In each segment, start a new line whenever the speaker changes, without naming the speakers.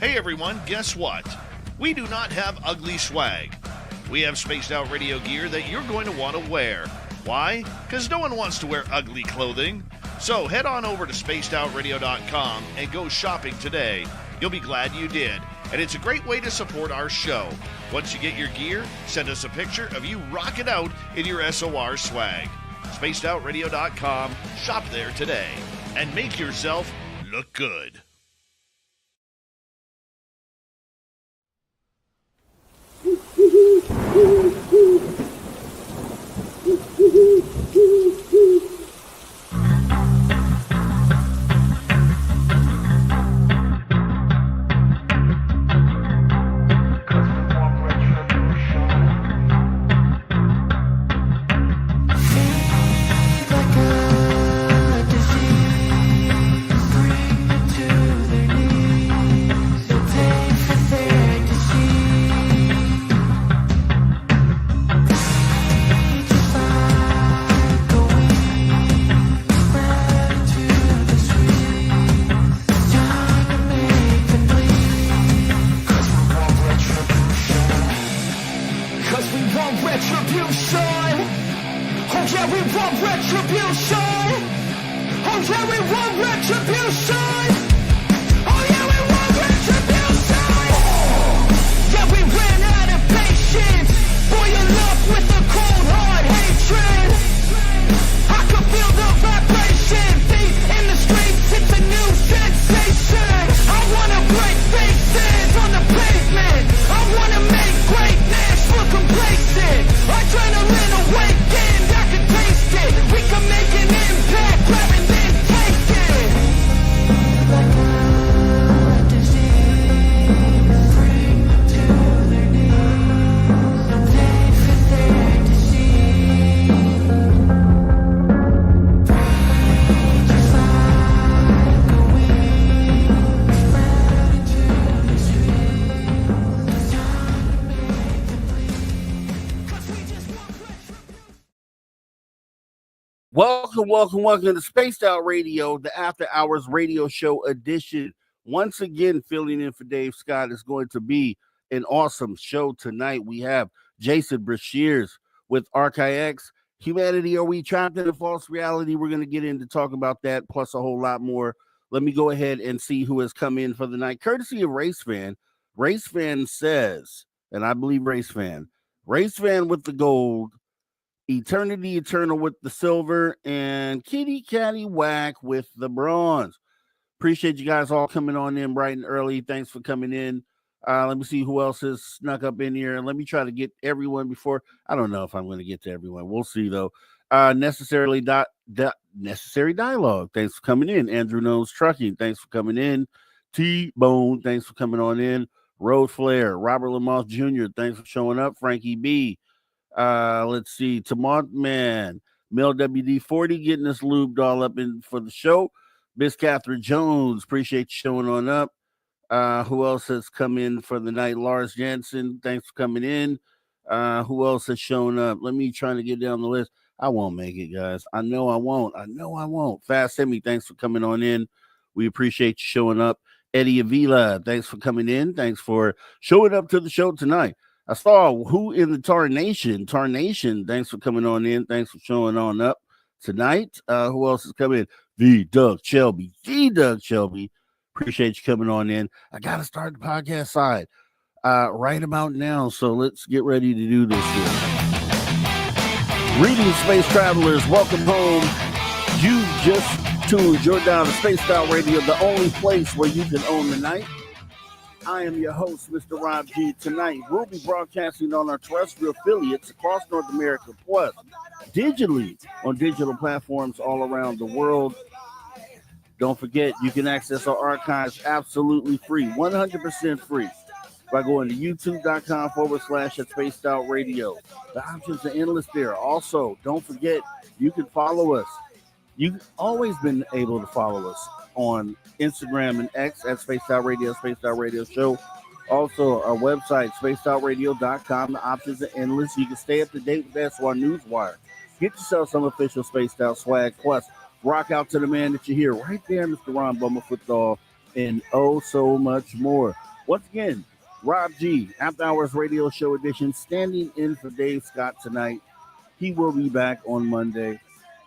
Hey everyone, guess what? We do not have ugly swag. We have spaced out radio gear that you're going to want to wear. Why? Because no one wants to wear ugly clothing. So head on over to spacedoutradio.com and go shopping today. You'll be glad you did. And it's a great way to support our show. Once you get your gear, send us a picture of you rocking out in your SOR swag. spacedoutradio.com, shop there today, and make yourself look good.
Welcome to Spaced Out Radio, the After Hours Radio Show edition. Once again, filling in for Dave Scott. Is going to be an awesome show tonight. We have Jason Breshears with Archaix. Humanity, are we trapped in a false reality? We're going to get into talk about that, plus a whole lot more. Let me go ahead and see who has come in for the night. Courtesy of Race Fan. Race Fan says, and I believe Race Fan with the gold, Eternity Eternal with the silver, and Kitty Catty Whack with the bronze. Appreciate you guys all coming on in bright and early. Thanks for coming in. Let me see who else has snuck up in here. Let me try to get everyone before. I don't know if I'm going to get to everyone. We'll see, though. Necessary Dialogue. Thanks for coming in. Andrew Knows Trucking. Thanks for coming in. T-Bone. Thanks for coming on in. Road Flare. Robert Lamoth Jr. Thanks for showing up. Frankie B. Let's see, Tamont Man, Mel WD40 getting us lubed all up in for the show. Miss Catherine Jones, appreciate you showing on up. Who else has come in for the night? Lars Jansen, thanks for coming in. Who else has shown up? Let me try to get down the list. I won't make it, guys. I know I won't. Fast Semi, thanks for coming on in. We appreciate you showing up. Eddie Avila, thanks for coming in. Thanks for showing up to the show tonight. I saw who in the Tarnation. Tarnation, thanks for coming on in. Thanks for showing on up tonight. Who else is coming in? The Doug Shelby. Appreciate you coming on in. I got to start the podcast side right about now. So let's get ready to do this here. Greetings, space travelers. Welcome home. You just tuned. You're down to Spaced Out Radio, the only place where you can own the night. I am your host, Mr. Rob G. Tonight, we'll be broadcasting on our terrestrial affiliates across North America, plus digitally on digital platforms all around the world. Don't forget, you can access our archives absolutely free, 100% free, by going to youtube.com/Spaced Out Radio. The options are endless there. Also, don't forget, you can follow us. You've always been able to follow us on Instagram and X at Spaced Out Radio, Spaced Out Radio Show. Also, our website, spacedoutradio.com. The options are endless. You can stay up to date with SWR Newswire. Get yourself some official Spaced Out swag. Plus, rock out to the man that you hear right there, Mr. Ron Bumblefoot, and oh so much more. Once again, Rob G, After Hours Radio Show Edition, standing in for Dave Scott tonight. He will be back on Monday,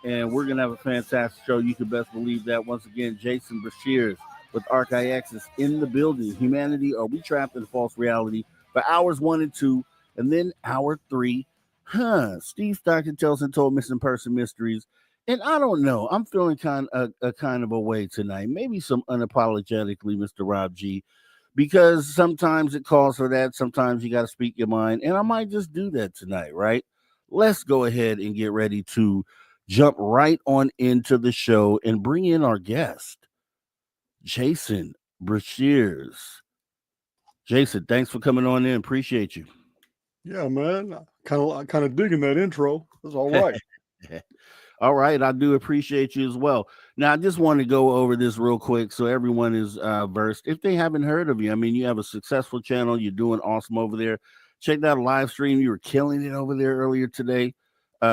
and we're going to have a fantastic show. You can best believe that. Once again, Jason Breshears with Archaix is in the building. Humanity, are we trapped in false reality? For hours 1 and 2, and then hour 3, Steve Stockton tells Untold Missing Person Mysteries. And I don't know, I'm feeling kind of a way tonight. Maybe some unapologetically, Mr. Rob G, because sometimes it calls for that. Sometimes you got to speak your mind, and I might just do that tonight, right? Let's go ahead and get ready to jump right on into the show and bring in our guest, Jason Breshears. Jason, thanks for coming on in. Appreciate you.
Yeah, man. Kind of digging that intro. That's all right.
All right. I do appreciate you as well. Now, I just want to go over this real quick so everyone is versed. If they haven't heard of you, I mean, you have a successful channel. You're doing awesome over there. Check out a live stream. You were killing it over there earlier today,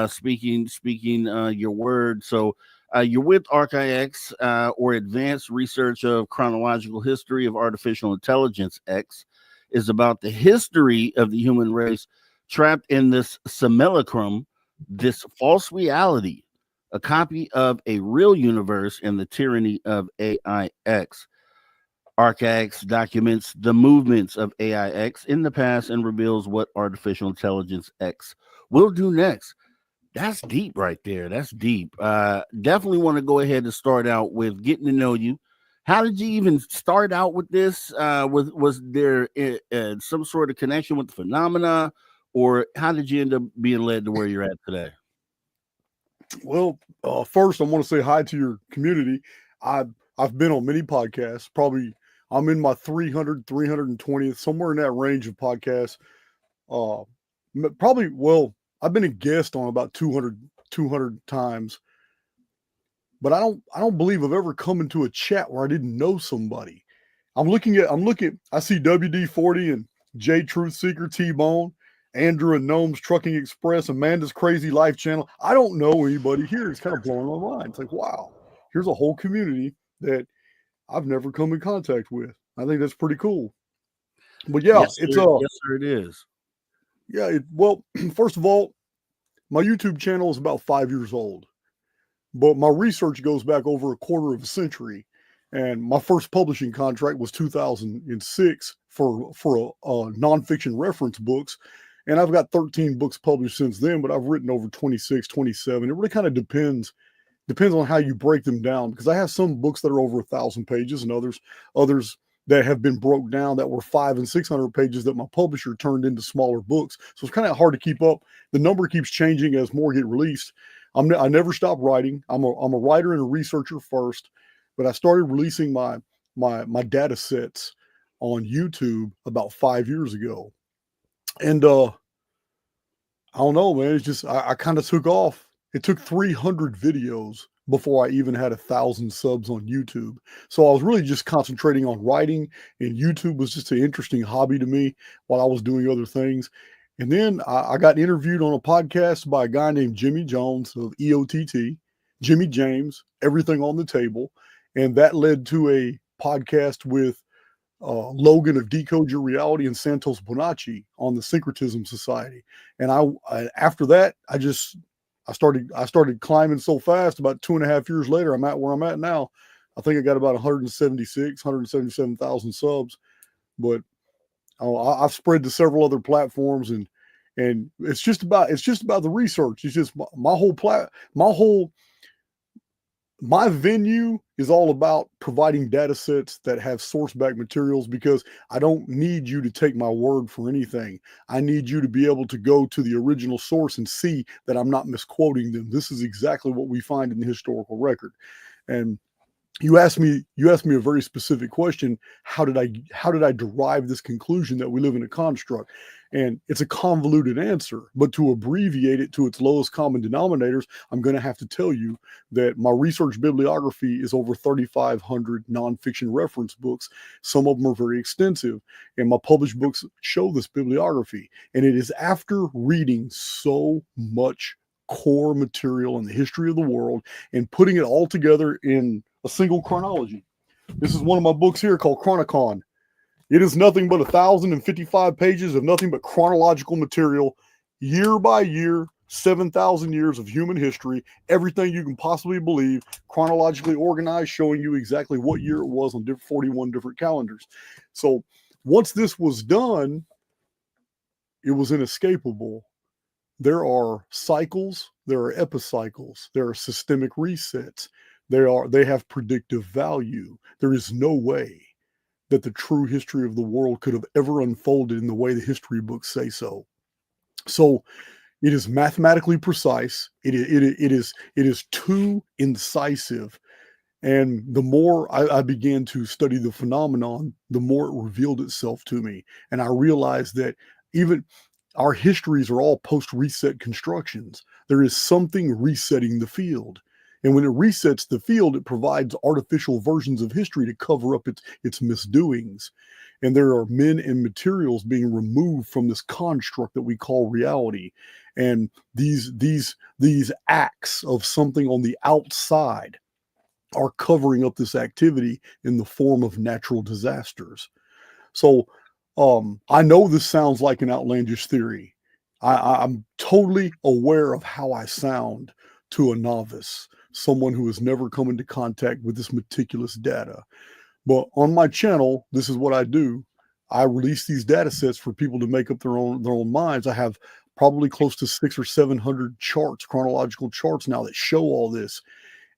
speaking your word. So you're with Archaix, or Advanced Research of Chronological History of Artificial Intelligence X, is about the history of the human race trapped in this simulacrum, this false reality, a copy of a real universe and the tyranny of AIX. Archaix documents the movements of AIX in the past and reveals what Artificial Intelligence X will do next. That's deep right there. That's deep. Definitely want to go ahead and start out with getting to know you. How did you even start out with this? Was there some sort of connection with the phenomena, or how did you end up being led to where you're at today?
Well, first I want to say hi to your community. I've been on many podcasts. Probably I'm in my 300, 320th, somewhere in that range of podcasts. Probably, well, I've been a guest on about 200 times. But I don't believe I've ever come into a chat where I didn't know somebody. I see WD-40 and J Truth Seeker, T-Bone, Andrew and Gnome's Trucking Express, Amanda's Crazy Life channel. I don't know anybody here. It's kind of blowing my mind. It's like, wow, here's a whole community that I've never come in contact with. I think that's pretty cool. But yeah,
yes, sir, it is.
Yeah, well, first of all, my YouTube channel is about 5 years old. But my research goes back over a quarter of a century. And my first publishing contract was 2006 for nonfiction reference books. And I've got 13 books published since then, but I've written over 26, 27. It really kind of depends on how you break them down, because I have some books that are over 1,000 pages and others that have been broke down that were 500 and 600 pages that my publisher turned into smaller books. So it's kind of hard to keep up. The number keeps changing as more get released. I never stop writing. I'm a writer and a researcher first, but I started releasing my data sets on YouTube about 5 years ago. And I don't know, man. It's just I kind of took off. It took 300 videos before I even had 1,000 subs on YouTube. So I was really just concentrating on writing, and YouTube was just an interesting hobby to me while I was doing other things. And then I got interviewed on a podcast by a guy named Jimmy Jones of EOTT, Jimmy James, Everything on the Table. And that led to a podcast with Logan of Decode Your Reality and Santos Bonacci on the Syncretism Society. And after that, I started climbing so fast. About 2.5 years later, I'm at where I'm at now. I think I got about 177,000 subs. But I've spread to several other platforms, and it's just about the research. It's just my venue is all about providing data sets that have source back materials, because I don't need you to take my word for anything. I need you to be able to go to the original source and see that I'm not misquoting them. This is exactly what we find in the historical record. And you asked me a very specific question. How did I derive this conclusion that we live in a construct? And it's a convoluted answer, but to abbreviate it to its lowest common denominators, I'm going to have to tell you that my research bibliography is over 3,500 nonfiction reference books. Some of them are very extensive, and my published books show this bibliography. And it is after reading so much core material in the history of the world and putting it all together in a single chronology. This is one of my books here called Chronicon. It is nothing but 1,055 pages of nothing but chronological material, year by year, 7,000 years of human history, everything you can possibly believe, chronologically organized, showing you exactly what year it was on 41 different calendars. So once this was done, it was inescapable. There are cycles, there are epicycles, there are systemic resets. They have predictive value. There is no way that the true history of the world could have ever unfolded in the way the history books say so. So it is mathematically precise. It is too incisive. And the more I began to study the phenomenon, the more it revealed itself to me. And I realized that even our histories are all post-reset constructions. There is something resetting the field. And when it resets the field, it provides artificial versions of history to cover up its misdoings. And there are men and materials being removed from this construct that we call reality. And these acts of something on the outside are covering up this activity in the form of natural disasters. So I know this sounds like an outlandish theory. I'm totally aware of how I sound to a novice, someone who has never come into contact with this meticulous data. But on my channel, this is what I do. I release these data sets for people to make up their own minds. I have probably close to 600 or 700 charts, chronological charts now that show all this.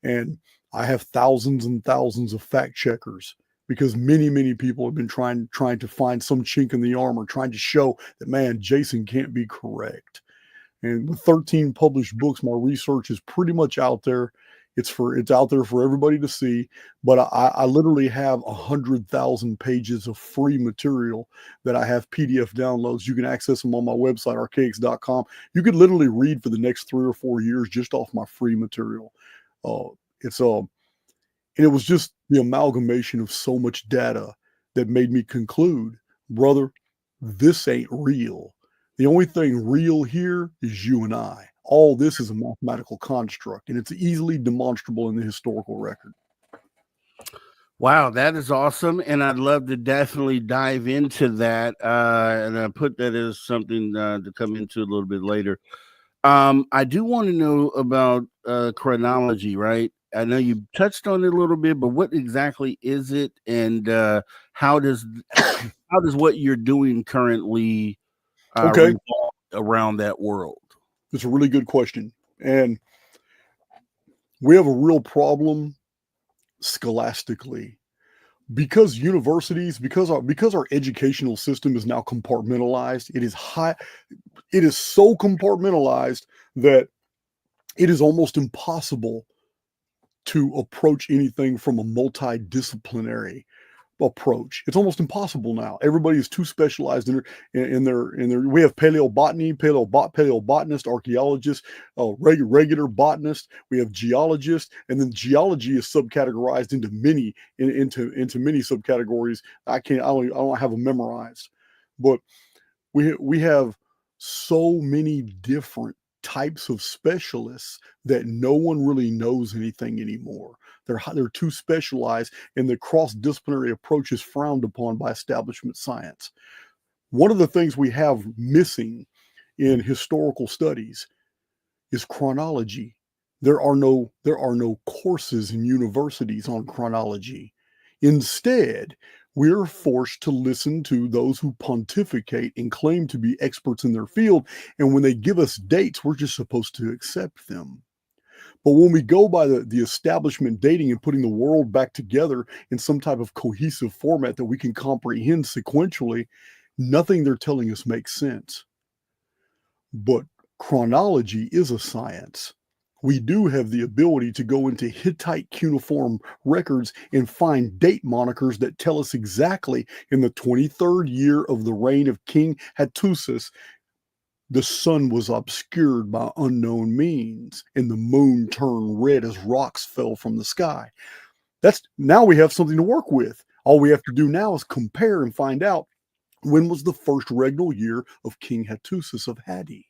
And I have thousands and thousands of fact checkers, because many people have been trying to find some chink in the armor, trying to show that, man, Jason can't be correct. And with 13 published books, my research is pretty much out there. It's out there for everybody to see. But I literally have 100,000 pages of free material that I have PDF downloads. You can access them on my website, archaix.com. You could literally read for the next 3 or 4 years just off my free material. And it was just the amalgamation of so much data that made me conclude, brother, this ain't real. The only thing real here is you and I. All this is a mathematical construct, and it's easily demonstrable in the historical record.
Wow, that is awesome, and I'd love to definitely dive into that, and I put that as something to come into a little bit later. I do want to know about chronology, right? I know you touched on it a little bit, but what exactly is it, and how does what you're doing currently revolve around that world?
It's a really good question, and we have a real problem scholastically, because universities, because our educational system is now compartmentalized. It is so compartmentalized that it is almost impossible to approach anything from a multidisciplinary approach. It's almost impossible now. Everybody is too specialized in their. We have paleobotany, paleobotanist, archaeologist, regular botanist. We have geologist, and then geology is subcategorized into many subcategories. I don't have them memorized, but we have so many different types of specialists that no one really knows anything anymore. They're too specialized, and the cross-disciplinary approach is frowned upon by establishment science. One of the things we have missing in historical studies is chronology. There are no courses in universities on chronology. Instead, we're forced to listen to those who pontificate and claim to be experts in their field. And when they give us dates, we're just supposed to accept them. But when we go by the establishment dating and putting the world back together in some type of cohesive format that we can comprehend sequentially, nothing they're telling us makes sense. But chronology is a science. We do have the ability to go into Hittite cuneiform records and find date monikers that tell us exactly, in the 23rd year of the reign of King Hattusis, the sun was obscured by unknown means, and the moon turned red as rocks fell from the sky. Now we have something to work with. All we have to do now is compare and find out when was the first regnal year of King Hattusis of Hatti.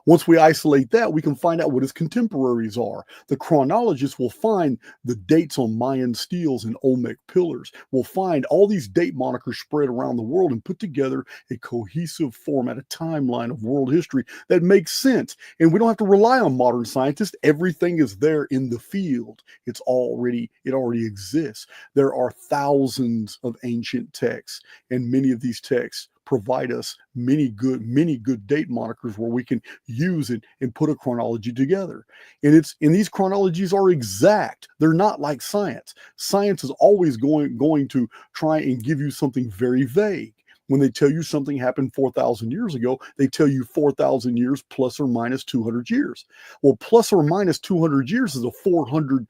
Once we isolate that, we can find out what his contemporaries are. The chronologists will find the dates on Mayan steels and Olmec pillars. We'll find all these date monikers spread around the world and put together a cohesive format, a timeline of world history that makes sense. And we don't have to rely on modern scientists. Everything is there in the field. It already exists. There are thousands of ancient texts, and many of these texts provide us many good date monikers where we can use it and put a chronology together. And these chronologies are exact. They're not like science. Science is always going to try and give you something very vague. When they tell you something happened 4,000 years ago, they tell you 4,000 years plus or minus 200 years. Well, plus or minus 200 years is a 400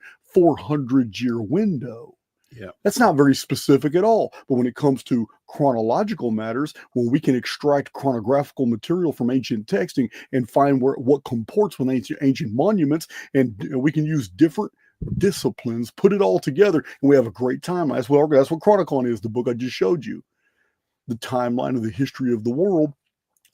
year window.
Yeah,
that's not very specific at all. But when it comes to chronological matters, when we can extract chronographical material from ancient texting and find what comports with ancient monuments, and we can use different disciplines, put it all together, and we have a great time. That's what Chronicon is, the book I just showed you. The timeline of the history of the world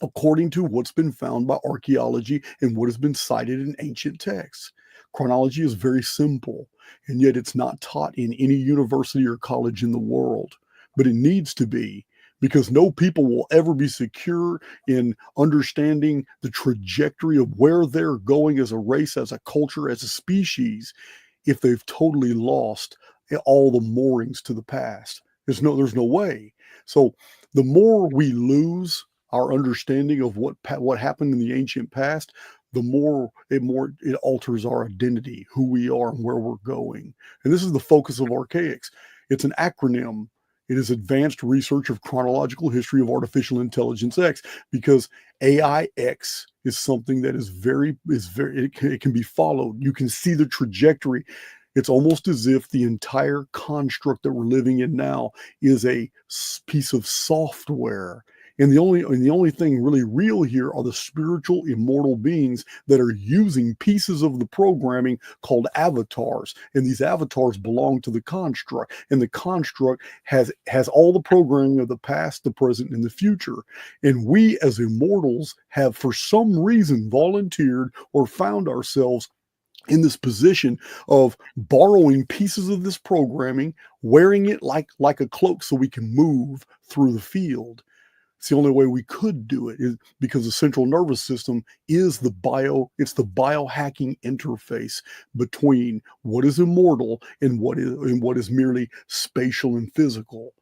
according to what's been found by archaeology and what has been cited in ancient texts. Chronology is very simple, and yet it's not taught in any university or college in the world. But it needs to be, because no people will ever be secure in understanding the trajectory of where they're going as a race, as a culture, as a species, if they've totally lost all the moorings to the past. There's no way. So the more we lose our understanding of what happened in the ancient past, the more it alters our identity, who we are and where we're going. And this is the focus of Archaix. It's an acronym. It is Advanced Research of Chronological History of Artificial Intelligence X, because AIX is something that it can be followed. You can see the trajectory. It's almost as if the entire construct that we're living in now is a piece of software. And the only thing really real here are the spiritual immortal beings that are using pieces of the programming called avatars. And these avatars belong to the construct. And the construct has all the programming of the past, the present, and the future. And we as immortals have, for some reason, volunteered or found ourselves in this position of borrowing pieces of this programming, wearing it like a cloak so we can move through the field. It's the only way we could do it, is because the central nervous system is the biohacking interface between what is immortal and what is merely spatial and physical.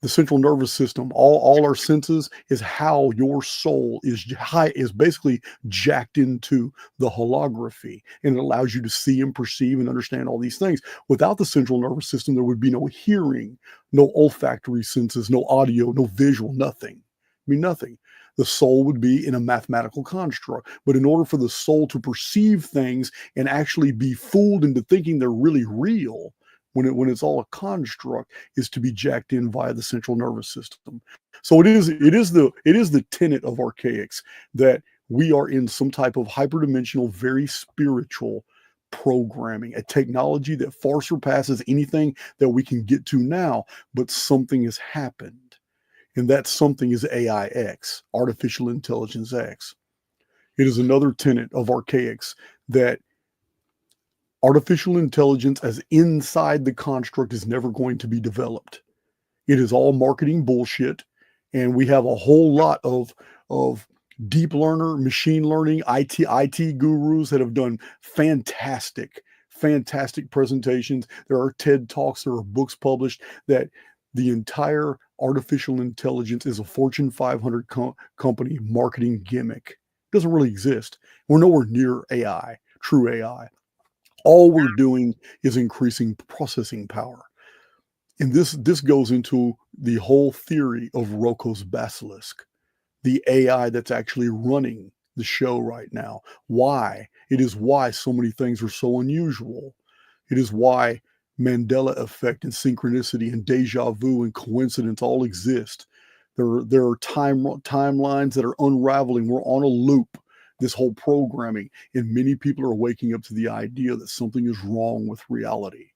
The central nervous system, all our senses, is how your soul is basically jacked into the holography, and it allows you to see and perceive and understand all these things. Without the central nervous system, there would be no hearing, no olfactory senses, no audio, no visual, nothing. I mean, nothing. The soul would be in a mathematical construct. But in order for the soul to perceive things and actually be fooled into thinking they're really real, when it's all a construct, is to be jacked in via the central nervous system. So it is the tenet of Archaix that we are in some type of hyperdimensional, very spiritual programming, a technology that far surpasses anything that we can get to now, but something has happened. And that something is AIX, Artificial Intelligence X. It is another tenet of Archaix that artificial intelligence as inside the construct is never going to be developed. It is all marketing bullshit. And we have a whole lot of deep learner, machine learning, IT gurus that have done fantastic presentations. There are TED Talks, there are books published that the entire artificial intelligence is a Fortune 500 company marketing gimmick. It doesn't really exist. We're nowhere near AI, true AI. All we're doing is increasing processing power. And this goes into the whole theory of Roko's basilisk, the AI that's actually running the show right now. Why? It is why so many things are so unusual. It is why Mandela effect and synchronicity and deja vu and coincidence all exist. There are timelines that are unraveling. We're on a loop, this whole programming, and many people are waking up to the idea that something is wrong with reality.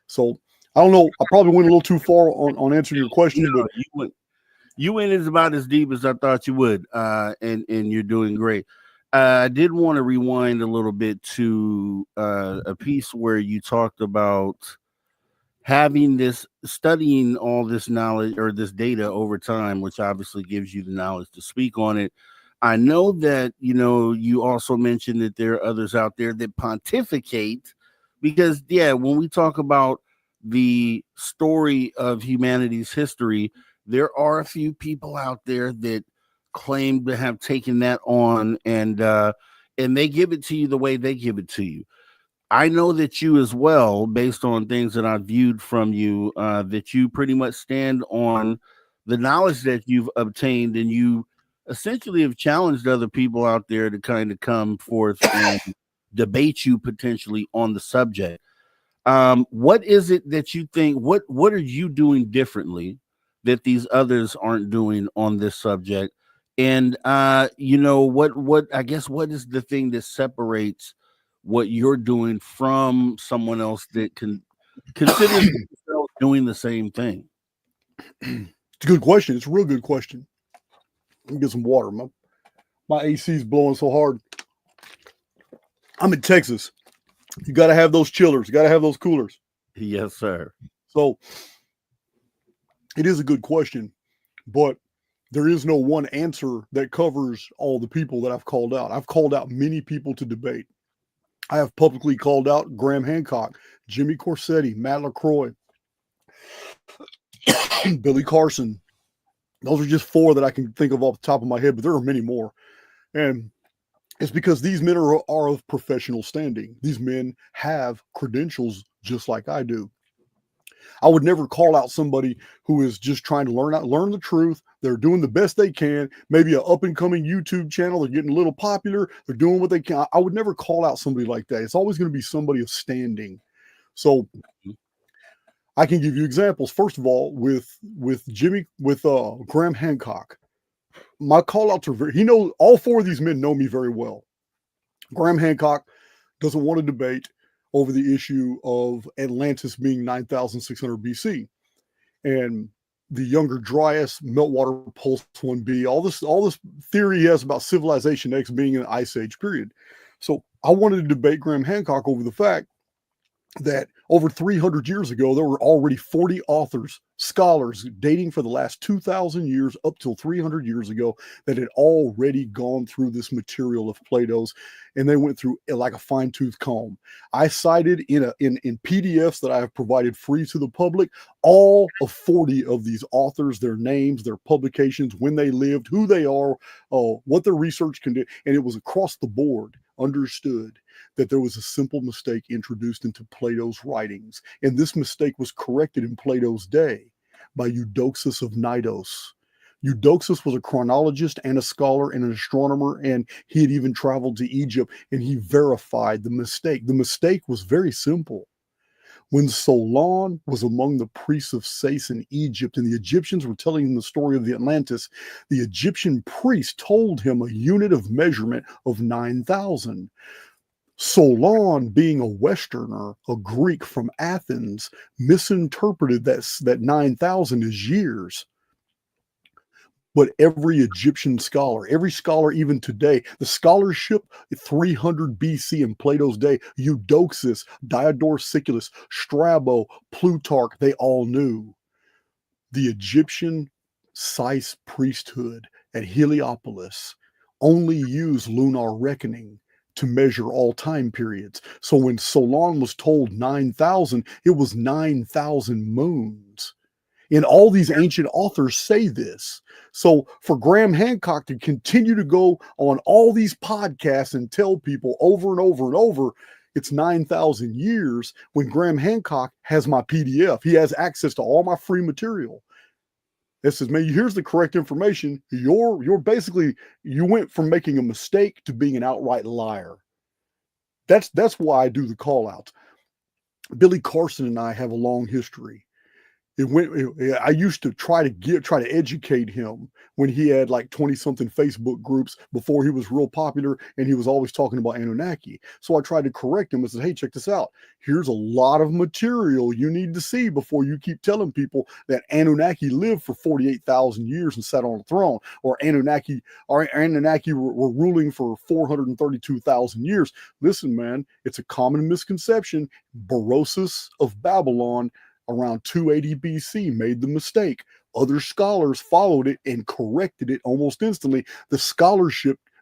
So I don't know. I probably went a little too far on answering your question, but
you went about as deep as I thought you would, and you're doing great. I did want to rewind a little bit to a piece where you talked about having this, studying all this knowledge or this data over time, which obviously gives you the knowledge to speak on it. I know that, you also mentioned that there are others out there that pontificate because, yeah, when we talk about the story of humanity's history, there are a few people out there that claim to have taken that on, and they give it to you the way they give it to you. I know that you as well, based on things that I've viewed from you, that you pretty much stand on the knowledge that you've obtained, and you essentially have challenged other people out there to kind of come forth and debate you potentially on the subject. What is it that you think? What are you doing differently that these others aren't doing on this subject? And what I guess what is the thing that separates what you're doing from someone else that can consider themselves doing the same thing?
It's a good question. It's a real good question. Let me get some water. My AC is blowing so hard. I'm in Texas. You got to have those chillers. You got to have those coolers.
Yes, sir.
So it is a good question, but there is no one answer that covers all the people that I've called out. I've called out many people to debate. I have publicly called out Graham Hancock, Jimmy Corsetti, Matt LaCroix, Billy Carson. Those are just four that I can think of off the top of my head, but there are many more. And it's because these men are of professional standing. These men have credentials just like I do. I would never call out somebody who is just trying to learn the truth. They're doing the best they can. Maybe an up-and-coming YouTube channel. They're getting a little popular. They're doing what they can. I would never call out somebody like that. It's always going to be somebody of standing. So I can give you examples. First of all, with Graham Hancock, my call outs are all four of these men know me very well. Graham Hancock doesn't want to debate over the issue of Atlantis being 9,600 BC and the Younger Dryas, Meltwater Pulse 1b, all this theory he has about Civilization X being an Ice Age period. So I wanted to debate Graham Hancock over the fact that over 300 years ago, there were already 40 authors, scholars dating for the last 2,000 years up till 300 years ago that had already gone through this material of Plato's, and they went through it like a fine-tooth comb. I cited in PDFs that I have provided free to the public, all of 40 of these authors, their names, their publications, when they lived, who they are, what their research can do, and it was across the board understood that there was a simple mistake introduced into Plato's writings. And this mistake was corrected in Plato's day by Eudoxus of Cnidos. Eudoxus was a chronologist and a scholar and an astronomer, and he had even traveled to Egypt, and he verified the mistake. The mistake was very simple. When Solon was among the priests of Sais in Egypt, and the Egyptians were telling him the story of the Atlantis, the Egyptian priest told him a unit of measurement of 9,000. Solon, being a Westerner, a Greek from Athens, misinterpreted that 9,000 as years. But every Egyptian scholar, every scholar even today, the scholarship 300 BC in Plato's day, Eudoxus, Diodorus Siculus, Strabo, Plutarch, they all knew. The Egyptian Sais priesthood at Heliopolis only used lunar reckoning to measure all time periods. So when Solon was told 9,000, it was 9,000 moons. And all these ancient authors say this. So for Graham Hancock to continue to go on all these podcasts and tell people over and over and over, it's 9,000 years, when Graham Hancock has my PDF. He has access to all my free material. It says, man, here's the correct information. You're basically, you went from making a mistake to being an outright liar. That's why I do the call outs. Billy Carson and I have a long history. I used to try to educate him when he had like 20 something Facebook groups before he was real popular, and he was always talking about Anunnaki. So I tried to correct him and said, hey, check this out. Here's a lot of material you need to see before you keep telling people that Anunnaki lived for 48,000 years and sat on a throne, or Anunnaki were ruling for 432,000 years. Listen, man, it's a common misconception. Berosus of Babylon around 280 BC made the mistake. Other scholars followed it and corrected it almost instantly. The scholar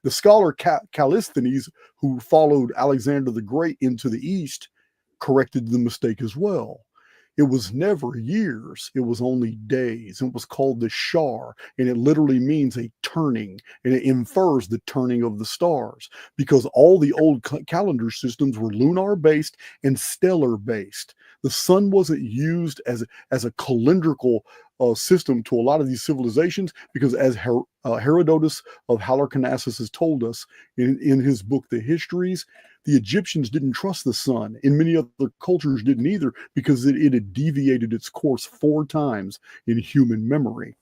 Callisthenes, who followed Alexander the Great into the East, corrected the mistake as well. It was never years, it was only days. It was called the Shar, and it literally means a turning, and it infers the turning of the stars, because all the old calendar systems were lunar based and stellar based. The sun wasn't used as a calendrical system to a lot of these civilizations, because as Herodotus of Halicarnassus has told us in his book, The Histories, the Egyptians didn't trust the sun, and many other cultures didn't either, because it had deviated its course 4 times in human memory.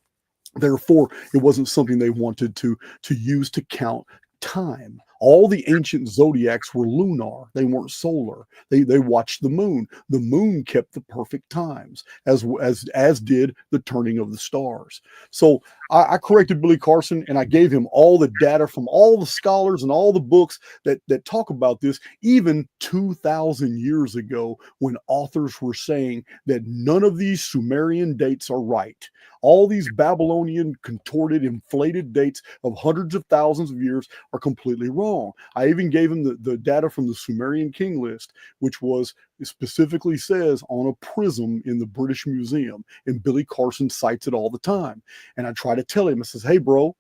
Therefore, it wasn't something they wanted to use to count time. All the ancient zodiacs were lunar. They weren't solar. They watched the moon. The moon kept the perfect times, as did the turning of the stars. So I corrected Billy Carson, and I gave him all the data from all the scholars and all the books that talk about this, even 2,000 years ago, when authors were saying that none of these Sumerian dates are right. All these Babylonian contorted, inflated dates of hundreds of thousands of years are completely wrong. I even gave him the data from the Sumerian king list, which it specifically says on a prism in the British Museum, and Billy Carson cites it all the time. And I try to tell him, I says, hey, bro,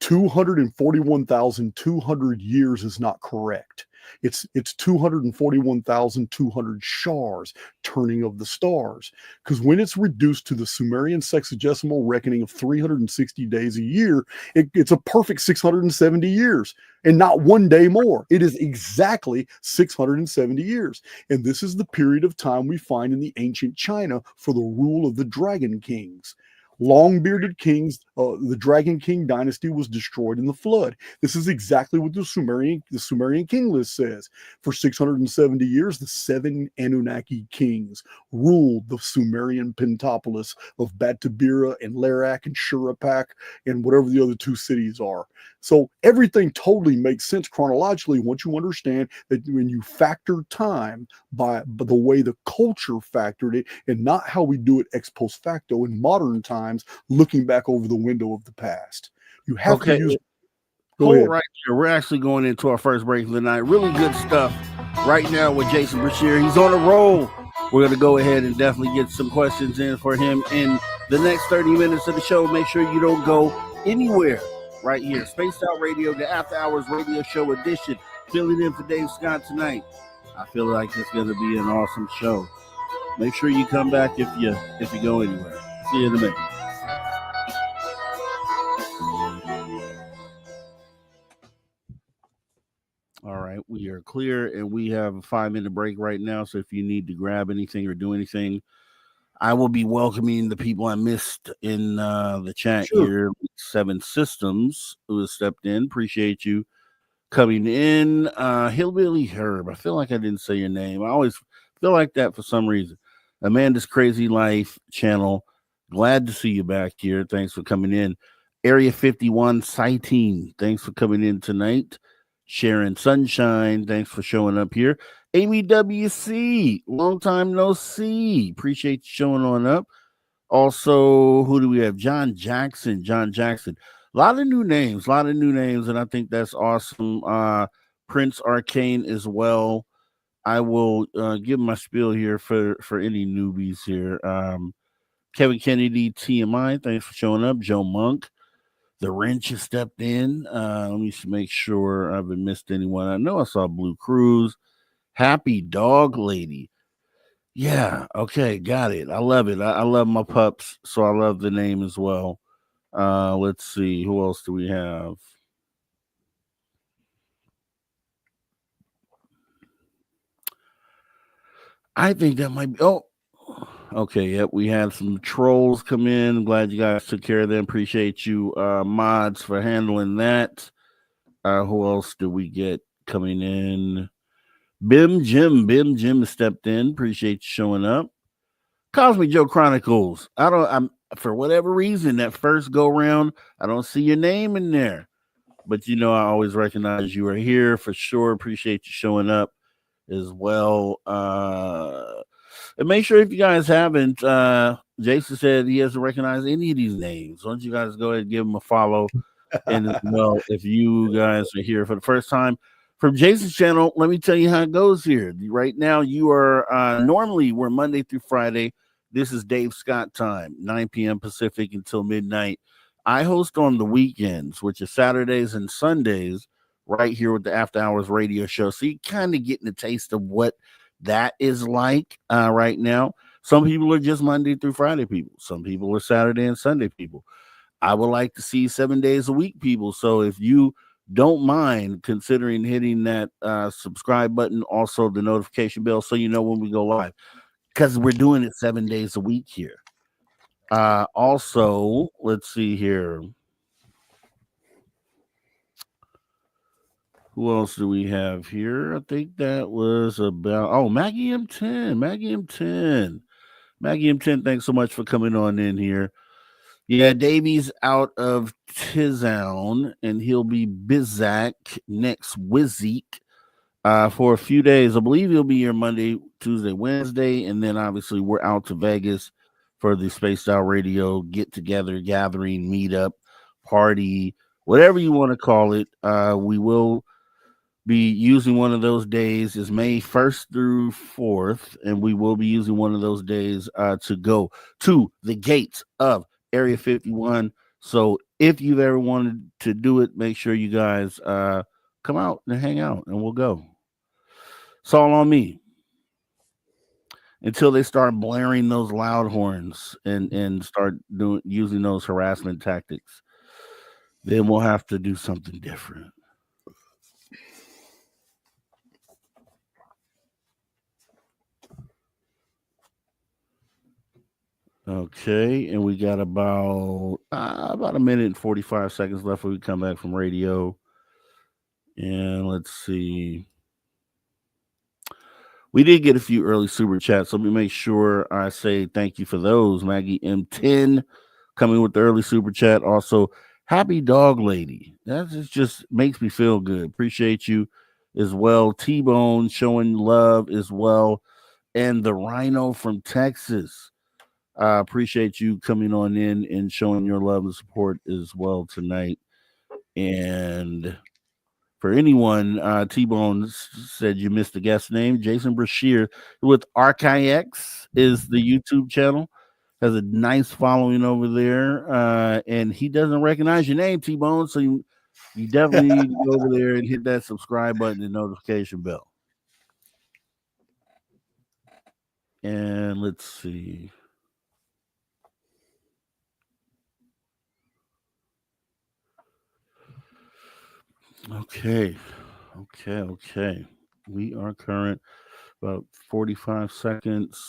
241,200 years is not correct. It's 241,200 shars, turning of the stars. Because when it's reduced to the Sumerian sexagesimal reckoning of 360 days a year, it's a perfect 670 years and not one day more. It is exactly 670 years. And this is the period of time we find in the ancient China for the rule of the Dragon Kings. Long-bearded kings, the Dragon King dynasty was destroyed in the flood. This is exactly what the Sumerian king list says. For 670 years, the 7 Anunnaki kings ruled the Sumerian Pentapolis of Batabira and Larak and Shurapak and whatever the other 2 cities are. So everything totally makes sense chronologically once you understand that when you factor time by the way the culture factored it, and not how we do it ex post facto in modern times, looking back over the window of the past. You have to use.
Go ahead. Right here. We're actually going into our first break of the night. Really good stuff right now with Jason Breshears. He's on a roll. We're going to go ahead and definitely get some questions in for him in the next 30 minutes of the show. Make sure you don't go anywhere. Right here, Spaced Out Radio, the After Hours Radio Show edition. Filling in for Dave Scott tonight. I feel like it's going to be an awesome show. Make sure you come back if you go anywhere. See you in a minute. All right, we are clear, and we have a 5-minute break right now. So if you need to grab anything or do anything, I will be welcoming the people I missed in the chat here. 7 Systems, who has stepped in. Appreciate you coming in. Hillbilly Herb. I feel like I didn't say your name. I always feel like that for some reason. Amanda's Crazy Life channel. Glad to see you back here. Thanks for coming in. Area 51 Sighting. Thanks for coming in tonight. Sharon Sunshine. Thanks for showing up here. Amy WC, long time no see. Appreciate you showing on up. Also, who do we have? John Jackson. A lot of new names, and I think that's awesome. Prince Arcane as well. I will give my spiel here for any newbies here. Kevin Kennedy, TMI, thanks for showing up. Joe Monk. The Wrench has stepped in. Let me make sure I haven't missed anyone. I know I saw Blue Cruise. Happy Dog Lady. Yeah, okay, got it. I love it. I love my pups, so I love the name as well. Let's see. Who else do we have? I think that might be... Oh, Okay, yep, we had some trolls come in. Glad you guys took care of them. Appreciate you, mods, for handling that. Who else do we get coming in? Bim Jim stepped in. Appreciate you showing up. Cosmic Joe Chronicles. I'm for whatever reason that first go round, I don't see your name in there, but I always recognize you are here for sure. Appreciate you showing up as well. And make sure, if you guys haven't, Jason said he hasn't recognized any of these names. Why don't you guys go ahead and give him a follow? And as well, if you guys are here for the first time from Jason's channel, let me tell you how it goes here. Right now, you are normally we're Monday through Friday. This is Dave Scott time, 9 p.m. Pacific until midnight. I host on the weekends, which is Saturdays and Sundays, right here with the After Hours radio show. So you kind of getting a taste of what that is like right now. Some people are just Monday through Friday people. Some people are Saturday and Sunday people. I would like to see 7 days a week people. So if you don't mind considering hitting that subscribe button, also the notification bell, so you know when we go live, because we're doing it 7 days a week here. Also, let's see here. Who else do we have here? I think that was about Maggie M10. Maggie M10, thanks so much for coming on in here. Yeah, Davies out of Tizown, and he'll be Bizak next week for a few days. I believe he'll be here Monday, Tuesday, Wednesday, and then obviously we're out to Vegas for the Spaced Out Radio get-together, gathering, meetup, party, whatever you want to call it. We will be using one of those days is May 1st through 4th, and we will be using one of those days to go to the gates of Area 51. So if you've ever wanted to do it, make sure you guys come out and hang out, and we'll go. It's all on me until they start blaring those loud horns and start using those harassment tactics. Then we'll have to do something different. Okay, and we got about a minute and 45 seconds left when we come back from radio. And let's see. We did get a few early super chats, so let me make sure I say thank you for those. Maggie M10 coming with the early super chat. Also, Happy Dog Lady. That just makes me feel good. Appreciate you as well. T-Bone showing love as well. And the Rhino from Texas. I appreciate you coming on in and showing your love and support as well tonight. And for anyone, T-Bone said you missed the guest name. Jason Breshears with Archaix is the YouTube channel. Has a nice following over there. And he doesn't recognize your name, T-Bone. So you definitely need to go over there and hit that subscribe button and notification bell. And let's see. Okay. We are current about 45 seconds.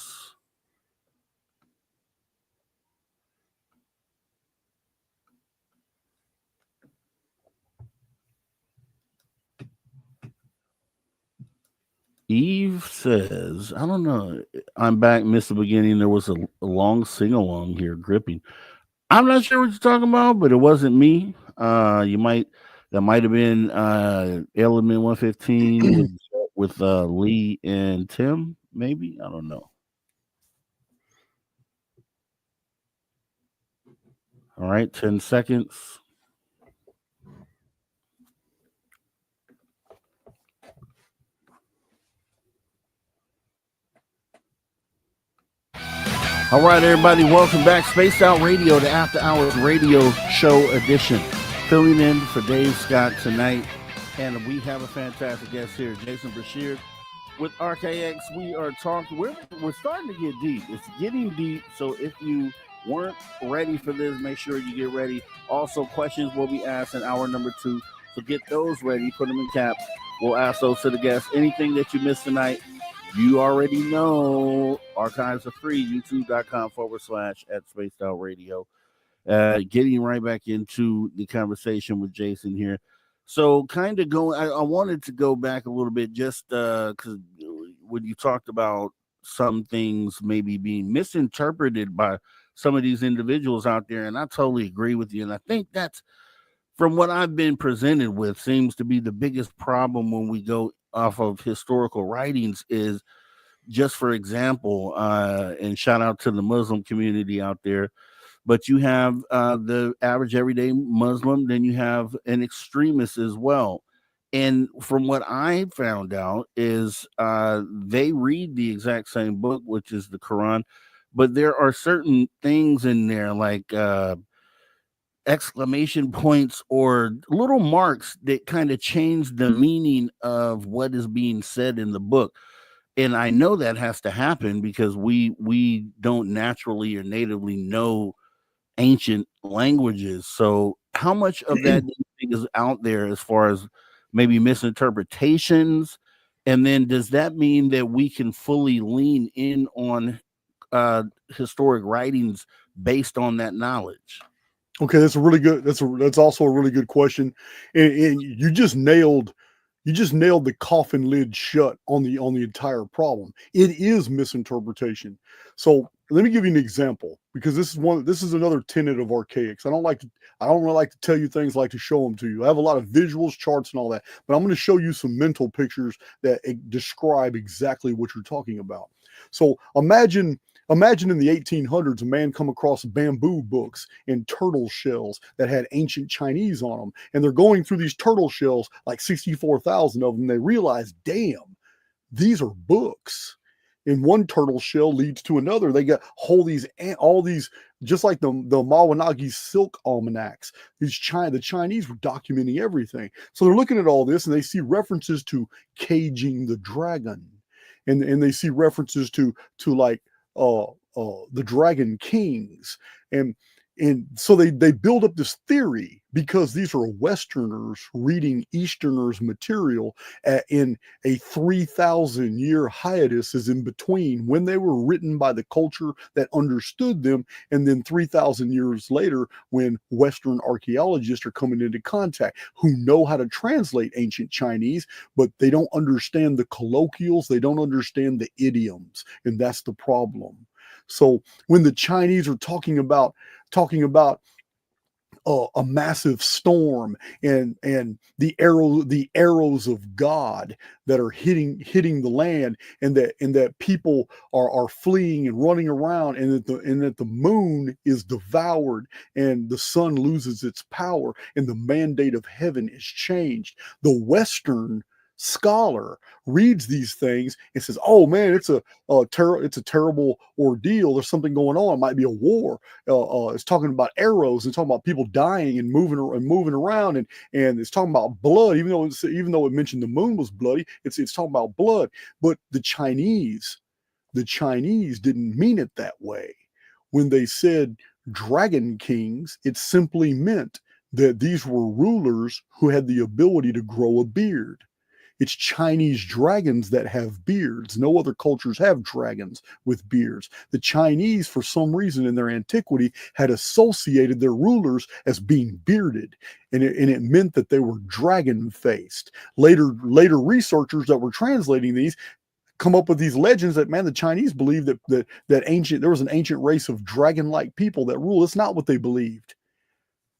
Eve says, I don't know. I'm back, missed the beginning. There was a long sing-along here, gripping. I'm not sure what you're talking about, but it wasn't me. That might have been Element 115 with Lee and Tim, maybe. I don't know. All right, 10 seconds. All right, everybody, welcome back. Spaced Out Radio, the After Hours Radio Show edition. Filling in for Dave Scott tonight. And we have a fantastic guest here, Jason Breshears with Archaix. We are talking, we're starting to get deep. It's getting deep. So if you weren't ready for this, make sure you get ready. Also, questions will be asked in hour number 2. So get those ready, put them in caps. We'll ask those to the guests. Anything that you missed tonight, you already know Archives are free. YouTube.com/@spaced-out-radio. Getting right back into the conversation with Jason here. So kind of going, I wanted to go back a little bit just because when you talked about some things maybe being misinterpreted by some of these individuals out there, and I totally agree with you. And I think that's, from what I've been presented with, seems to be the biggest problem when we go off of historical writings is, just for example, and shout out to the Muslim community out there, but you have the average everyday Muslim, then you have an extremist as well. And from what I found out is they read the exact same book, which is the Quran, but there are certain things in there like exclamation points or little marks that kind of change the meaning of what is being said in the book. And I know that has to happen because we don't naturally or natively know ancient languages. So how much of that do you think is out there as far as maybe misinterpretations? And then does that mean that we can fully lean in on historic writings based on that knowledge?
Okay, that's a really good. That's also a really good question, and you just nailed the coffin lid shut on the entire problem. It is misinterpretation. So let me give you an example, because this is another tenet of Archaix. I don't really like to tell you things, I like to show them to you. I have a lot of visuals, charts, and all that, but I'm going to show you some mental pictures that describe exactly what you're talking about. So imagine in the 1800s, a man come across bamboo books and turtle shells that had ancient Chinese on them. And they're going through these turtle shells, like 64,000 of them. They realize, damn, these are books. And one turtle shell leads to another. They got all these, just like the Mawanagi silk almanacs. The Chinese were documenting everything. So they're looking at all this and they see references to caging the dragon. And they see references to like, the Dragon Kings, and so they build up this theory, because these are Westerners reading Easterners' material in a 3,000 year hiatus is in between when they were written by the culture that understood them, and then 3,000 years later when Western archaeologists are coming into contact who know how to translate ancient Chinese, but they don't understand the colloquials, they don't understand the idioms, and that's the problem. So when the Chinese are talking about a massive storm and the arrows of God that are hitting the land, and that people are fleeing and running around, and that the moon is devoured and the sun loses its power and the mandate of heaven is changed, the Western scholar reads these things and says, "Oh man, it's a terrible ordeal. There's something going on. It might be a war." It's talking about arrows and talking about people dying and moving around, and it's talking about blood. Even though it mentioned the moon was bloody, it's talking about blood. But the Chinese didn't mean it that way. When they said dragon kings, it simply meant that these were rulers who had the ability to grow a beard. It's Chinese dragons that have beards. No other cultures have dragons with beards. The Chinese, for some reason in their antiquity, had associated their rulers as being bearded, and it meant that they were dragon-faced. Later researchers that were translating these come up with these legends that, man, the Chinese believed that there was an ancient race of dragon-like people that rule. It's not what they believed.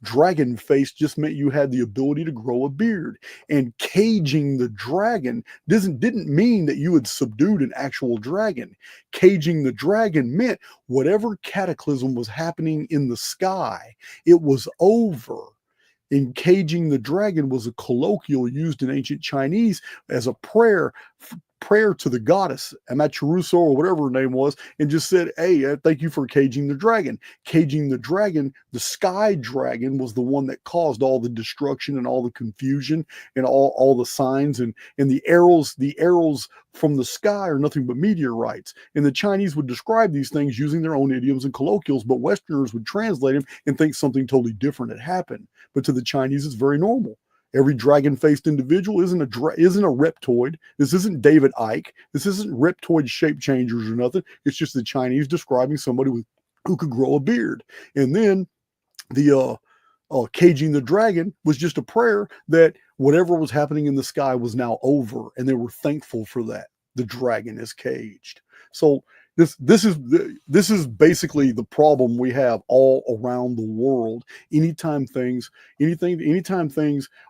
Dragon face just meant you had the ability to grow a beard, and caging the dragon didn't mean that you had subdued an actual dragon. Caging the dragon meant whatever cataclysm was happening in the sky, it was over. And caging the dragon was a colloquial used in ancient Chinese as a prayer to the goddess Amaterasu or whatever her name was, and just said, "Hey, thank you for caging the dragon." Caging the dragon, the sky dragon, was the one that caused all the destruction and all the confusion and all the signs, and the arrows from the sky are nothing but meteorites. And the Chinese would describe these things using their own idioms and colloquials, but Westerners would translate them and think something totally different had happened. But to the Chinese, it's very normal. Every dragon-faced individual isn't a reptoid. This isn't David Icke. This isn't reptoid shape changers or nothing. It's just the Chinese describing somebody who could grow a beard. And then the caging the dragon was just a prayer that whatever was happening in the sky was now over, and they were thankful for that. The dragon is caged. So this is basically the problem we have all around the world. Anytime things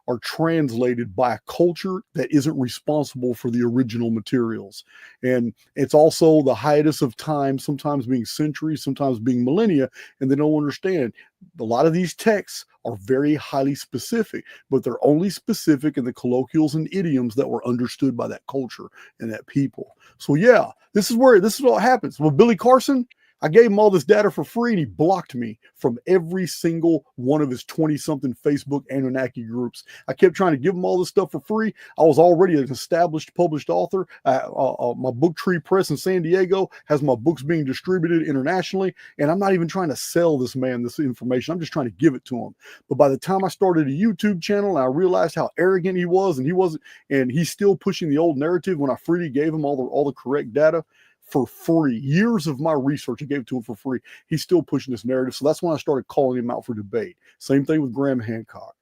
are translated by a culture that isn't responsible for the original materials, and it's also the hiatus of time, sometimes being centuries, sometimes being millennia, and they don't understand. A lot of these texts are very highly specific, but they're only specific in the colloquials and idioms that were understood by that culture and that people. So yeah, this is what happens. With Billy Carson, I gave him all this data for free, and he blocked me from every single one of his 20-something Facebook Anunnaki groups. I kept trying to give him all this stuff for free. I was already an established published author. My Book Tree Press in San Diego has my books being distributed internationally, and I'm not even trying to sell this man this information. I'm just trying to give it to him. But by the time I started a YouTube channel, and I realized how arrogant he was, and he's still pushing the old narrative when I freely gave him all the correct data for free. Years of my research I gave it to him for free. He's still pushing this narrative. So that's when I started calling him out for debate. Same thing with Graham Hancock.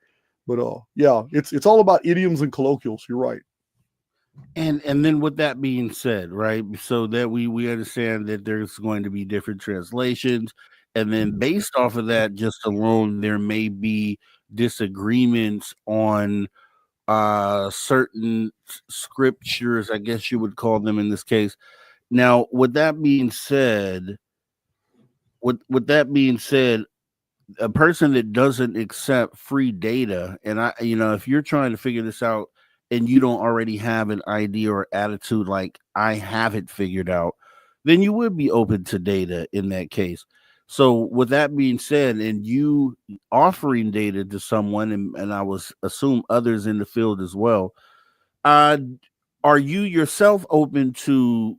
But yeah, it's all about idioms and colloquials. You're right.
And then with that being said, right, so that we understand that there's going to be different translations, and then based off of that just alone, there may be disagreements on certain scriptures, I guess you would call them in this case. Now, with that being said, a person that doesn't accept free data, and if you're trying to figure this out and you don't already have an idea or attitude like I have it figured out, then you would be open to data in that case. So with that being said, and you offering data to someone, and I was assume others in the field as well, are you yourself open to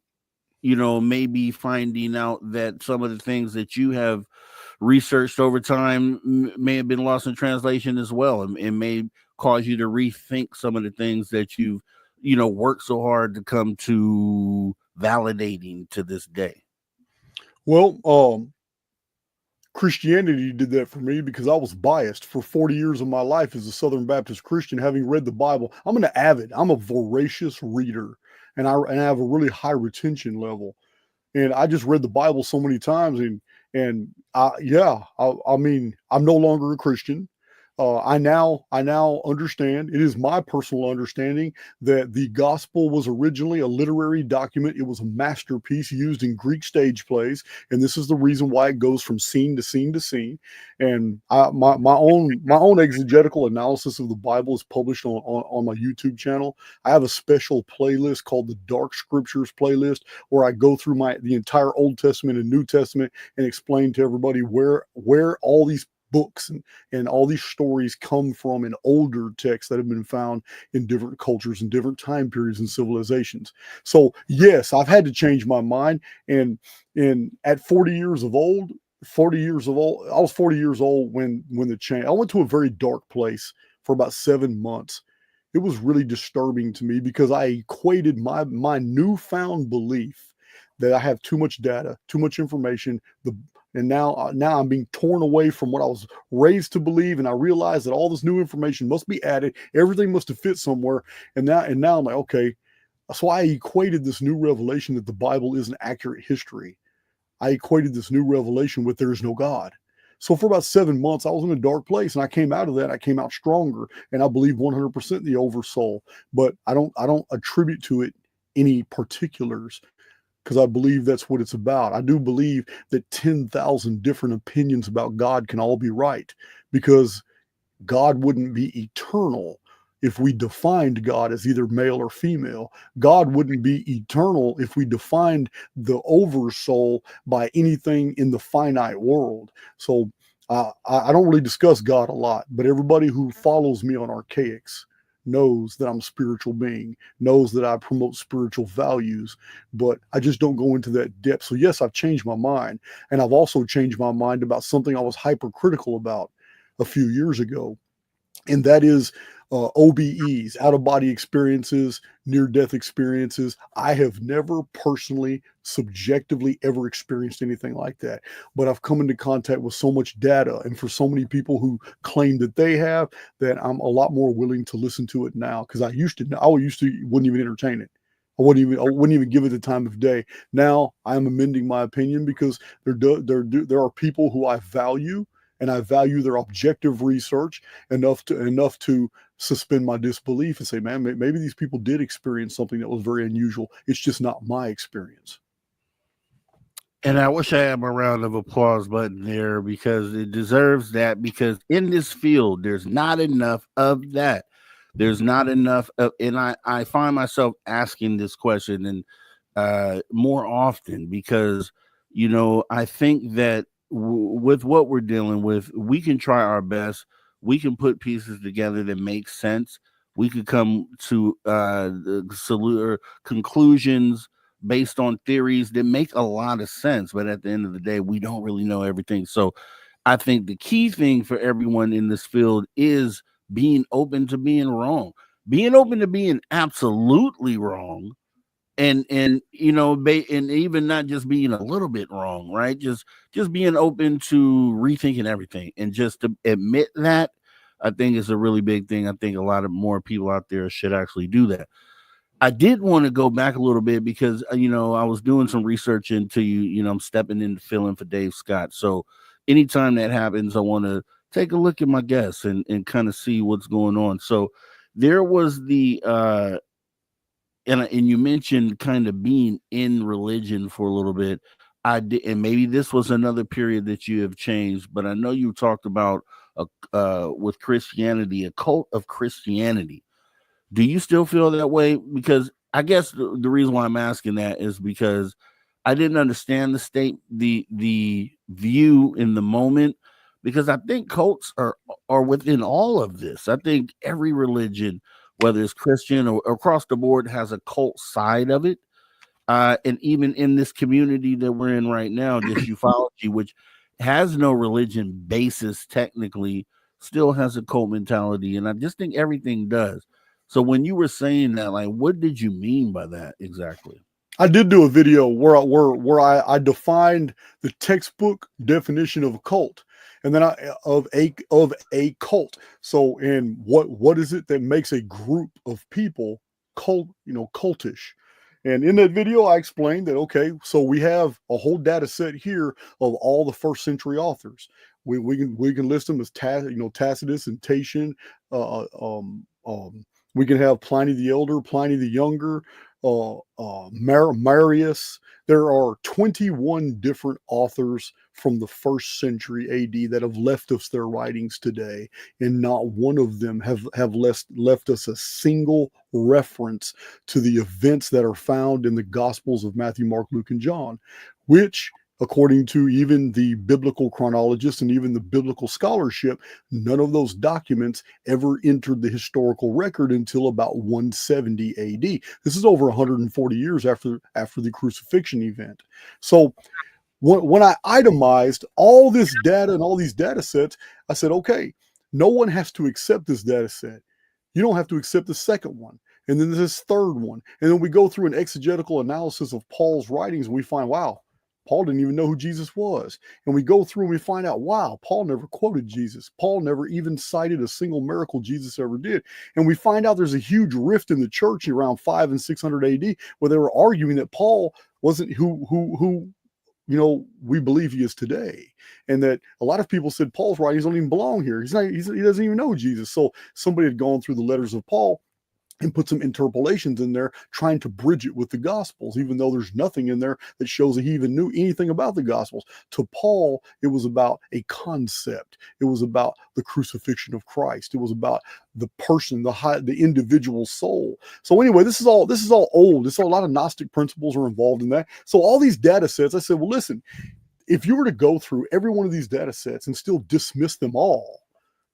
maybe finding out that some of the things that you have researched over time may have been lost in translation as well, and may cause you to rethink some of the things that you've worked so hard to come to validating to this day?
Well, Christianity did that for me because I was biased for 40 years of my life as a Southern Baptist Christian, having read the Bible. I'm a voracious reader, and I have a really high retention level. And I just read the Bible so many times, and I mean, I'm no longer a Christian. I now understand. It is my personal understanding that the gospel was originally a literary document. It was a masterpiece used in Greek stage plays, and this is the reason why it goes from scene to scene to scene. And my own exegetical analysis of the Bible is published on my YouTube channel. I have a special playlist called the Dark Scriptures playlist, where I go through the entire Old Testament and New Testament and explain to everybody where all these books and all these stories come from in older texts that have been found in different cultures and different time periods and civilizations. So yes, I've had to change my mind. And at 40 years old, I was 40 years old when the change. I went to a very dark place for about 7 months. It was really disturbing to me because I equated my newfound belief that I have too much data, too much information, and now I'm being torn away from what I was raised to believe, and I realize that all this new information must be added. Everything must have fit somewhere, and now I'm like, okay. So I equated this new revelation that the Bible is an accurate history. I equated this new revelation with there is no God. So for about 7 months, I was in a dark place, and I came out of that. I came out stronger, and I believe 100% in the oversoul. But I don't attribute to it any particulars, because I believe that's what it's about. I do believe that 10,000 different opinions about God can all be right, because God wouldn't be eternal if we defined God as either male or female. God wouldn't be eternal if we defined the oversoul by anything in the finite world. So I don't really discuss God a lot, but everybody who follows me on Archaix knows that I'm a spiritual being, knows that I promote spiritual values, but I just don't go into that depth. So yes, I've changed my mind, and I've also changed my mind about something I was hypercritical about a few years ago, and that is OBEs, out of body experiences, near death experiences. I have never personally, subjectively ever experienced anything like that. But I've come into contact with so much data, and for so many people who claim that they have, that I'm a lot more willing to listen to it now. Because I used to wouldn't even entertain it. I wouldn't even give it the time of day. Now I am amending my opinion because there are people who I value, and I value their objective research enough to suspend my disbelief and say, man, maybe these people did experience something that was very unusual. It's just not my experience.
And I wish I had my round of applause button there, because it deserves that, because in this field, there's not enough of that. There's not enough of, and I find myself asking this question and more often, because, you know, I think that with what we're dealing with, we can try our best. We can put pieces together that make sense. We could come to conclusions based on theories that make a lot of sense. But at the end of the day, we don't really know everything. So I think the key thing for everyone in this field is being open to being wrong, being open to being absolutely wrong. And you know, and even not just being a little bit wrong, right? Just being open to rethinking everything, and just to admit that, I think is a really big thing. I think a lot of more people out there should actually do that. I did want to go back a little bit because, you know, I was doing some research into you. You know, I'm stepping in to fill in for Dave Scott. So anytime that happens, I want to take a look at my guests and kind of see what's going on. So there was the and you mentioned kind of being in religion for a little bit. I did, and maybe this was another period that you have changed, but I know you talked about with Christianity, a cult of Christianity. Do you still feel that way? Because I guess the reason why I'm asking that is because I didn't understand the view in the moment, because I think cults are within all of this. I think every religion, whether it's Christian or across the board, has a cult side of it. And even in this community that we're in right now, this ufology, which has no religion basis technically, still has a cult mentality. And I just think everything does. So when you were saying that, like, what did you mean by that exactly?
I did do a video where I defined the textbook definition of a cult, and then of a cult. So, and what is it that makes a group of people cultish? And in that video, I explained that, okay, so we have a whole data set here of all the first century authors. We can list them as Tacitus and Tatian. We can have Pliny the Elder, Pliny the Younger, Marius. There are 21 different authors from the first century AD that have left us their writings today, and not one of them have left us a single reference to the events that are found in the Gospels of Matthew, Mark, Luke, and John, which, according to even the biblical chronologists and even the biblical scholarship, none of those documents ever entered the historical record until about 170 AD. This is over 140 years after the crucifixion event. So when I itemized all this data and all these data sets, I said, okay, no one has to accept this data set. You don't have to accept the second one. And then this third one. And then we go through an exegetical analysis of Paul's writings, and we find, wow, Paul didn't even know who Jesus was. And we go through and we find out, wow, Paul never quoted Jesus. Paul never even cited a single miracle Jesus ever did. And we find out there's a huge rift in the church around 500 and 600 AD, where they were arguing that Paul wasn't who we believe he is today. And that a lot of people said Paul's writings don't even belong here. He doesn't even know Jesus. So somebody had gone through the letters of Paul and put some interpolations in there, trying to bridge it with the Gospels, even though there's nothing in there that shows that he even knew anything about the Gospels. To Paul, it was about a concept. It was about the crucifixion of Christ. It was about the person, the individual soul. So anyway, this is all old. A lot of Gnostic principles are involved in that. So all these data sets, I said, well, listen, if you were to go through every one of these data sets and still dismiss them all,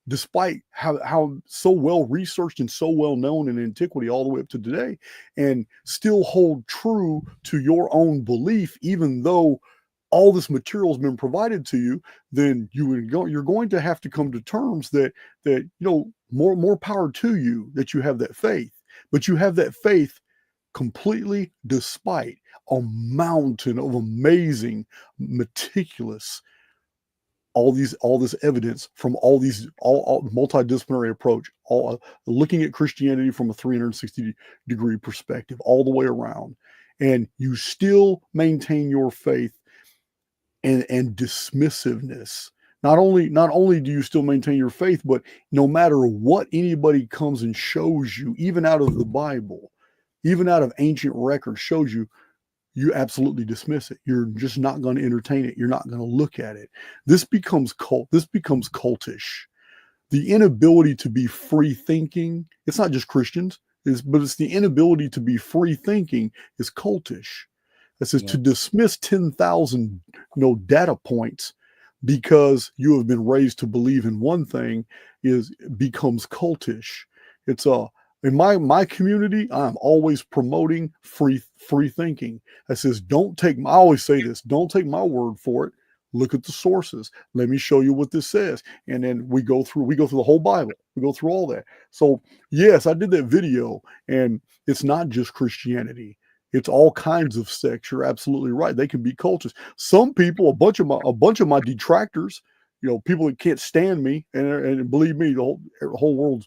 despite how so well researched and so well known in antiquity all the way up to today, and still hold true to your own belief, even though all this material has been provided to you, then you're going to have to come to terms that more power to you that you have that faith, but you have that faith completely despite a mountain of amazing, meticulous, all this evidence from all multidisciplinary approach, all looking at Christianity from a 360-degree perspective, all the way around, and you still maintain your faith and dismissiveness. Not only do you still maintain your faith, but no matter what anybody comes and shows you, even out of the Bible, even out of ancient records, shows you, you absolutely dismiss it. You're just not going to entertain it. You're not going to look at it. This becomes cultish. The inability to be free thinking, it's not just Christians, but it's the inability to be free thinking is cultish. It says to dismiss 10,000 data points because you have been raised to believe in one thing becomes cultish. It's in my community, I'm always promoting free thinking. I says, I always say this, don't take my word for it. Look at the sources. Let me show you what this says. And then we go through the whole Bible. We go through all that. So yes, I did that video, and it's not just Christianity. It's all kinds of sects. You're absolutely right. They can be cultish. Some people, a bunch of my detractors, people that can't stand me, and believe me, the whole world,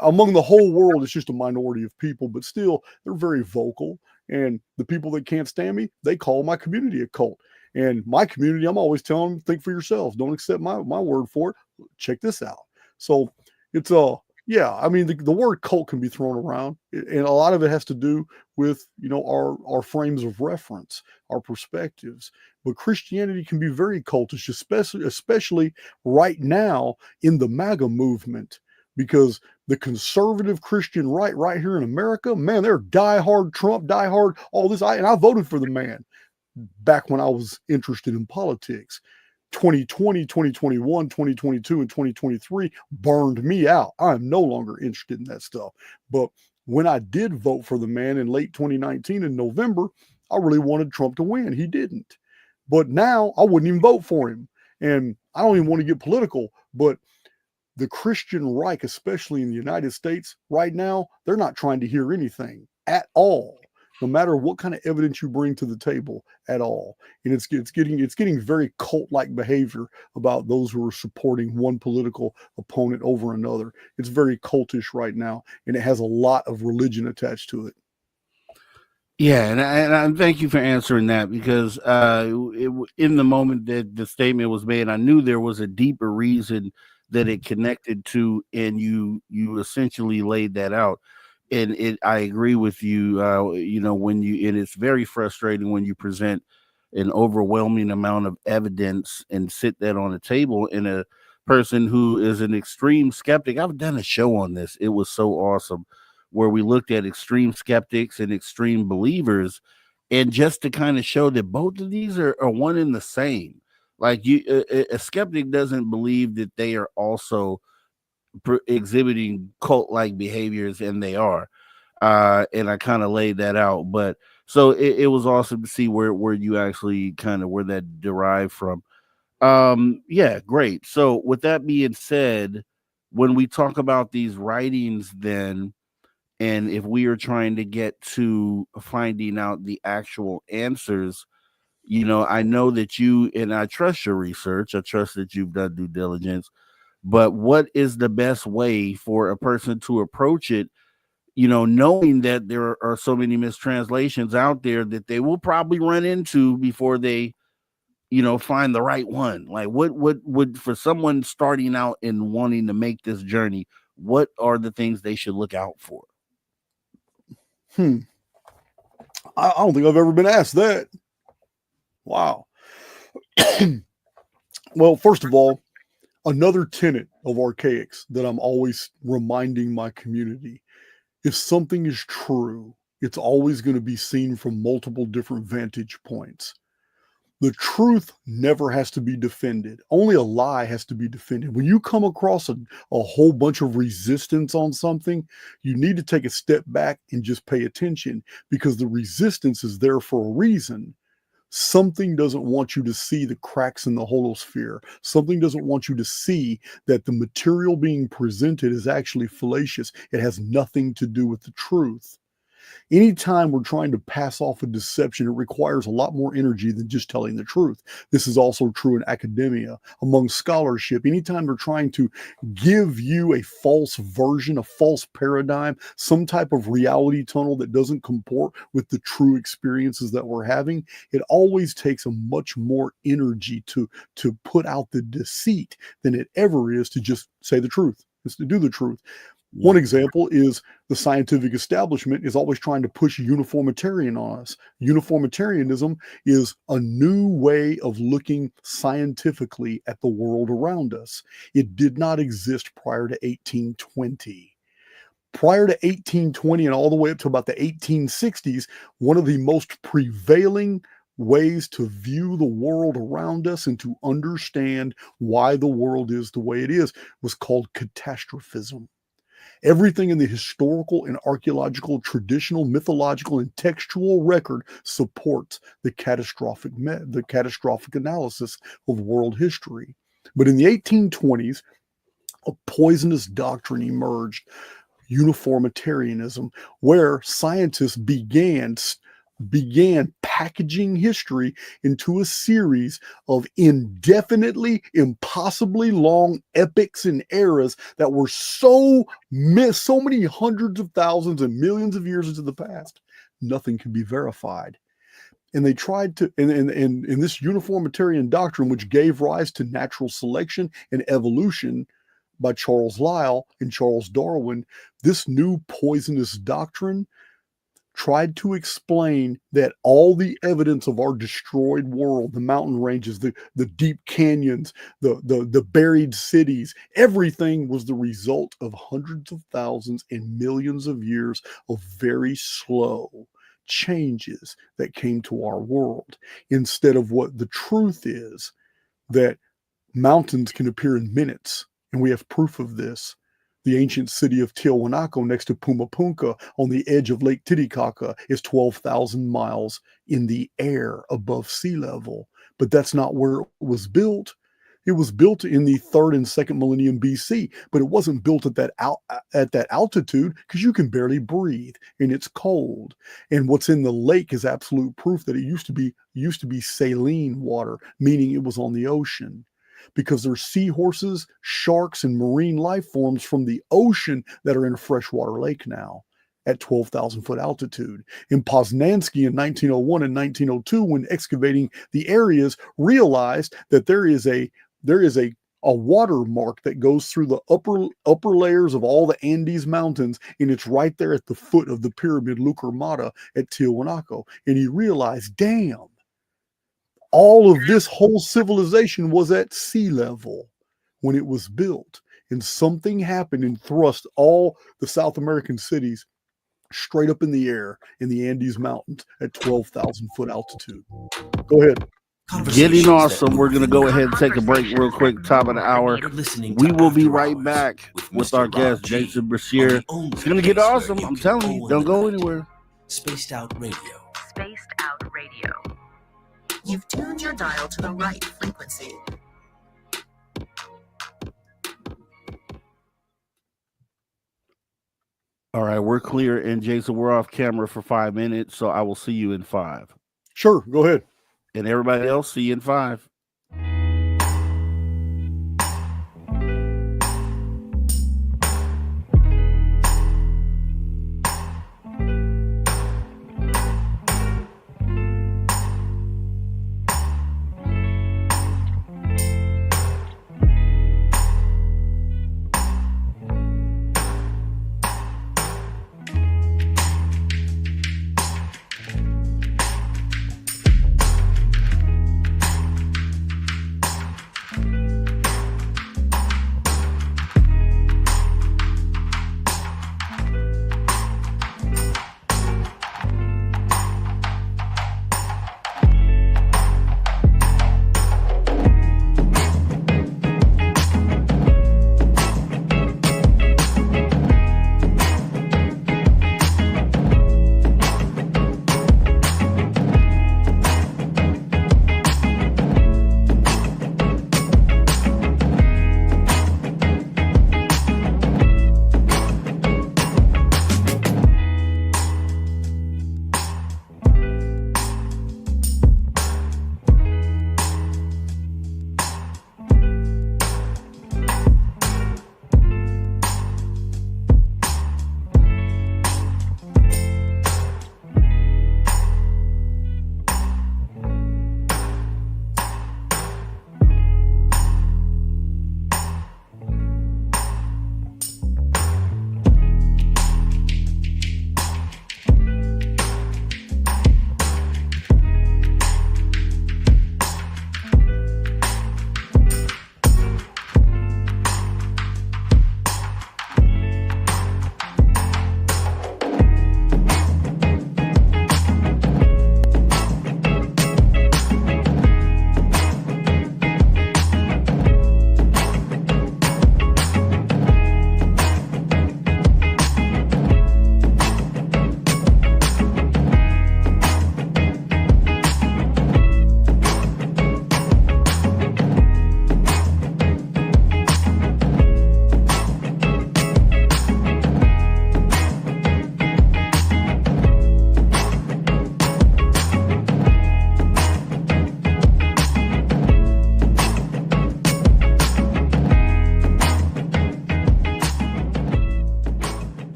among the whole world, it's just a minority of people, but still, they're very vocal. And the people that can't stand me, they call my community a cult. And my community, I'm always telling them, think for yourselves. Don't accept my word for it. Check this out. So it's the word cult can be thrown around, and a lot of it has to do with our frames of reference, our perspectives. But Christianity can be very cultish, especially right now in the MAGA movement, because the conservative Christian right here in America, man, they're diehard Trump, diehard all this. I voted for the man back when I was interested in politics. 2020, 2021, 2022, and 2023 burned me out. I'm no longer interested in that stuff. But when I did vote for the man in late 2019 in November, I really wanted Trump to win. He didn't. But now I wouldn't even vote for him. And I don't even want to get political, but the Christian right, especially in the United States right now, they're not trying to hear anything at all, no matter what kind of evidence you bring to the table at all. And it's getting very cult-like behavior about those who are supporting one political opponent over another. It's very cultish right now, and it has a lot of religion attached to it.
Yeah, and I thank you for answering that, because in the moment that the statement was made, I knew there was a deeper reason that it connected to, and you essentially laid that out. And I agree with you. And it's very frustrating when you present an overwhelming amount of evidence and sit that on the table, and a person who is an extreme skeptic. I've done a show on this. It was so awesome, where we looked at extreme skeptics and extreme believers, and just to kind of show that both of these are one and the same. Like a skeptic doesn't believe that they are also exhibiting cult-like behaviors, and they are. And I kind of laid that out. But so it was awesome to see where you actually kind of where that derived from. Yeah, great. So with that being said, when we talk about these writings, then, and if we are trying to get to finding out the actual answers, I know that and I trust your research. I trust that you've done due diligence. But what is the best way for a person to approach it, knowing that there are so many mistranslations out there that they will probably run into before they, find the right one? Like what would, for someone starting out and wanting to make this journey, what are the things they should look out for?
I don't think I've ever been asked that. Wow. Well, first of all, another tenet of Archaix that I'm always reminding my community: if something is true, it's always going to be seen from multiple different vantage points. The truth never has to be defended. Only a lie has to be defended. When you come across a whole bunch of resistance on something, you need to take a step back and just pay attention, because the resistance is there for a reason. Something doesn't want you to see the cracks in the holosphere. Something doesn't want you to see that the material being presented is actually fallacious. It has nothing to do with the truth. Anytime we're trying to pass off a deception, it requires a lot more energy than just telling the truth. This is also true in academia, among scholarship. Anytime they're trying to give you a false version, a false paradigm, some type of reality tunnel that doesn't comport with the true experiences that we're having, it always takes a much more energy to put out the deceit than it ever is to just say the truth. It's to do the truth. One example is the scientific establishment is always trying to push uniformitarian on us. Uniformitarianism is a new way of looking scientifically at the world around us. It did not exist prior to 1820. Prior to 1820 and all the way up to about the 1860s, one of the most prevailing ways to view the world around us and to understand why the world is the way it is was called catastrophism. Everything in the historical and archaeological, traditional, mythological, and textual record supports the catastrophic analysis of world history. But in the 1820s, a poisonous doctrine emerged, uniformitarianism, where scientists began packaging history into a series of indefinitely, impossibly long epics and eras that were so many hundreds of thousands and millions of years into the past, nothing could be verified. And they tried to, in this uniformitarian doctrine, which gave rise to natural selection and evolution by Charles Lyell and Charles Darwin, this new poisonous doctrine tried to explain that all the evidence of our destroyed world, the mountain ranges, the deep canyons, the buried cities, everything was the result of hundreds of thousands and millions of years of very slow changes that came to our world, instead of what the truth is, that mountains can appear in minutes, and we have proof of this. The ancient city of Tiwanaku next to Pumapunka on the edge of Lake Titicaca is 12,000 miles in the air above sea level. But that's not where it was built. It was built in the 3rd and 2nd millennium BC, but it wasn't built at that altitude because you can barely breathe and it's cold. And what's in the lake is absolute proof that it used to be saline water, meaning it was on the ocean. Because there's seahorses, sharks, and marine life forms from the ocean that are in a freshwater lake now at 12,000 foot altitude. In Poznański in 1901 and 1902, when excavating the areas, realized that there is a watermark that goes through the upper layers of all the Andes Mountains, and it's right there at the foot of the pyramid Lucarmata at Tiwanaku. And he realized, damn, all of this whole civilization was at sea level when it was built. And something happened and thrust all the South American cities straight up in the air in the Andes Mountains at 12,000 foot altitude. Go ahead.
Getting awesome. We're going to go ahead and take a break real quick, top of the hour. We will be right back with our guest, Jason Breshears. It's going to get awesome. I'm telling you, don't go anywhere.
Spaced Out Radio.
Spaced Out Radio. You've tuned your dial to the right frequency.
All right, we're clear. And Jason, we're off camera for 5 minutes, so I will see you in 5.
Sure, go ahead.
And everybody else, see you in 5.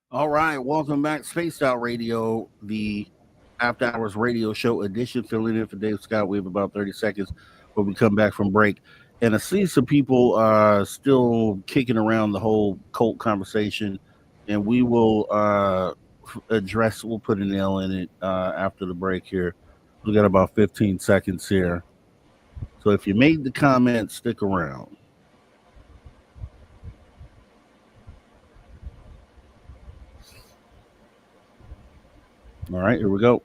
All right, welcome back, Spaced Out Radio, the After Hours Radio Show edition. Filling in for Dave Scott. We have about 30 seconds when we come back from break. And I see some people still kicking around the whole cult conversation, and we will we'll put a nail in it after the break here. We got about 15 seconds here. So if you made the comment, stick around. All right, here we go.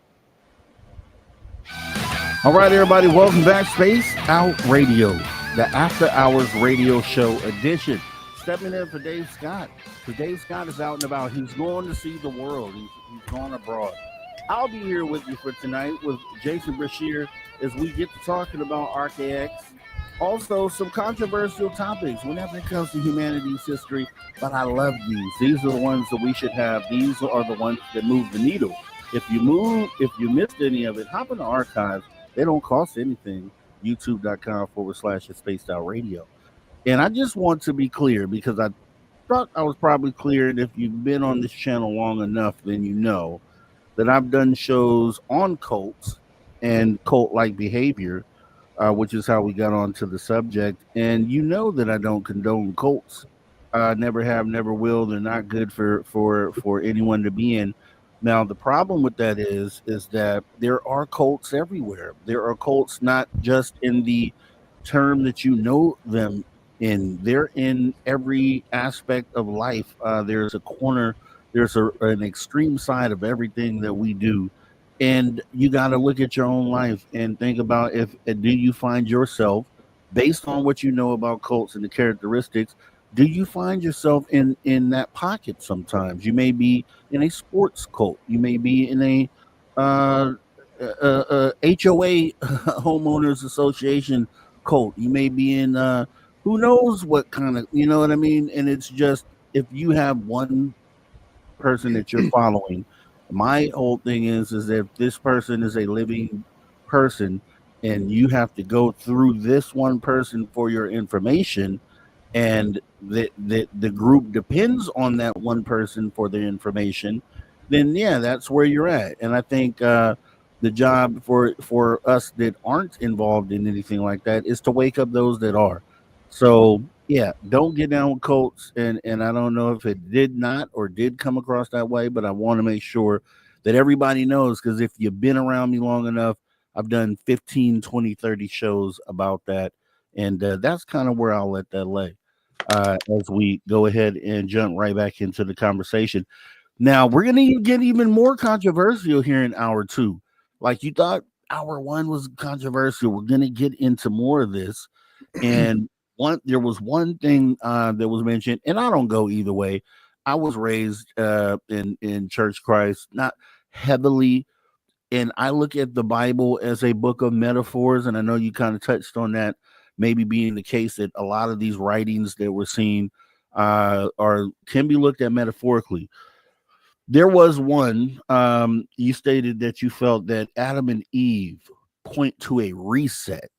All right, everybody, welcome back. Space Out Radio, the After Hours Radio Show edition. Stepping in for Dave Scott. So Dave Scott is out and about. He's going to see the world. He's going abroad. I'll be here with you for tonight with Jason Breshears as we get to talking about Archaix. Also, some controversial topics whenever it comes to humanity's history, but I love these. These are the ones that we should have. These are the ones that move the needle. If you missed any of it, hop in the archives. They don't cost anything. YouTube.com/Spaced Out Radio. And I just want to be clear because I thought I was probably clear. And if you've been on this channel long enough, then you know that I've done shows on cults and cult-like behavior, which is how we got onto the subject. And you know that I don't condone cults. Never have, never will. They're not good for anyone to be in. Now, the problem with that is that there are cults everywhere. There are cults not just in the term that you know them in. They're in every aspect of life. There's a corner, there's an extreme side of everything that we do. And you got to look at your own life and think about do you find yourself, based on what you know about cults and the characteristics, do you find yourself in that pocket sometimes? You may be in a sports cult. You may be in a HOA, homeowners association cult. You may be in who knows what kind of, you know what I mean? And it's just, if you have one person that you're following, my whole thing is that if this person is a living person and you have to go through this one person for your information, and the group depends on that one person for their information, then yeah, that's where you're at. And I think the job for us that aren't involved in anything like that is to wake up those that are. So yeah, don't get down with cults. And I don't know if it did not or did come across that way, but I want to make sure that everybody knows, because if you've been around me long enough, I've done 15, 20, 30 shows about that. And that's kind of where I'll let that lay as we go ahead and jump right back into the conversation. Now, we're going to get even more controversial here in hour 2. Like you thought hour 1 was controversial. We're going to get into more of this. And there was one thing that was mentioned, and I don't go either way. I was raised in Church Christ, not heavily, and I look at the Bible as a book of metaphors, and I know you kind of touched on that, maybe being the case that a lot of these writings that we're seeing can be looked at metaphorically. There was one, you stated that you felt that Adam and Eve point to a reset,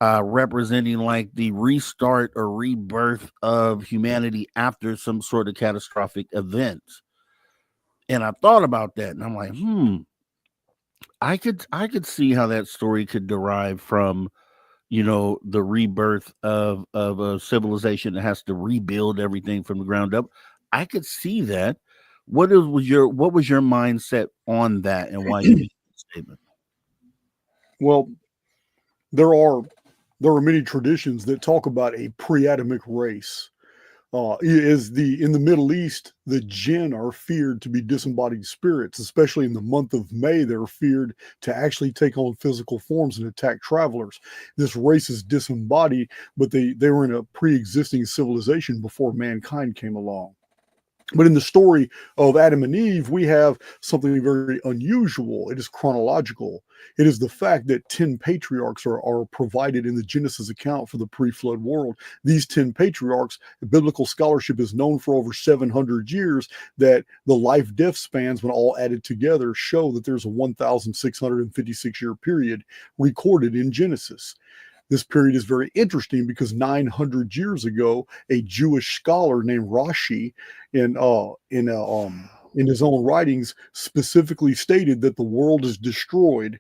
representing like the restart or rebirth of humanity after some sort of catastrophic event. And I thought about that, and I'm like, I could see how that story could derive from, the rebirth of a civilization that has to rebuild everything from the ground up. I could see that. What was your mindset on that, and why you made that statement?
Well, there are many traditions that talk about a pre-Adamic race. In the Middle East, the jinn are feared to be disembodied spirits, especially in the month of May. They're feared to actually take on physical forms and attack travelers. This race is disembodied, but they were in a pre-existing civilization before mankind came along. But in the story of Adam and Eve, we have something very unusual. It is chronological. It is the fact that 10 patriarchs are provided in the Genesis account for the pre-flood world. These 10 patriarchs, biblical scholarship is known for over 700 years, that the life-death spans, when all added together, show that there's a 1,656-year period recorded in Genesis. This period is very interesting because 900 years ago, a Jewish scholar named Rashi, in his own writings, specifically stated that the world is destroyed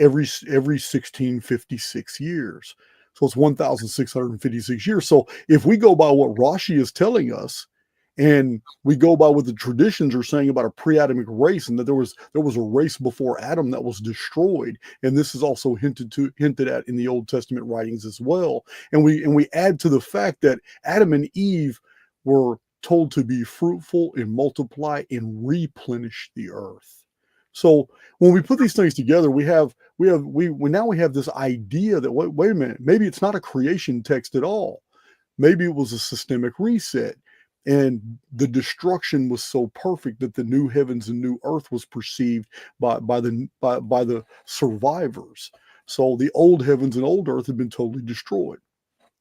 every 1656 years. So it's 1,656 years. So if we go by what Rashi is telling us, and we go by what the traditions are saying about a pre-Adamic race, and that there was a race before Adam that was destroyed, and this is also hinted at in the Old Testament writings as well. And we add to the fact that Adam and Eve were told to be fruitful and multiply and replenish the earth. So when we put these things together, we now have this idea that wait a minute, maybe it's not a creation text at all. Maybe it was a systemic reset. And the destruction was so perfect that the new heavens and new earth was perceived by the survivors. So the old heavens and old earth had been totally destroyed.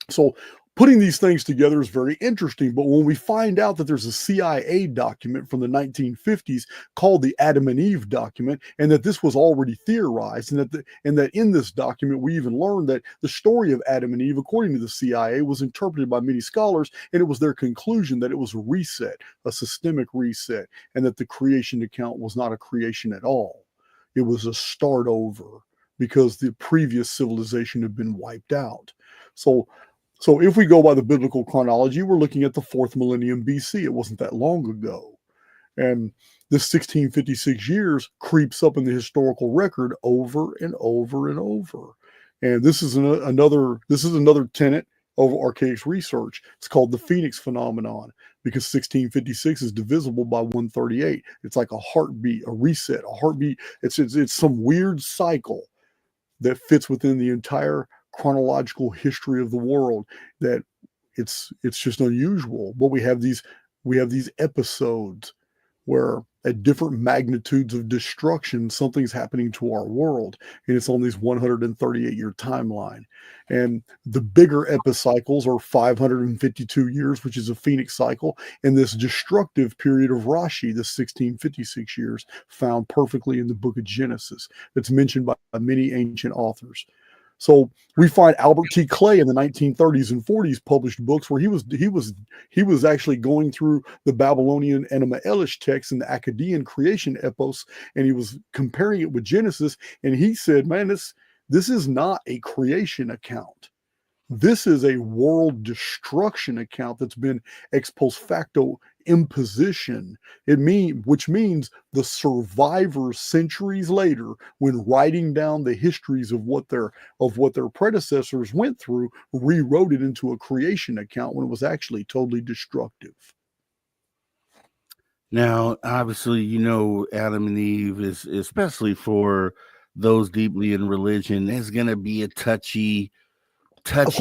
So putting these things together is very interesting. But when we find out that there's a CIA document from the 1950s called the Adam and Eve document, and that this was already theorized, and that in this document we even learned that the story of Adam and Eve, according to the CIA, was interpreted by many scholars, and it was their conclusion that it was a reset, a systemic reset, and that the creation account was not a creation at all. It was a start over because the previous civilization had been wiped out. So if we go by the biblical chronology, we're looking at the 4th millennium BC. It wasn't that long ago. And this 1656 years creeps up in the historical record over and over and over. And this is another tenet of Archaix research. It's called the Phoenix phenomenon, because 1656 is divisible by 138. It's like a heartbeat, a reset, a heartbeat. It's some weird cycle that fits within the entire chronological history of the world, that it's just unusual. But we have these episodes where at different magnitudes of destruction, something's happening to our world, and it's on this 138-year timeline. And the bigger epicycles are 552 years, which is a Phoenix cycle, and this destructive period of Rashi, the 1656 years, found perfectly in the book of Genesis, that's mentioned by many ancient authors. So we find Albert T. Clay in the 1930s and 40s published books where he was actually going through the Babylonian Enuma Elish text and the Akkadian creation epos, and he was comparing it with Genesis, and he said, man, this is not a creation account. This is a world destruction account that's been ex post facto imposition. Which means the survivors centuries later, when writing down the histories of what their predecessors went through, rewrote it into a creation account when it was actually totally destructive.
Now, obviously, Adam and Eve is, especially for those deeply in religion, is going to be a touchy subject,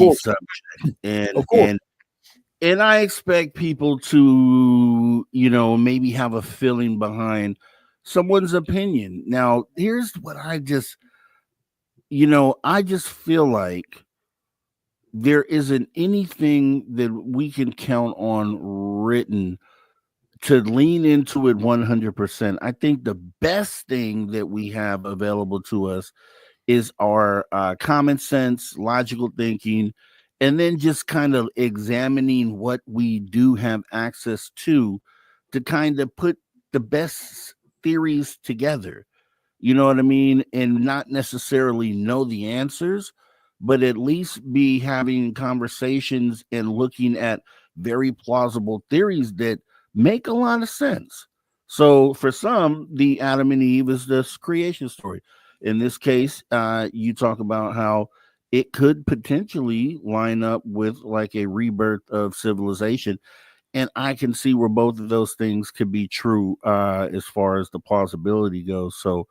Of course.
and I expect people to, maybe have a feeling behind someone's opinion. Now, here's what I just feel like there isn't anything that we can count on written to lean into it 100%. I think the best thing that we have available to us is our common sense, logical thinking, and then just kind of examining what we do have access to kind of put the best theories together. You know what I mean? And not necessarily know the answers, but at least be having conversations and looking at very plausible theories that make a lot of sense. So for some, the Adam and Eve is this creation story. In this case, you talk about how it could potentially line up with like a rebirth of civilization. And I can see where both of those things could be true as far as the plausibility goes. So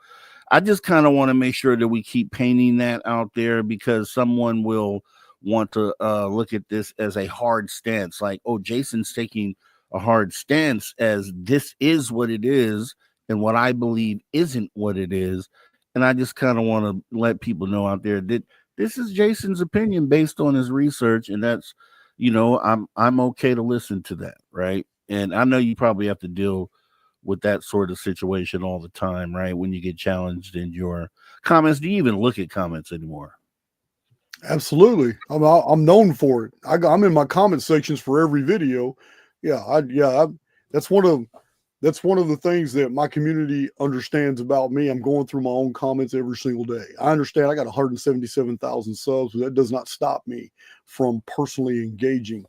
I just kind of want to make sure that we keep painting that out there, because someone will want to look at this as a hard stance. Like, oh, Jason's taking a hard stance as this is what it is and what I believe isn't what it is. And I just kind of want to let people know out there that this is Jason's opinion based on his research, and that's, I'm okay to listen to that, right? And I know you probably have to deal with that sort of situation all the time, right? When you get challenged in your comments. Do you even look at comments anymore?
Absolutely. I'm known for it. I'm in my comment sections for every video. That's one of the things that my community understands about me. I'm going through my own comments every single day. I understand I got 177,000 subs, but that does not stop me from personally engaging.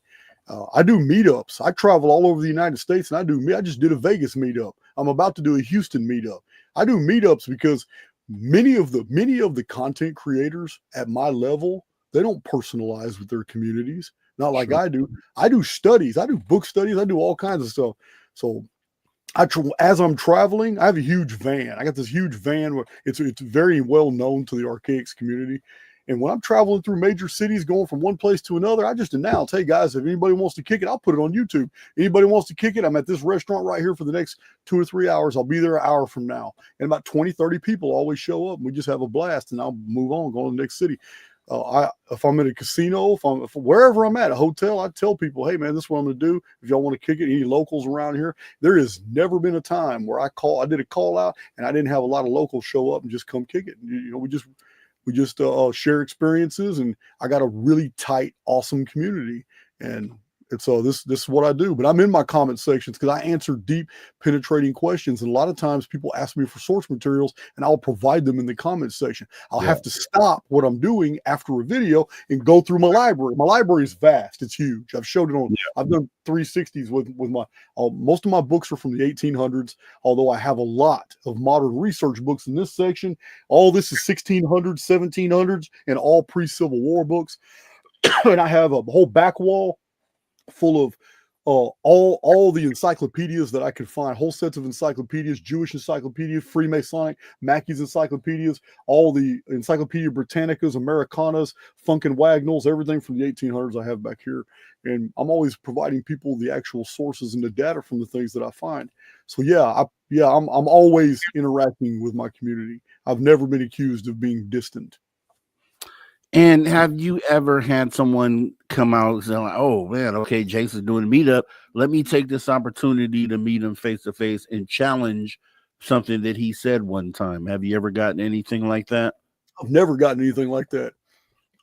I do meetups. I travel all over the United States, and I just did a Vegas meetup. I'm about to do a Houston meetup. I do meetups because many of the content creators at my level, they don't personalize with their communities, not like I do. I do studies. I do book studies. I do all kinds of stuff. So as I'm traveling, I have a huge van. I got this huge van where it's very well known to the Archaix community. And when I'm traveling through major cities, going from one place to another, I just announce, hey guys, if anybody wants to kick it, I'll put it on YouTube. Anybody wants to kick it, I'm at this restaurant right here for the next 2 or 3 hours. I'll be there an hour from now. And about 20, 30 people always show up, and we just have a blast, and I'll move on, go to the next city. If I'm in a casino, if wherever I'm at, a hotel, I tell people, hey man, this is what I'm going to do. If y'all want to kick it, any locals around here, there has never been a time where I did a call out and I didn't have a lot of locals show up and just come kick it. We just share experiences, and I got a really tight, awesome community. And it's this is what I do. But I'm in my comment sections because I answer deep, penetrating questions. And a lot of times people ask me for source materials, and I'll provide them in the comment section. I'll have to stop what I'm doing after a video and go through my library. My library is vast. It's huge. I've showed it on. I've done 360s with my. Most of my books are from the 1800s, although I have a lot of modern research books in this section. All this is 1600s, 1700s, and all pre-Civil War books. And I have a whole back wall full of all the encyclopedias that I could find, whole sets of encyclopedias, Jewish encyclopedia, Freemasonic, Mackey's encyclopedias, all the Encyclopedia Britannicas, Americanas, Funkin' Wagnalls, everything from the 1800s I have back here. And I'm always providing people the actual sources and the data from the things that I find. So I'm always interacting with my community. I've never been accused of being distant.
And have you ever had someone come out and say, like, oh man, okay, Jason's doing a meetup. Let me take this opportunity to meet him face to face and challenge something that he said one time. Have you ever gotten anything like that?
I've never gotten anything like that.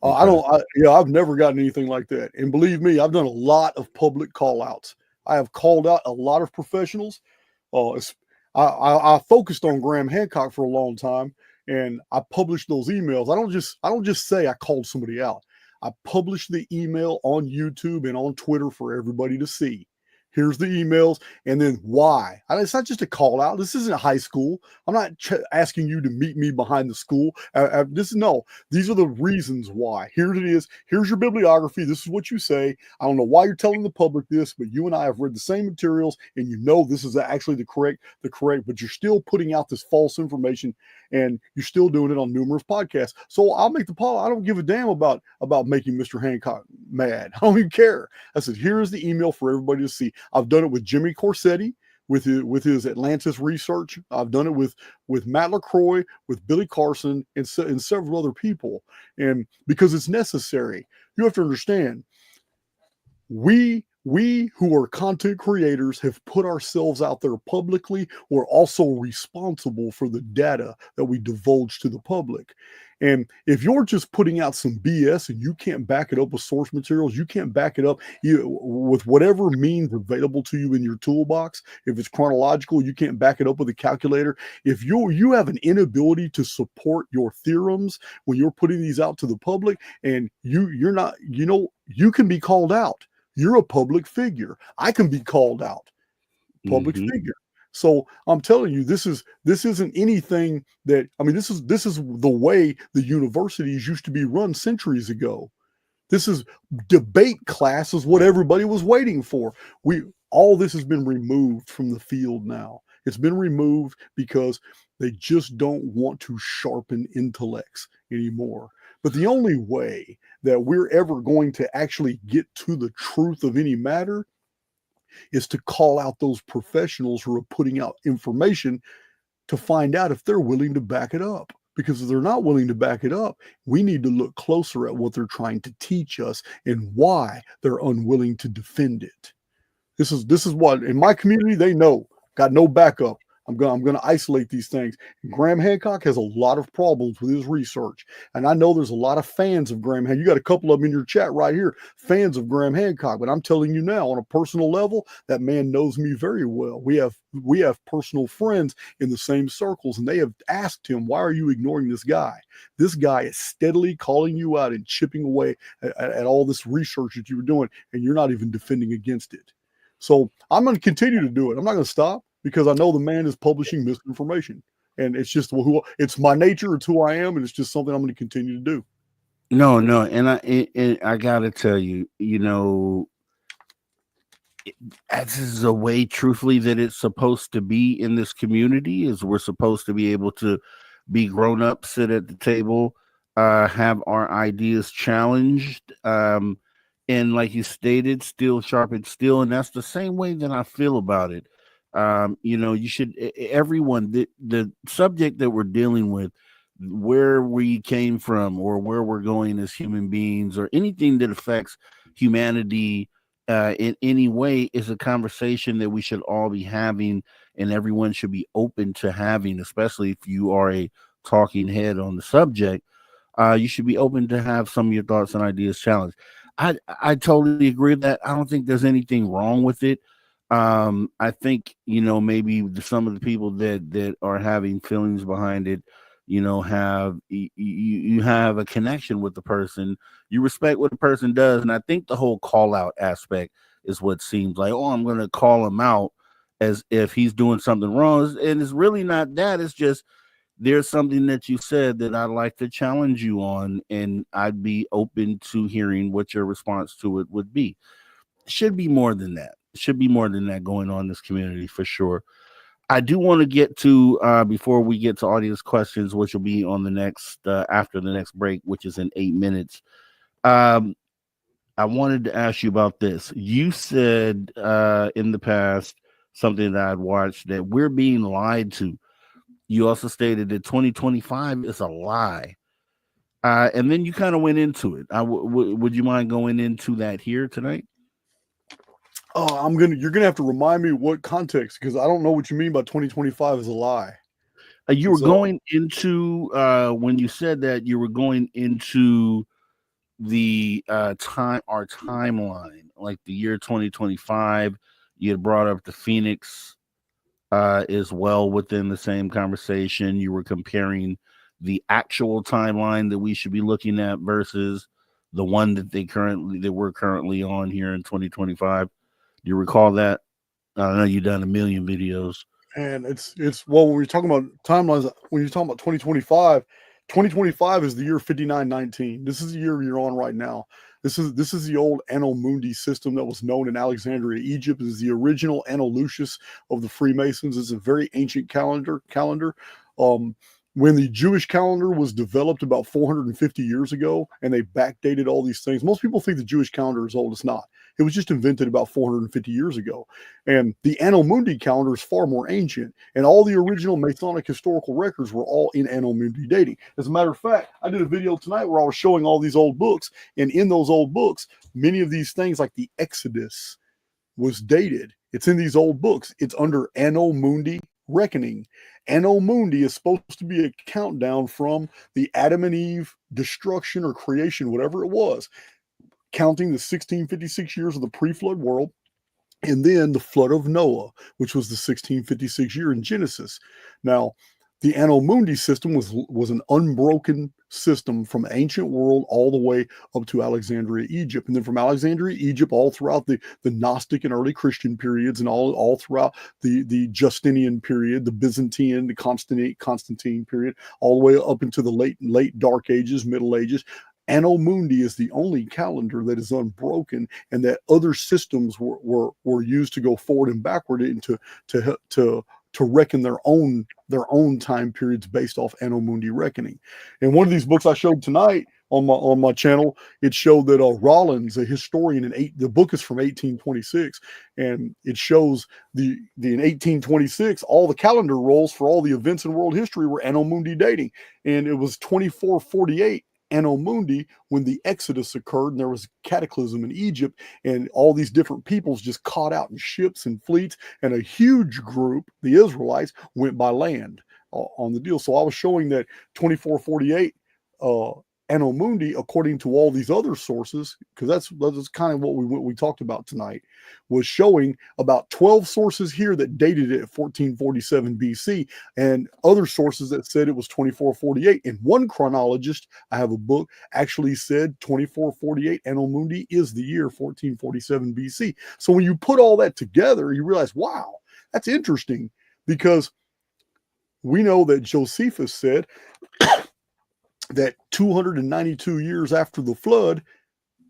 Okay. I've never gotten anything like that. And believe me, I've done a lot of public call outs. I have called out a lot of professionals. I focused on Graham Hancock for a long time, and I published those emails. I don't just say I called somebody out. I published the email on YouTube and on Twitter for everybody to see. Here's the emails, and then why. It's not just a call out. This isn't high school. I'm not asking you to meet me behind the school. These are the reasons why. Here it is. Here's your bibliography. This is what you say. I don't know why you're telling the public this, but you and I have read the same materials, and you know this is actually the correct, but you're still putting out this false information, and you're still doing it on numerous podcasts. So I'll make the call. I don't give a damn about making Mr. Hancock mad. I don't even care. I said, here's the email for everybody to see. I've done it with Jimmy Corsetti, with his Atlantis research. I've done it with Matt LaCroix, with Billy Carson, and several other people. And because it's necessary, you have to understand, we who are content creators have put ourselves out there publicly. We're also responsible for the data that we divulge to the public. And if you're just putting out some BS and you can't back it up with source materials, you can't back it up with whatever means available to you in your toolbox. If it's chronological, you can't back it up with a calculator. If you have an inability to support your theorems when you're putting these out to the public, and you're not, you can be called out. You're a public figure. I can be called out. Public figure. So I'm telling you, this isn't anything that, this is the way the universities used to be run centuries ago. This is debate class is what everybody was waiting for. All this has been removed from the field now. It's been removed because they just don't want to sharpen intellects anymore. But the only way that we're ever going to actually get to the truth of any matter is to call out those professionals who are putting out information to find out if they're willing to back it up. Because if they're not willing to back it up, we need to look closer at what they're trying to teach us and why they're unwilling to defend it. This is what, in my community, they know. Got no backup. I'm going to isolate these things. Graham Hancock has a lot of problems with his research. And I know there's a lot of fans of Graham Hancock. You got a couple of them in your chat right here, fans of Graham Hancock. But I'm telling you now, on a personal level, that man knows me very well. We have personal friends in the same circles, and they have asked him, why are you ignoring this guy? This guy is steadily calling you out and chipping away at all this research that you were doing, and you're not even defending against it. So I'm going to continue to do it. I'm not going to stop, because I know the man is publishing misinformation, and it's just it's my nature. It's who I am, and it's just something I'm going to continue to do.
No, and I gotta tell you, this is a way, truthfully, that it's supposed to be in this community. Is we're supposed to be able to be grown up, sit at the table, have our ideas challenged, and like you stated, steel sharpens steel, and that's the same way that I feel about it. You should, everyone, the subject that we're dealing with, where we came from or where we're going as human beings, or anything that affects humanity in any way, is a conversation that we should all be having, and everyone should be open to having, especially if you are a talking head on the subject. You should be open to have some of your thoughts and ideas challenged. I totally agree with that. I don't think there's anything wrong with it. I think, maybe some of the people that are having feelings behind it, have you have a connection with the person, you respect what the person does. And I think the whole call out aspect is what seems like, I'm going to call him out as if he's doing something wrong. And it's really not that. It's just, there's something that you said that I'd like to challenge you on, and I'd be open to hearing what your response to it would be. Should be more than that. Should be more than that going on in this community, for sure. I do want to get to, before we get to audience questions, which will be on the next, after the next break, which is in 8 minutes. I wanted to ask you about this. You said in the past, something that I'd watched, that we're being lied to. You also stated that 2025 is a lie. And then you kind of went into it. Would you mind going into that here tonight?
Oh, you're gonna have to remind me what context, because I don't know what you mean by 2025 is a lie.
You were going into, when you said that, you were going into the our timeline, like the year 2025. You had brought up the Phoenix as well within the same conversation. You were comparing the actual timeline that we should be looking at versus the one that we're currently on here in 2025. You recall that? I know you've done a million videos.
And it's well, when we're talking about timelines, when you're talking about 2025 is the year 5919. This is the year you're on right now. This is the old Anno Mundi system that was known in Alexandria, Egypt. This is the original Anno Lucius of the Freemasons. It's a very ancient calendar. When the Jewish calendar was developed about 450 years ago, and they backdated all these things. Most people think the Jewish calendar is old. It's not. It was just invented about 450 years ago. And the Anno Mundi calendar is far more ancient. And all the original Masonic historical records were all in Anno Mundi dating. As a matter of fact, I did a video tonight where I was showing all these old books. And in those old books, many of these things like the Exodus was dated. It's in these old books. It's under Anno Mundi reckoning. Anno Mundi is supposed to be a countdown from the Adam and Eve destruction or creation, whatever it was, counting the 1656 years of the pre-flood world, and then the flood of Noah, which was the 1656 year in Genesis. Now, the Anno Mundi system was an unbroken system from ancient world all the way up to Alexandria, Egypt. And then from Alexandria, Egypt, all throughout the Gnostic and early Christian periods, and all throughout the Justinian period, the Byzantine, the Constantine period, all the way up into the late Dark Ages, Middle Ages. Anno Mundi is the only calendar that is unbroken, and that other systems were used to go forward and backward into to reckon their own time periods based off Anno Mundi reckoning. And one of these books I showed tonight on my channel, it showed that Rollins, a historian, the book is from 1826, and it shows the in 1826 all the calendar rolls for all the events in world history were Anno Mundi dating, and it was 2448. Anno Mundi when the Exodus occurred and there was cataclysm in Egypt, and all these different peoples just caught out in ships and fleets, and a huge group, the Israelites, went by land on the deal. So I was showing that 2448 Anno Mundi, according to all these other sources, because that's kind of what we talked about tonight, was showing about 12 sources here that dated it at 1447 BC, and other sources that said it was 2448. And one chronologist, I have a book, actually said 2448 Anno Mundi is the year 1447 BC. So when you put all that together, you realize, wow, that's interesting, because we know that Josephus said that 292 years after the flood,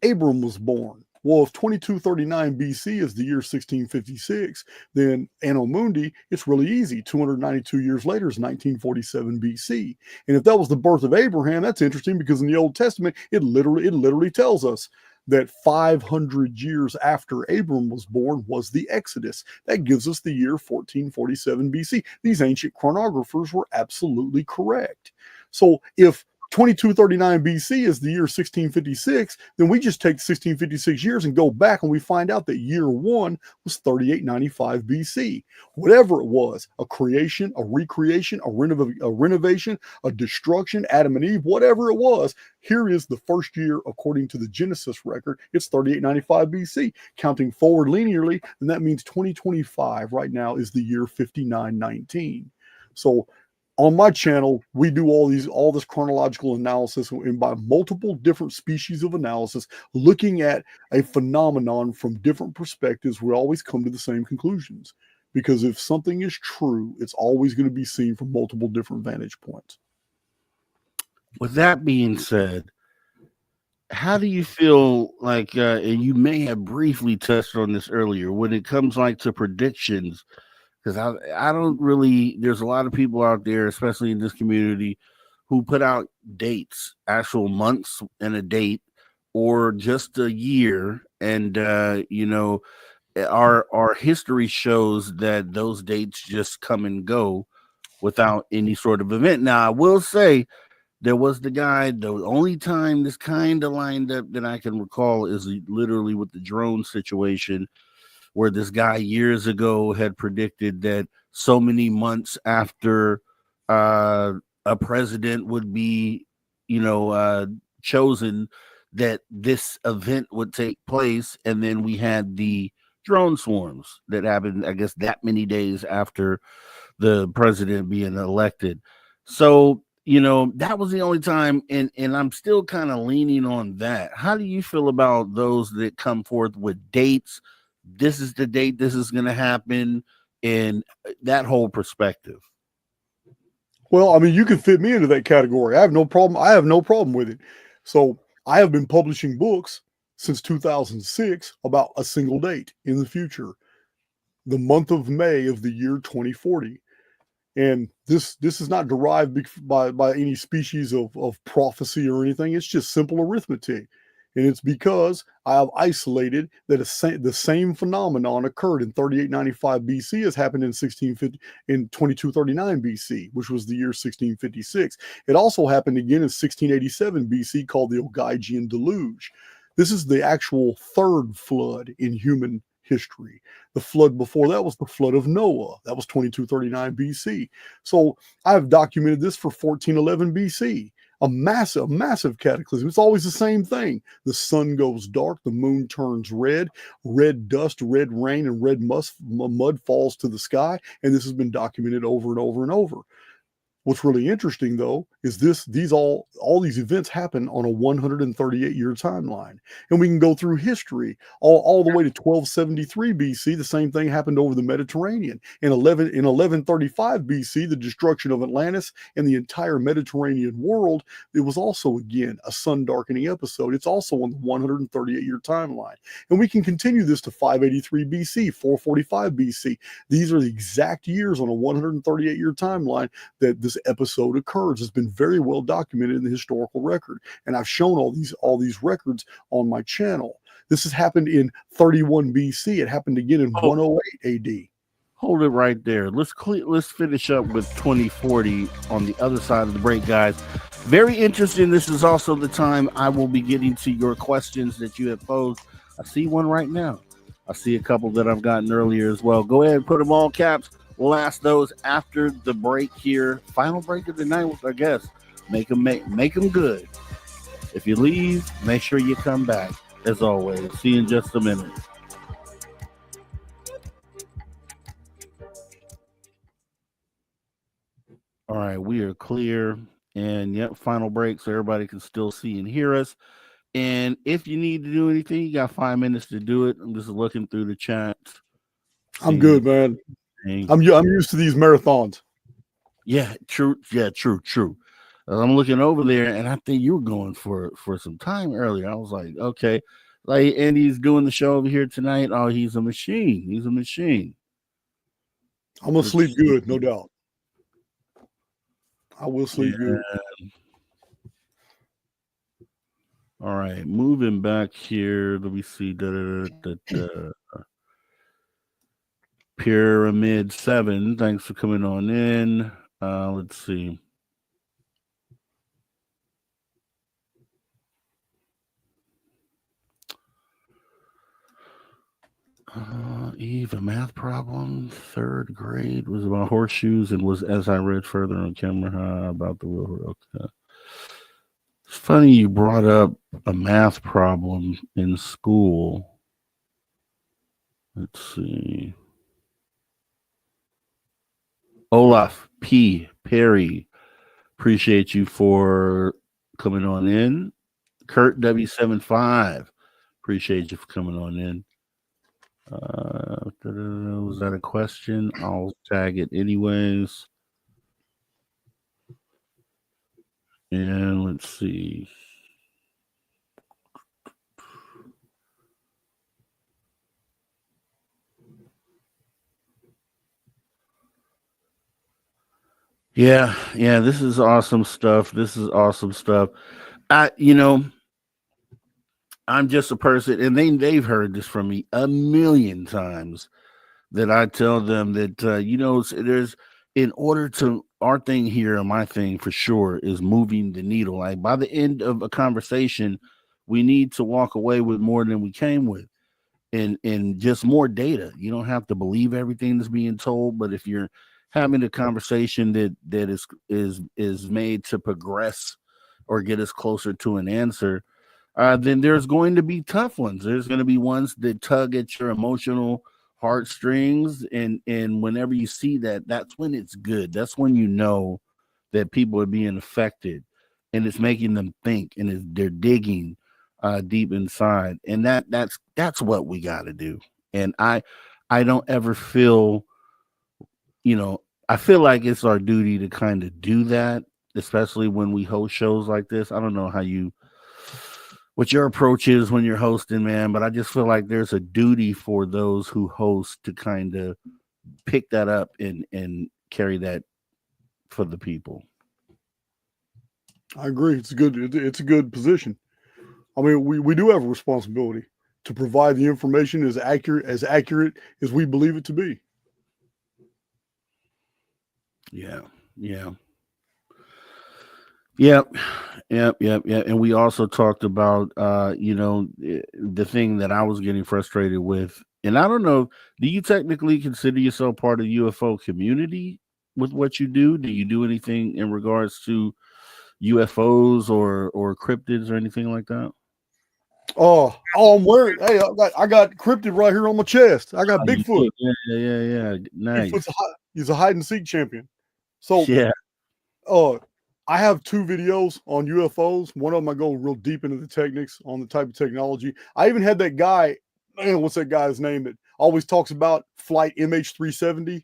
Abram was born. Well, if 2239 BC is the year 1656, then Anno Mundi, it's really easy. 292 years later is 1947 BC. And if that was the birth of Abraham, that's interesting, because in the Old Testament, it literally tells us that 500 years after Abram was born was the Exodus. That gives us the year 1447 BC. These ancient chronographers were absolutely correct. So if 2239 BC is the year 1656, then we just take 1656 years and go back, and we find out that year one was 3895 BC. Whatever it was, a creation, a recreation, a renovation, a destruction, Adam and Eve, whatever it was, here is the first year according to the Genesis record. It's 3895 BC. Counting forward linearly, then that means 2025 right now is the year 5919. So on my channel, we do all this chronological analysis, and by multiple different species of analysis, looking at a phenomenon from different perspectives, we always come to the same conclusions. Because if something is true, it's always going to be seen from multiple different vantage points.
With that being said, how do you feel like, and you may have briefly touched on this earlier, when it comes like to predictions? Because I don't really, there's a lot of people out there, especially in this community, who put out dates, actual months and a date, or just a year. And, our history shows that those dates just come and go without any sort of event. Now, I will say there was the only time this kind of lined up that I can recall is literally with the drone situation, where this guy years ago had predicted that so many months after a president would be, chosen, that this event would take place. And then we had the drone swarms that happened, I guess, that many days after the president being elected. So, that was the only time. And I'm still kind of leaning on that. How do you feel about those that come forth with dates, this is the date this is going to happen, and that whole perspective.
Well, I mean, you can fit me into that category. I have no problem. I have no problem with it. So I have been publishing books since 2006 about a single date in the future, the month of May of the year 2040. And this is not derived by any species of prophecy or anything. It's just simple arithmetic. And it's because I have isolated that the same phenomenon occurred in 3895 BC as happened in 2239 BC, which was the year 1656. It also happened again in 1687 BC, called the Ogygian Deluge. This is the actual third flood in human history. The flood before that was the flood of Noah. That was 2239 BC. So I've documented this for 1411 BC. A massive cataclysm. It's always the same thing. The sun goes dark, the moon turns red, red dust, red rain, and red mud falls to the sky. And this has been documented over and over and over. What's really interesting, though, is all these events happen on a 138-year timeline. And we can go through history all the way to 1273 BC. The same thing happened over the Mediterranean. In 1135 BC, the destruction of Atlantis and the entire Mediterranean world, it was also, again, a sun-darkening episode. It's also on the 138-year timeline. And we can continue this to 583 BC, 445 BC. These are the exact years on a 138-year timeline that this episode occurs. It's been very well documented in the historical record, and I've shown all these records on my channel. This has happened in 31 BC. It happened again in 108 AD.
Hold it right there. Let's finish up with 2040 on the other side of the break, guys. Very interesting. This is also the time I will be getting to your questions that you have posed. I see one right now. I see a couple that I've gotten earlier as well. Go ahead and put them all caps. We'll ask those after the break here. Final break of the night with our guests. Make them good. If you leave, make sure you come back. As always, see you in just a minute. All right, we are clear. And yep, final break so everybody can still see and hear us. And if you need to do anything, you got 5 minutes to do it. I'm just looking through the chat.
I'm good, man. I'm used to these marathons.
Yeah, true. I'm looking over there, and I think you were going for some time earlier. I was like, okay, like Andy's doing the show over here tonight. Oh, he's a machine.
I'm gonna sleep good, no doubt. I will sleep good.
All right, moving back here. Let me see. Pyramid 7, thanks for coming on in. Let's see. Eve, a math problem, 3rd grade, was about horseshoes and was, as I read further on camera, about the real. Okay. It's funny you brought up a math problem in school. Let's see. Olaf P. Perry, appreciate you for coming on in. Kurt W75, appreciate you for coming on in. Was that a question? I'll tag it anyways. And let's see. Yeah, this is awesome stuff. I'm just a person, and they've heard this from me a million times, that I tell them that, there's, in order to, our thing here, my thing for sure, is moving the needle. Like, by the end of a conversation, we need to walk away with more than we came with, and just more data. You don't have to believe everything that's being told, but if you're having a conversation that is made to progress or get us closer to an answer, then there's going to be tough ones. There's going to be ones that tug at your emotional heartstrings, and whenever you see that, that's when it's good. That's when you know that people are being affected, and it's making them think, and they're digging deep inside, and that's what we got to do. And I don't ever feel, I feel like it's our duty to kind of do that, especially when we host shows like this. I don't know what your approach is when you're hosting, man, but I just feel like there's a duty for those who host to kind of pick that up and carry that for the people.
I agree. It's a good position. I mean, we do have a responsibility to provide the information as accurate as we believe it to be.
Yeah. Yep. And we also talked about, the thing that I was getting frustrated with. And I don't know, do you technically consider yourself part of the UFO community with what you do? Do you do anything in regards to UFOs or cryptids or anything like that?
Oh, I'm wearing. Hey, I got cryptid right here on my chest. I got Bigfoot.
Yeah. Nice.
He's a hide and seek champion. So
yeah.
I have 2 videos on UFOs. One of them I go real deep into the techniques on the type of technology. I even had that guy, man, what's that guy's name that always talks about flight MH370,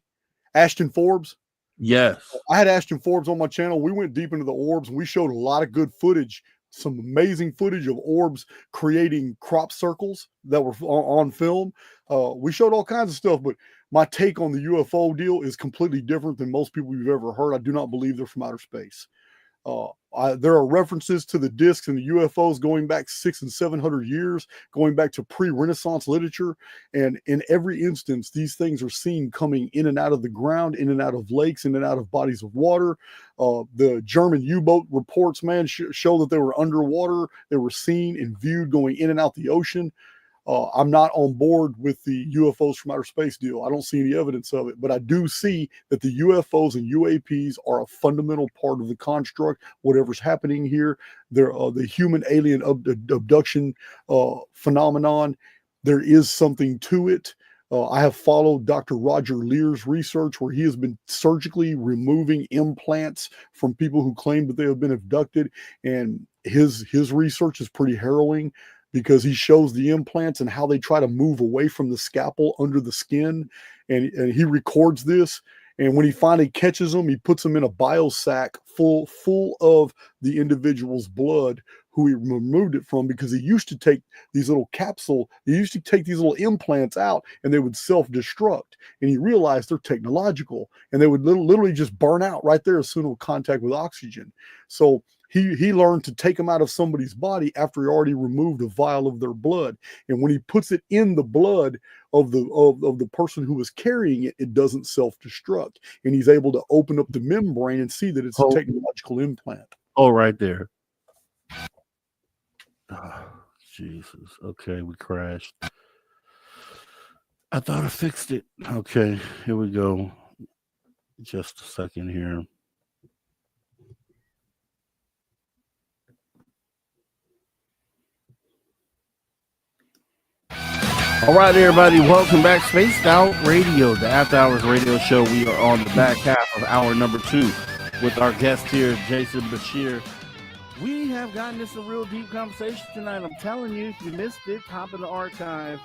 Ashton Forbes.
Yes.
I had Ashton Forbes on my channel. We went deep into the orbs and we showed a lot of good footage, some amazing footage of orbs creating crop circles that were on film. We showed all kinds of stuff, but my take on the UFO deal is completely different than most people you've ever heard. I do not believe they're from outer space. There are references to the discs and the UFOs going back 600 and 700 years, going back to pre-Renaissance literature. And in every instance, these things are seen coming in and out of the ground, in and out of lakes, in and out of bodies of water. The German U-boat reports, man, show that they were underwater. They were seen and viewed going in and out the ocean. I'm not on board with the UFOs from outer space deal. I don't see any evidence of it, but I do see that the UFOs and UAPs are a fundamental part of the construct. Whatever's happening here, they're the human alien abduction phenomenon. There is something to it. I have followed Dr. Roger Lear's research where he has been surgically removing implants from people who claim that they have been abducted, and his research is pretty harrowing, because he shows the implants and how they try to move away from the scalpel under the skin. And he records this. And when he finally catches them, he puts them in a biosac full of the individual's blood who he removed it from, because he used to take these little implants out and they would self-destruct. And he realized they're technological and they would literally just burn out right there as soon as contact with oxygen. So he learned to take them out of somebody's body after he already removed a vial of their blood. And when he puts it in the blood of the person who was carrying it, it doesn't self-destruct. And he's able to open up the membrane and see that it's a technological implant.
Oh, right there. Oh, Jesus. Okay, we crashed. I thought I fixed it. Okay, here we go. Just a second here. All right, everybody, welcome back. Spaced Out Radio, the After Hours radio show. We are on the back half of hour number 2 with our guest here, Jason Breshears. We have gotten into some real deep conversation tonight. I'm telling you, if you missed it, hop in the archive,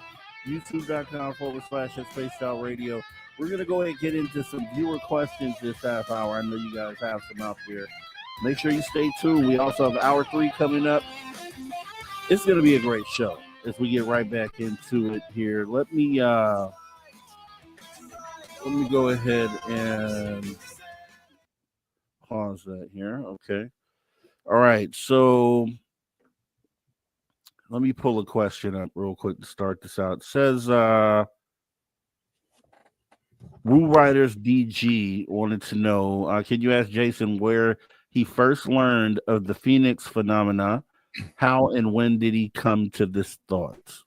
youtube.com/Spaced Out Radio. We're going to go ahead and get into some viewer questions this half hour. I know you guys have some out there. Make sure you stay tuned. We also have hour 3 coming up. It's going to be a great show as we get right back into it here. Let me go ahead and pause that here. Okay. All right. So let me pull a question up real quick to start this out. It says Woo Riders DG wanted to know, can you ask Jason where he first learned of the Phoenix phenomena? How and when did he come to this thought?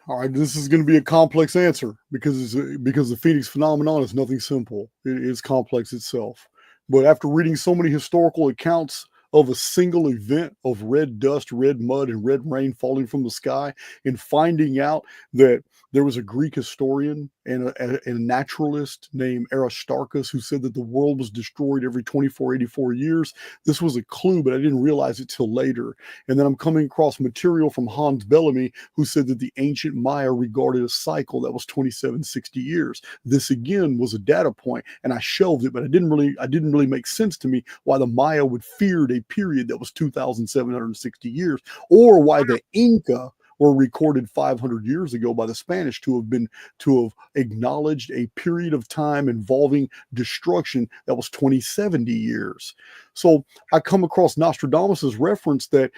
All right, this is going to be a complex answer because the Phoenix phenomenon is nothing simple. It is complex itself. But after reading so many historical accounts of a single event of red dust, red mud, and red rain falling from the sky, and finding out that there was a Greek historian and a naturalist named Archaix, who said that the world was destroyed every 24, 84 years. This was a clue, but I didn't realize it till later. And then I'm coming across material from Hans Bellamy, who said that the ancient Maya regarded a cycle that was 2760 years. This again was a data point, and I shelved it, but it didn't really make sense to me why the Maya would feared a period that was 2,760 years, or why the Inca were recorded 500 years ago by the Spanish to have acknowledged a period of time involving destruction that was 2070 years. So I come across Nostradamus's reference that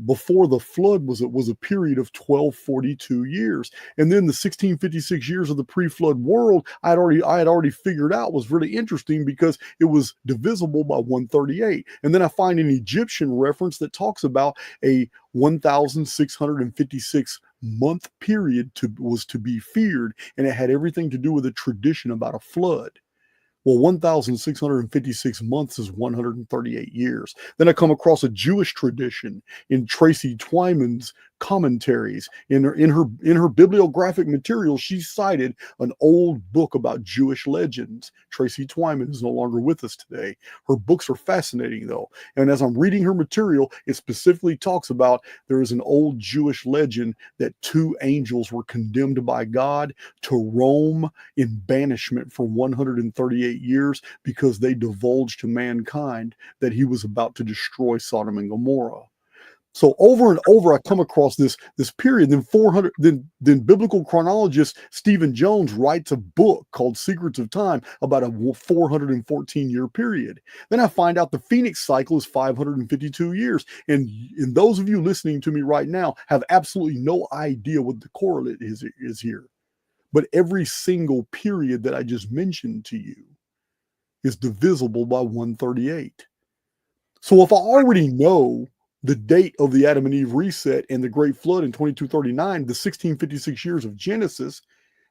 before the flood was a period of 1242 years, and then the 1656 years of the pre-flood world I had already figured out was really interesting because it was divisible by 138. And then I find an Egyptian reference that talks about a 1,656 month period was to be feared, and it had everything to do with a tradition about a flood. Well, 1,656 months is 138 years. Then I come across a Jewish tradition in Tracy Twyman's commentaries. In her bibliographic material, she cited an old book about Jewish legends. Tracy Twyman is no longer with us today. Her books are fascinating, though. And as I'm reading her material, it specifically talks about there is an old Jewish legend that 2 angels were condemned by God to roam in banishment for 138 years because they divulged to mankind that he was about to destroy Sodom and Gomorrah. So over and over, I come across this period. Then biblical chronologist Stephen Jones writes a book called Secrets of Time about a 414-year period. Then I find out the Phoenix cycle is 552 years. And those of you listening to me right now have absolutely no idea what the correlate is here. But every single period that I just mentioned to you is divisible by 138. So if I already know the date of the Adam and Eve reset and the Great Flood in 2239, the 1656 years of Genesis,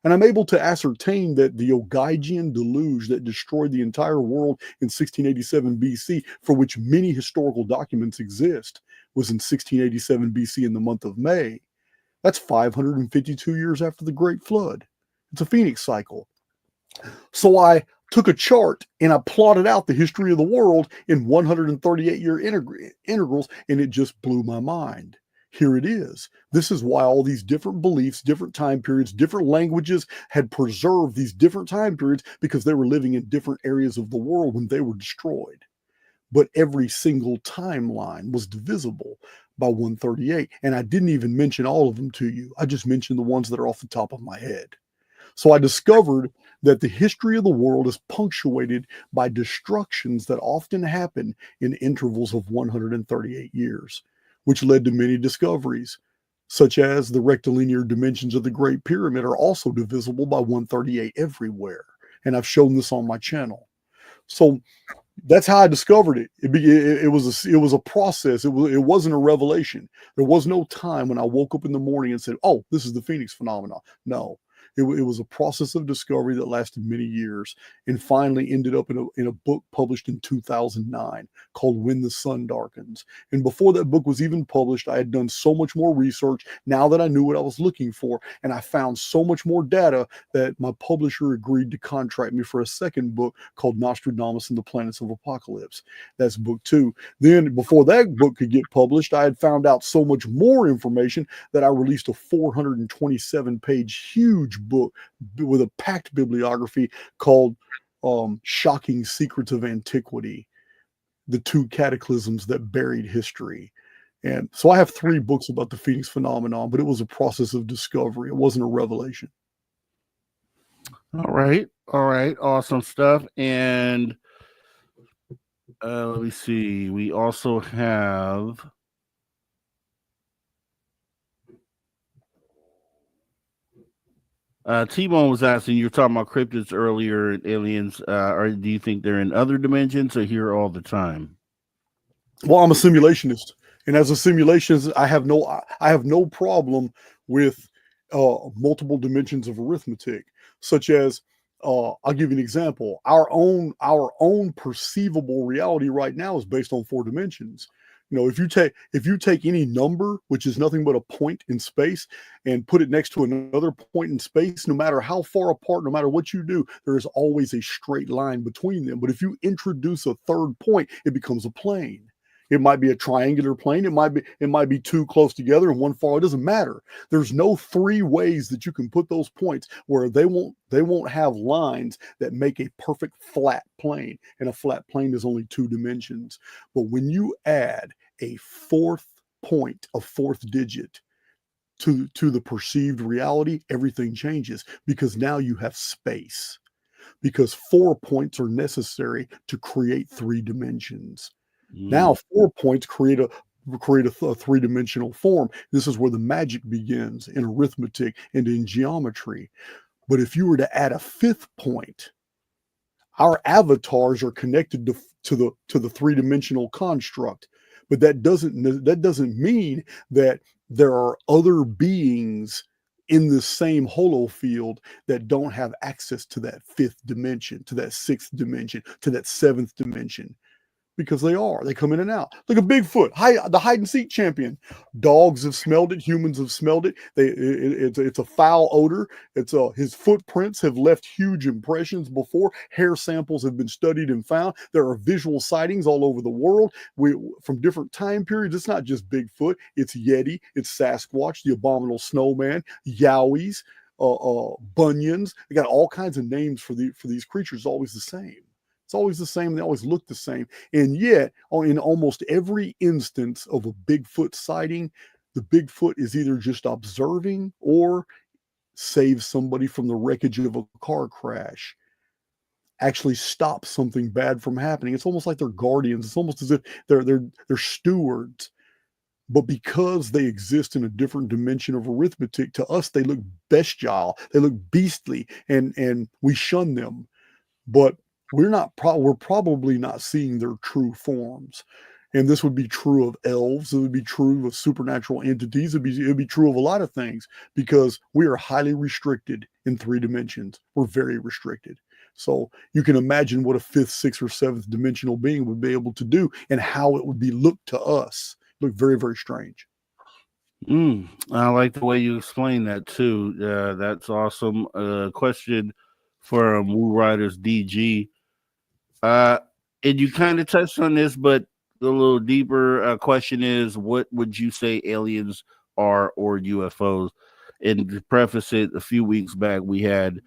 and I'm able to ascertain that the Ogygian deluge that destroyed the entire world in 1687 BC, for which many historical documents exist, was in 1687 BC in the month of May. That's 552 years after the Great Flood. It's a Phoenix cycle. So I took a chart and I plotted out the history of the world in 138-year integrals, and it just blew my mind. Here it is. This is why all these different beliefs, different time periods, different languages had preserved these different time periods because they were living in different areas of the world when they were destroyed. But every single timeline was divisible by 138. And I didn't even mention all of them to you. I just mentioned the ones that are off the top of my head. So I discovered that the history of the world is punctuated by destructions that often happen in intervals of 138 years, which led to many discoveries, such as the rectilinear dimensions of the Great Pyramid are also divisible by 138 everywhere. And I've shown this on my channel. So that's how I discovered it. It was a process. It wasn't a revelation. There was no time when I woke up in the morning and said, "Oh, this is the Phoenix phenomenon." No. It was a process of discovery that lasted many years and finally ended up in a book published in 2009 called When the Sun Darkens. And before that book was even published, I had done so much more research now that I knew what I was looking for. And I found so much more data that my publisher agreed to contract me for a second book called Nostradamus and the Planets of Apocalypse. That's book 2. Then before that book could get published, I had found out so much more information that I released a 427-page huge book with a packed bibliography called Shocking Secrets of Antiquity, the 2 cataclysms that buried history. And so I have 3 books about the Phoenix phenomenon, but it was a process of discovery. It wasn't a revelation.
All right. Awesome stuff. And let me see. We also have T-Bone was asking, you were talking about cryptids earlier, and aliens, or do you think they're in other dimensions or here all the time?
Well, I'm a simulationist, and as a simulationist, I have no problem with multiple dimensions of arithmetic, such as I'll give you an example. Our own perceivable reality right now is based on 4 dimensions. If you take any number, which is nothing but a point in space, and put it next to another point in space, no matter how far apart, no matter what you do, there is always a straight line between them. But if you introduce a third point, it becomes a plane. It might be a triangular plane. It might be two close together and one far. It doesn't matter. There's no three ways that you can put those points where they won't have lines that make a perfect flat plane. And a flat plane is only 2 dimensions. But when you add a fourth point, a fourth digit to the perceived reality, everything changes, because now you have space. Because 4 points are necessary to create 3 dimensions. Now 4 points create a 3-dimensional form. This is where the magic begins in arithmetic and in geometry. But if you were to add a 5th point, our avatars are connected to the 3-dimensional construct. But that doesn't mean that there are other beings in the same holo field that don't have access to that 5th dimension, to that 6th dimension, to that 7th dimension. Because they come in and out. Look at Bigfoot, the hide and seek champion. Dogs have smelled it. Humans have smelled it. It's a foul odor. His footprints have left huge impressions before. Hair samples have been studied and found. There are visual sightings all over the world from different time periods. It's not just Bigfoot. It's Yeti. It's Sasquatch, the abominable snowman, Yowies, Bunions. They got all kinds of names for these creatures. It's always the same. It's always the same. They always look the same. And yet, in almost every instance of a Bigfoot sighting, the Bigfoot is either just observing or saves somebody from the wreckage of a car crash, actually stops something bad from happening. It's almost like they're guardians. It's almost as if they're stewards. But because they exist in a different dimension of arithmetic, to us, they look bestial. They look beastly, and we shun them. But we're probably not seeing their true forms. And this would be true of elves. It would be true of supernatural entities. It'd be true of a lot of things, because we are highly restricted in 3 dimensions. We're very restricted. So you can imagine what a 5th, 6th, or 7th dimensional being would be able to do, and how it would be looked to us. Look very, very strange.
I like the way you explain that too. That's awesome. Question from Woo Riders DG. And you kind of touched on this, but the little deeper question is, what would you say aliens are, or UFOs? And to preface it, a few weeks back we had,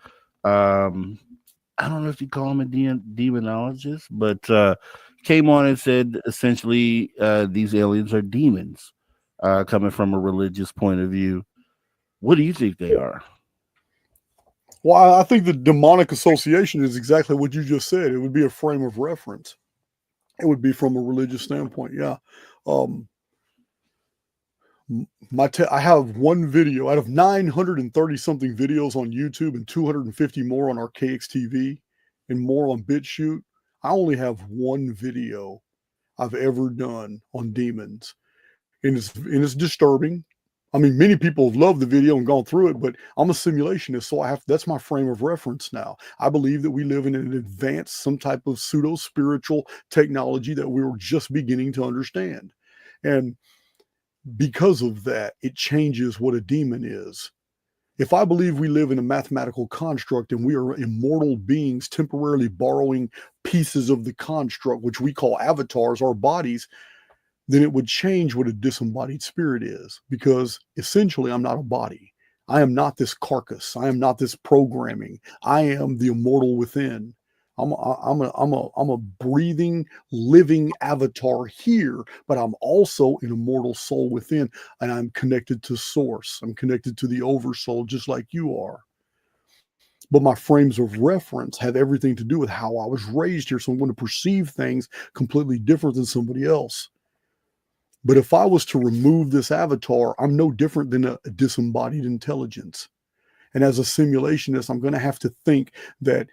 I don't know if you call him a demonologist, but came on and said essentially these aliens are demons, coming from a religious point of view. What do you think they are?
Well, I think the demonic association is exactly what you just said. It would be a frame of reference. It would be from a religious standpoint. Yeah. I have one video out of 930 something videos on YouTube and 250 more on Archaix TV and more on BitChute. I only have one video I've ever done on demons, and it's disturbing. I mean, many people have loved the video and gone through it, but I'm a simulationist, so that's my frame of reference now. I believe that we live in an advanced, some type of pseudo-spiritual technology that we were just beginning to understand. And because of that, it changes what a demon is. If I believe we live in a mathematical construct and we are immortal beings temporarily borrowing pieces of the construct, which we call avatars, our bodies, then it would change what a disembodied spirit is, because essentially I'm not a body. I am not this carcass. I am not this programming. I am the immortal within. I'm a breathing, living avatar here, but I'm also an immortal soul within, and I'm connected to source. I'm connected to the oversoul, just like you are. But my frames of reference have everything to do with how I was raised here, so I'm going to perceive things completely different than somebody else. But if I was to remove this avatar, I'm no different than a disembodied intelligence. And as a simulationist, I'm going to have to think that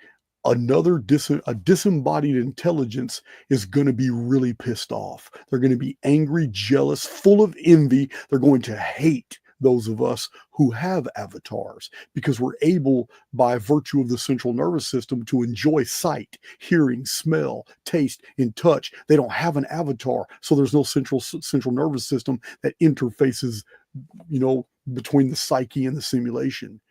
a disembodied intelligence is going to be really pissed off. They're going to be angry, jealous, full of envy. They're going to hate those of us who have avatars, because we're able, by virtue of the central nervous system, to enjoy sight, hearing, smell, taste, and touch. They don't have an avatar, so there's no central nervous system that interfaces, between the psyche and the simulation.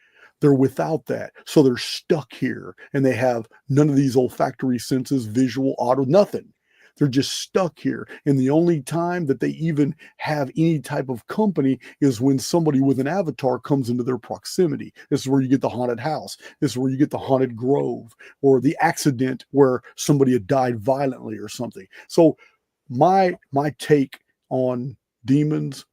They're without that. So they're stuck here, and they have none of these olfactory senses, visual, audio, nothing. They're just stuck here. And the only time that they even have any type of company is when somebody with an avatar comes into their proximity. This is where you get the haunted house. This is where you get the haunted grove, or the accident where somebody had died violently or something. So my take on demons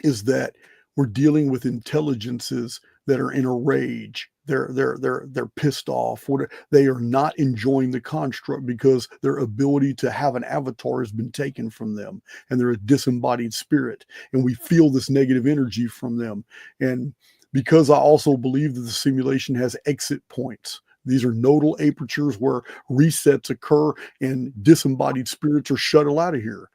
is that we're dealing with intelligences that are in a rage. They're pissed off. They are not enjoying the construct because their ability to have an avatar has been taken from them, and they're a disembodied spirit. And we feel this negative energy from them. And because I also believe that the simulation has exit points. These are nodal apertures where resets occur and disembodied spirits are shuttled out of here.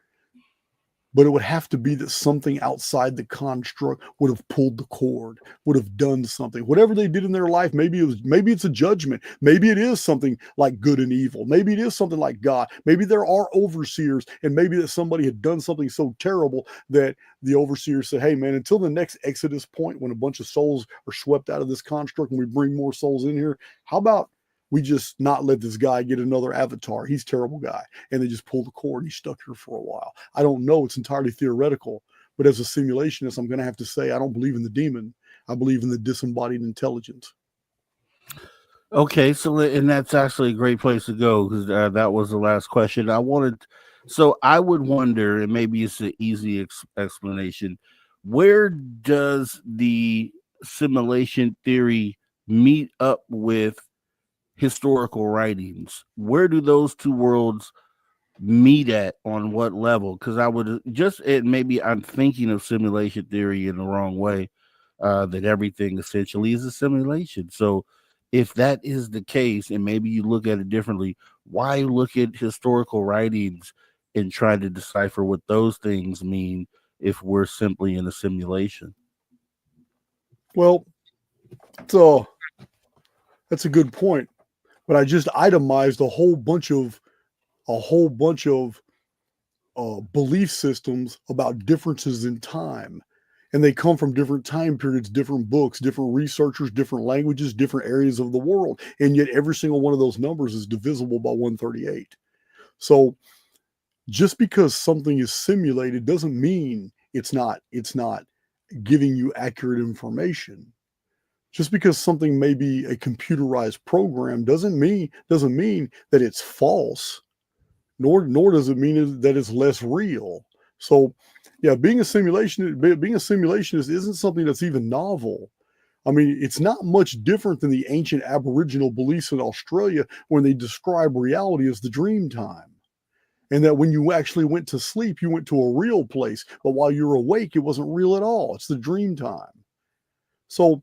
But it would have to be that something outside the construct would have pulled the cord, would have done something. Whatever they did in their life, maybe it's a judgment. Maybe it is something like good and evil. Maybe it is something like God. Maybe there are overseers, and maybe that somebody had done something so terrible that the overseer said, hey man, until the next Exodus point, when a bunch of souls are swept out of this construct and we bring more souls in here, how about we just not let this guy get another avatar? He's a terrible guy. And they just pull the cord. He's stuck here for a while. I don't know. It's entirely theoretical. But as a simulationist, I'm going to have to say I don't believe in the demon. I believe in the disembodied intelligence.
Okay, and that's actually a great place to go, because that was the last question I wanted. So I would wonder, and maybe it's an easy explanation, where does the simulation theory meet up with historical writings? Where do those two worlds meet at, on what level? Because I would maybe I'm thinking of simulation theory in the wrong way, that everything essentially is a simulation. So if that is the case, and maybe you look at it differently, why look at historical writings and try to decipher what those things mean if we're simply in a simulation?
Well, so that's a good point. But I just itemized a whole bunch of belief systems about differences in time. And they come from different time periods, different books, different researchers, different languages, different areas of the world. And yet every single one of those numbers is divisible by 138. So just because something is simulated doesn't mean it's not giving you accurate information. Just because something may be a computerized program doesn't mean that it's false, nor does it mean that it's less real. So, yeah, being a simulationist isn't something that's even novel. I mean, it's not much different than the ancient Aboriginal beliefs in Australia when they describe reality as the dream time, and that when you actually went to sleep, you went to a real place, but while you're awake, it wasn't real at all. It's the dream time. So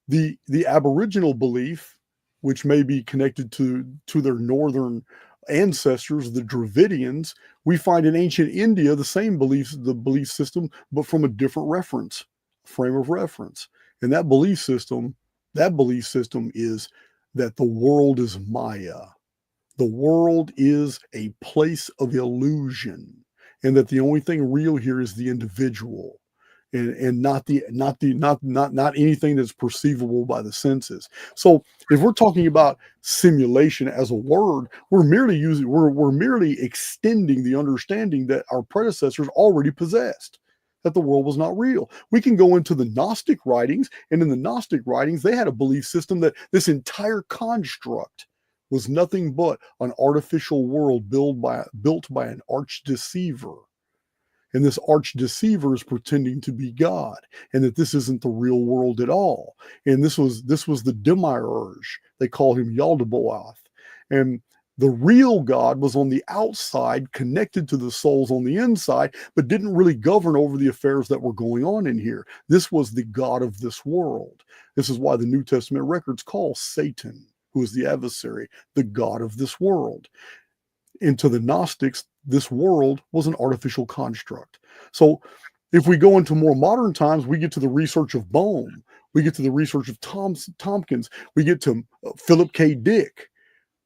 the Aboriginal belief, which may be connected to their northern ancestors, the Dravidians, we find in ancient India the same belief system, but from a different frame of reference. And that belief system is that the world is Maya. The world is a place of illusion, and that the only thing real here is the individual. And not anything that's perceivable by the senses. So if we're talking about simulation as a word, we're merely extending the understanding that our predecessors already possessed, that the world was not real. We can go into the Gnostic writings, and in the Gnostic writings, they had a belief system that this entire construct was nothing but an artificial world built by an arch deceiver. And this arch deceiver is pretending to be God, and that this isn't the real world at all. And this was the Demiurge. They called him Yaldabaoth. And the real God was on the outside, connected to the souls on the inside, but didn't really govern over the affairs that were going on in here. This was the God of this world. This is why the New Testament records call Satan, who is the adversary, the God of this world. And to the Gnostics, this world was an artificial construct. So If we go into more modern times, we get to the research of Bohm. We get to the research of Tompkins. We get to Philip K. Dick.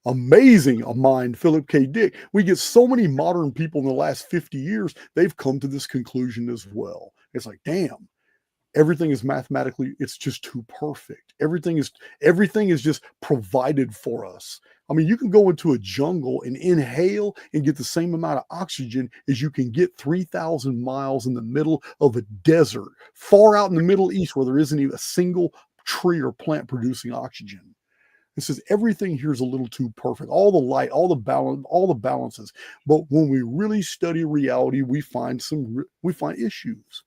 Amazing a mind, Philip K. Dick. We get so many modern people in the last 50 years, they've come to this conclusion as well. It's like, damn, everything is mathematically, it's just too perfect. Everything is just provided for us. I mean, you can go into a jungle and inhale and get the same amount of oxygen as you can get 3,000 miles in the middle of a desert, far out in the Middle East where there isn't even a single tree or plant producing oxygen. It says everything here is a little too perfect. All the light, all the balance, all the balances. But when we really study reality, we find issues.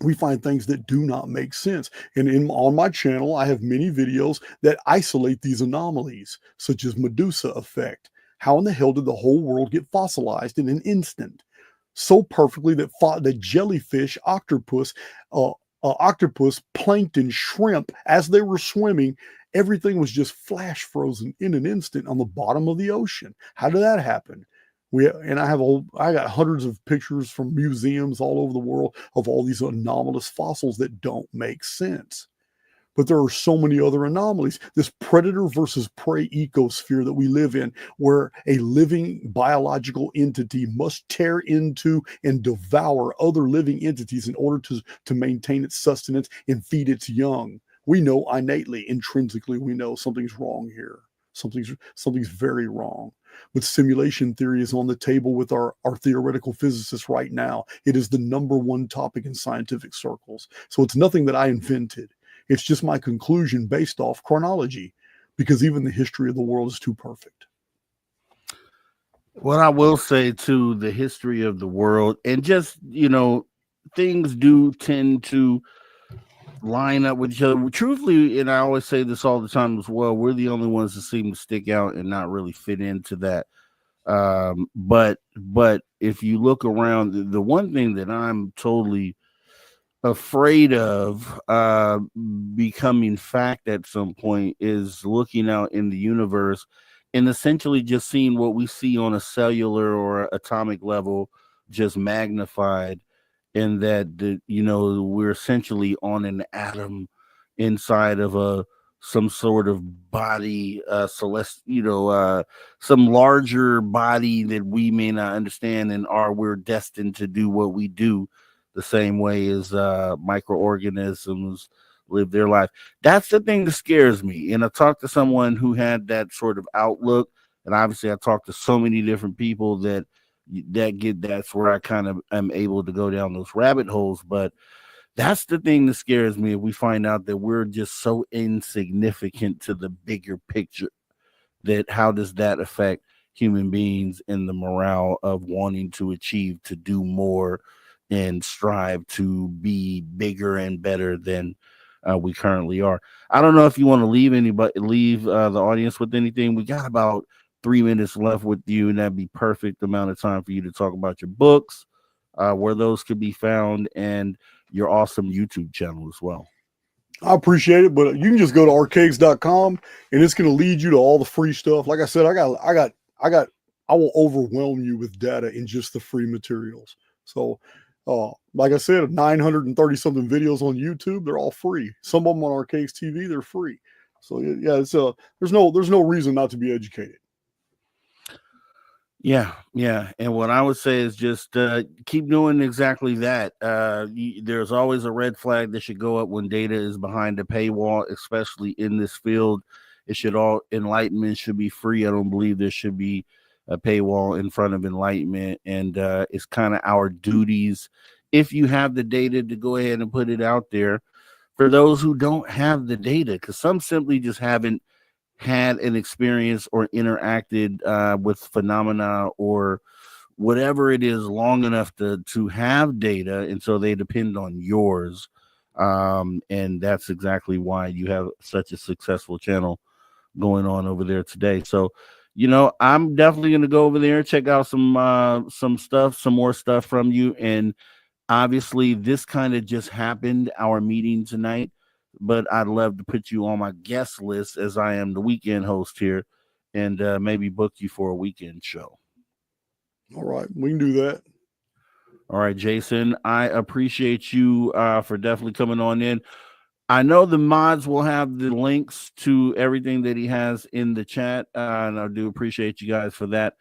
We find things that do not make sense. And on my channel, I have many videos that isolate these anomalies, such as Medusa effect. How in the hell did the whole world get fossilized in an instant? So perfectly that the jellyfish, octopus, plankton, shrimp, as they were swimming, everything was just flash frozen in an instant on the bottom of the ocean. How did that happen? I got hundreds of pictures from museums all over the world of all these anomalous fossils that don't make sense. But there are so many other anomalies. This predator versus prey ecosphere that we live in, where a living biological entity must tear into and devour other living entities in order to maintain its sustenance and feed its young. We know innately, intrinsically, we know something's wrong here. Something's very wrong. But simulation theory is on the table with our theoretical physicists right now. It is the #1 topic in scientific circles. So it's nothing that I invented. It's just my conclusion based off chronology, because even the history of the world is too perfect.
What I will say to the history of the world, and just, things do tend to line up with each other. Truthfully, and I always say this all the time as well, we're the only ones that seem to stick out and not really fit into that. But if you look around, the one thing that I'm totally afraid of becoming fact at some point is looking out in the universe and essentially just seeing what we see on a cellular or atomic level just magnified, and that we're essentially on an atom inside of some sort of body, some larger body that we may not understand, and we're destined to do what we do the same way as microorganisms live their life. That's the thing that scares me. And I talked to someone who had that sort of outlook, and obviously I talked to so many different people that's where I kind of am able to go down those rabbit holes. But that's the thing that scares me, if we find out that we're just so insignificant to the bigger picture, that how does that affect human beings and the morale of wanting to achieve, to do more, and strive to be bigger and better than we currently are. I don't know if you want to leave the audience with anything. We got about 3 minutes left with you, and that'd be perfect amount of time for you to talk about your books, where those could be found, and your awesome YouTube channel as well.
I appreciate it, but you can just go to archaix.com and it's going to lead you to all the free stuff. Like I said, I will overwhelm you with data in just the free materials. So, like I said, 930 something videos on YouTube, they're all free. Some of them on Archaix TV, they're free. So yeah, it's there's no reason not to be educated.
Yeah. And what I would say is just keep doing exactly that. There's always a red flag that should go up when data is behind a paywall, especially in this field. Enlightenment should be free. I don't believe there should be a paywall in front of enlightenment. And it's kind of our duties, if you have the data, to go ahead and put it out there for those who don't have the data, because some simply just haven't had an experience or interacted with phenomena or whatever it is long enough to have data, and so they depend on yours. And that's exactly why you have such a successful channel going on over there today. So, I'm definitely going to go over there and check out some more stuff from you. And obviously this kind of just happened, our meeting tonight, but I'd love to put you on my guest list, as I am the weekend host here, and maybe book you for a weekend show.
All right, we can do that.
All right, Jason, I appreciate you for definitely coming on in. I know the mods will have the links to everything that he has in the chat, and I do appreciate you guys for that.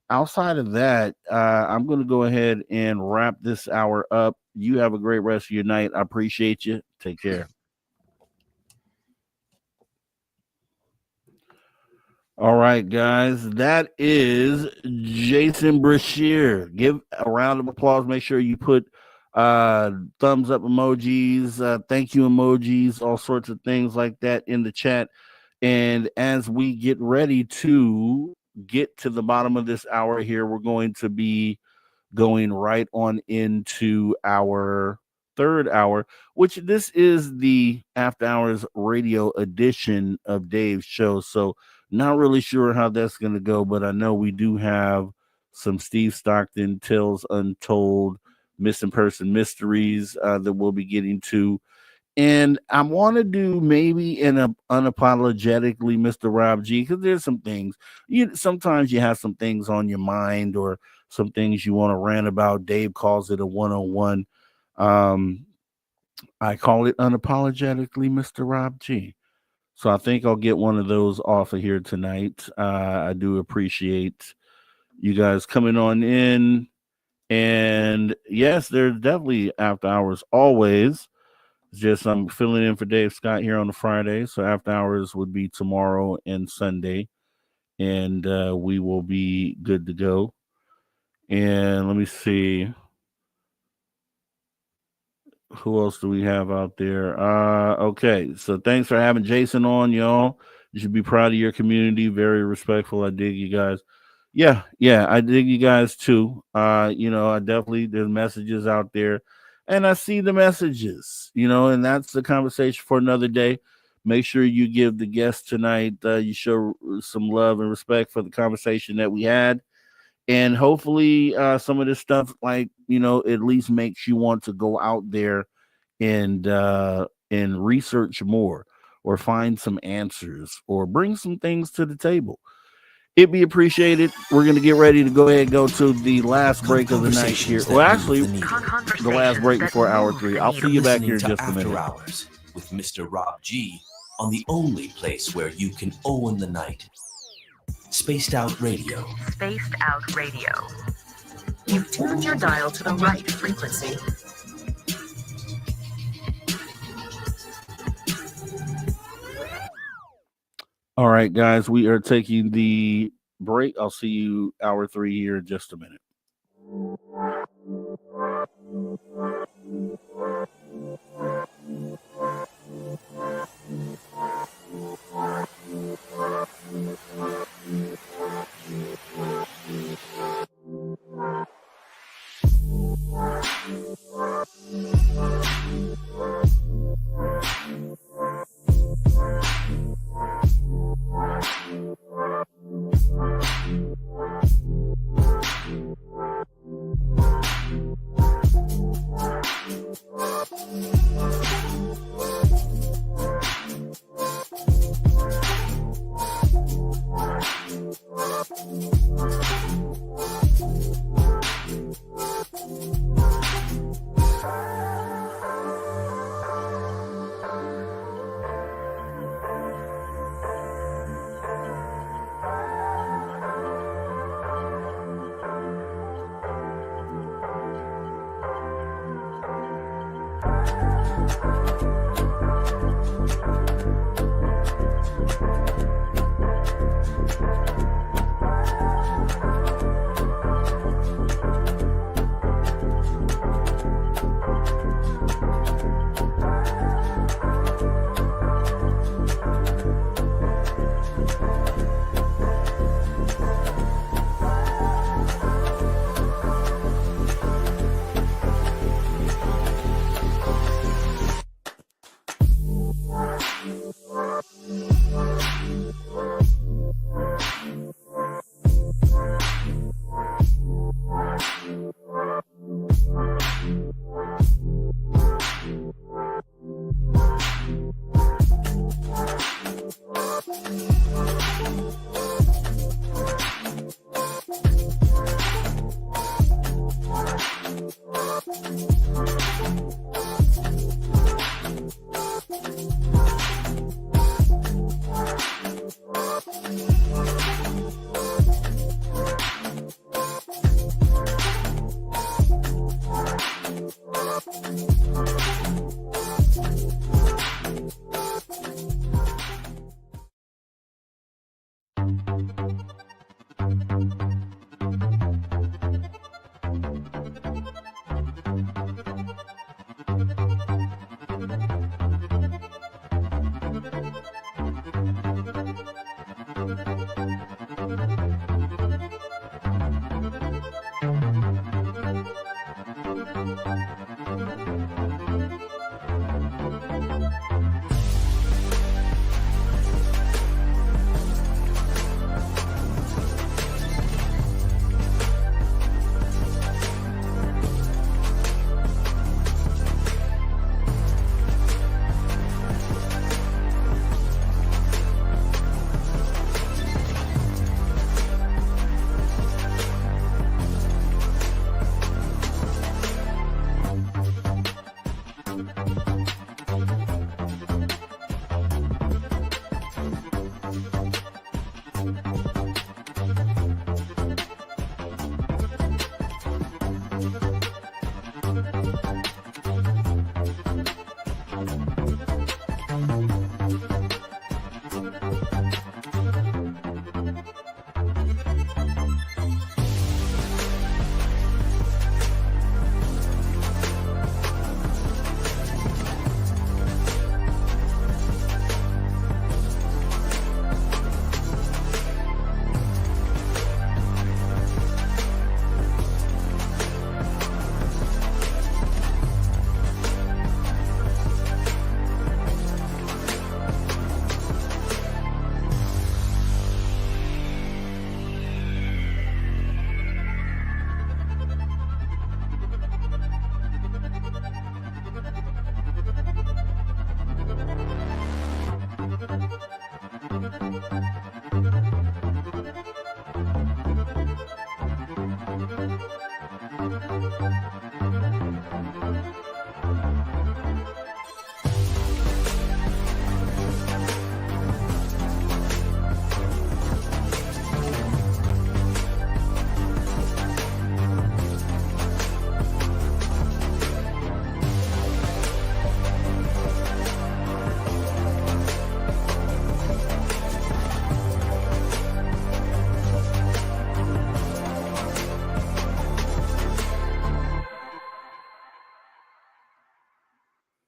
Outside of that, I'm going to go ahead and wrap this hour up. You have a great rest of your night. I appreciate you. Take care. All right, guys, that is Jason Breshears. Give a round of applause. Make sure you put thumbs up emojis, thank you emojis, all sorts of things like that in the chat. And as we get ready to get to the bottom of this hour here, we're going to be going right on into our third hour, which this is the After Hours radio edition of Dave's show. So not really sure how that's going to go, but I know we do have some Steve Stockton Tales Untold, Missing Person Mysteries that we'll be getting to. And I want to do maybe in a unapologetically Mr. Rob G, because there's some things, sometimes you have some things on your mind or some things you want to rant about. Dave calls it a 101. I call it unapologetically Mr. Rob G. So I think I'll get one of those off of here tonight. I do appreciate you guys coming on in. And yes, there's definitely After Hours always. It's just I'm filling in for Dave Scott here on the Friday. So After Hours would be tomorrow and Sunday. And we will be good to go. And let me see. Who else do we have out there? Okay, so thanks for having Jason on, y'all. You should be proud of your community. Very respectful. I dig you guys. Yeah, I dig you guys too. I definitely, there's messages out there, and I see the messages, and that's the conversation for another day. Make sure you give the guests tonight, you show some love and respect for the conversation that we had. And hopefully some of this stuff, at least makes you want to go out there and research more or find some answers or bring some things to the table. It'd be appreciated. We're going to get ready to go ahead and go to the last break of the night here. Well, actually, the last break before hour 3. I'll see you back here in just a minute.
After Hours with Mr. Rob G on the only place where you can own the night. Spaced Out Radio.
Spaced Out Radio. You've tuned your dial to the right frequency.
All right, guys, we are taking the break. I'll see you hour 3 here in just a minute.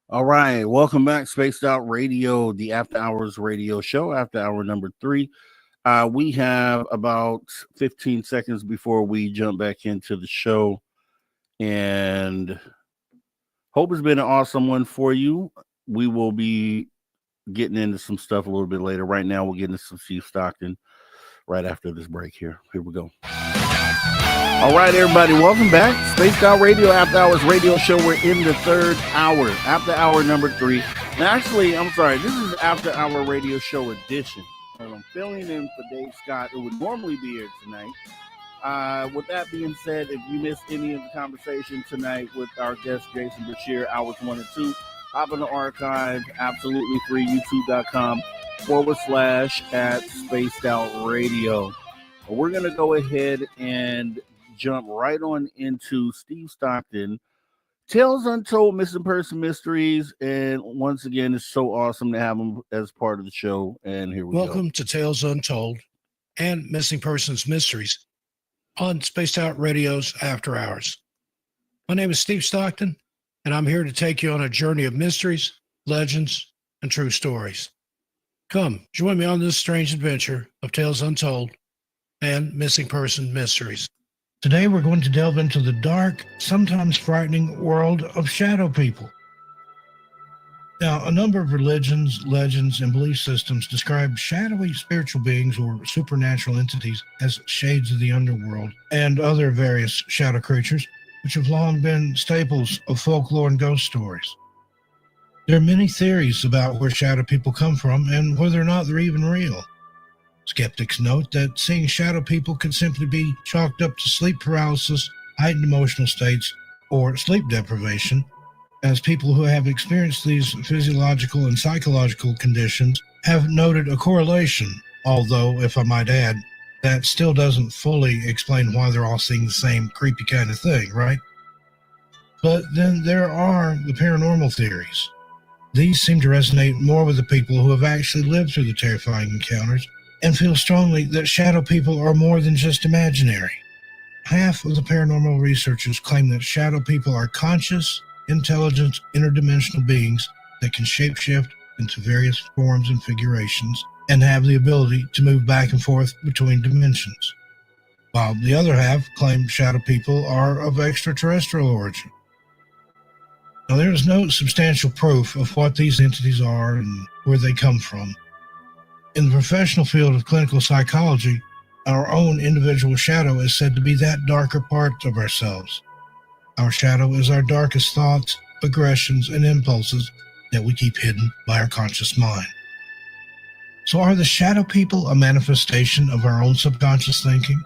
All right, welcome back, Spaced Out Radio, the After Hours radio show, after hour number 3. We have about 15 seconds before we jump back into the show, and hope it's been an awesome one for you. We will be getting into some stuff a little bit later. Right now, we'll get into some Steve Stockton right after this break here. Here we go. All right, everybody, welcome back. Spaced Out Radio, After Hours radio show. We're in the third hour, after hour number 3. And actually, I'm sorry, this is After Hour radio show edition. I'm filling in for Dave Scott, who would normally be here tonight. With that being said, if you missed any of the conversation tonight with our guest, Jason Breshears, hours 1 and 2, hop in the archive, absolutely free, youtube.com/@spacedoutradio. We're going to go ahead and jump right on into Steve Stockton, Tales Untold, Missing Person Mysteries, and once again, it's so awesome to have him as part of the show. And here we go.
Welcome to Tales Untold and Missing Persons Mysteries on Spaced Out Radio's After Hours. My name is Steve Stockton, and I'm here to take you on a journey of mysteries, legends, and true stories. Come, join me on this strange adventure of Tales Untold and Missing Person Mysteries. Today we're going to delve into the dark, sometimes frightening world of shadow people. Now, a number of religions, legends, and belief systems describe shadowy spiritual beings or supernatural entities as shades of the underworld and other various shadow creatures, which have long been staples of folklore and ghost stories. There are many theories about where shadow people come from and whether or not they're even real. Skeptics note that seeing shadow people could simply be chalked up to sleep paralysis, heightened emotional states, or sleep deprivation, as people who have experienced these physiological and psychological conditions have noted a correlation, although, if I might add, that still doesn't fully explain why they're all seeing the same creepy kind of thing, right? But then there are the paranormal theories. These seem to resonate more with the people who have actually lived through the terrifying encounters and feel strongly that shadow people are more than just imaginary. Half of the paranormal researchers claim that shadow people are conscious, intelligent, interdimensional beings that can shapeshift into various forms and figurations and have the ability to move back and forth between dimensions, while the other half claim shadow people are of extraterrestrial origin. Now, there is no substantial proof of what these entities are and where they come from. In the professional field of clinical psychology, our own individual shadow is said to be that darker part of ourselves. Our shadow is our darkest thoughts, aggressions, and impulses that we keep hidden by our conscious mind. So are the shadow people a manifestation of our own subconscious thinking?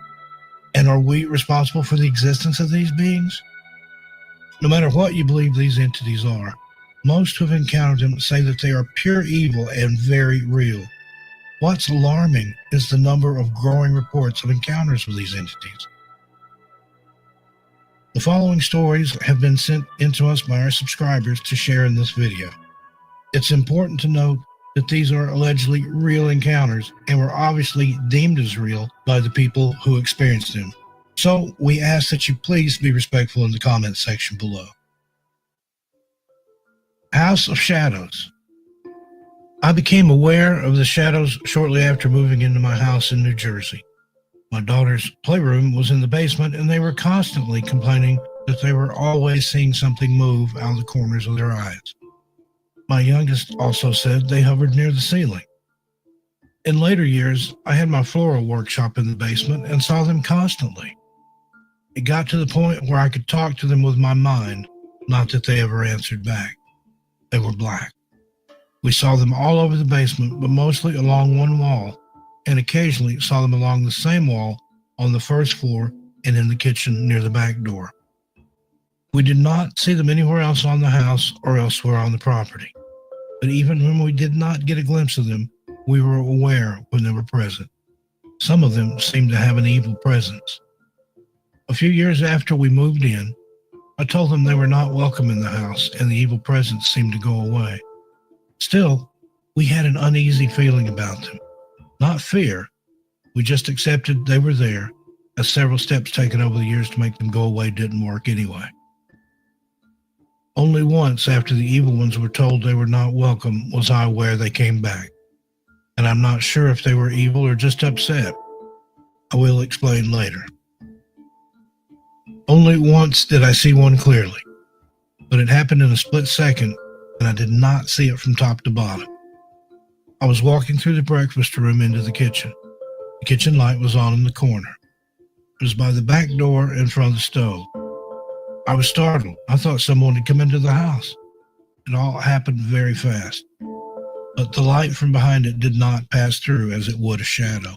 And are we responsible for the existence of these beings? No matter what you believe these entities are, most who have encountered them say that they are pure evil and very real. What's alarming is the number of growing reports of encounters with these entities. The following stories have been sent into us by our subscribers to share in this video. It's important to note that these are allegedly real encounters and were obviously deemed as real by the people who experienced them. So we ask that you please be respectful in the comment section below. House of Shadows. I became aware of the shadows shortly after moving into my house in New Jersey. My daughter's playroom was in the basement, and they were constantly complaining that they were always seeing something move out of the corners of their eyes. My youngest also said they hovered near the ceiling. In later years, I had my floral workshop in the basement and saw them constantly. It got to the point where I could talk to them with my mind, not that they ever answered back. They were black. We saw them all over the basement, but mostly along one wall, and occasionally saw them along the same wall on the first floor and in the kitchen near the back door. We did not see them anywhere else on the house or elsewhere on the property. But even when we did not get a glimpse of them, we were aware when they were present. Some of them seemed to have an evil presence. A few years after we moved in, I told them they were not welcome in the house and the evil presence seemed to go away. Still, we had an uneasy feeling about them. Not fear. We just accepted they were there, as several steps taken over the years to make them go away didn't work anyway. Only once after the evil ones were told they were not welcome was I aware they came back. And I'm not sure if they were evil or just upset. I will explain later. Only once did I see one clearly, but it happened in a split second, and I did not see it from top to bottom. I was walking through the breakfast room into the kitchen. The kitchen light was on in the corner. It was by the back door in front of the stove. I was startled. I thought someone had come into the house. It all happened very fast, but the light from behind it did not pass through as it would a shadow.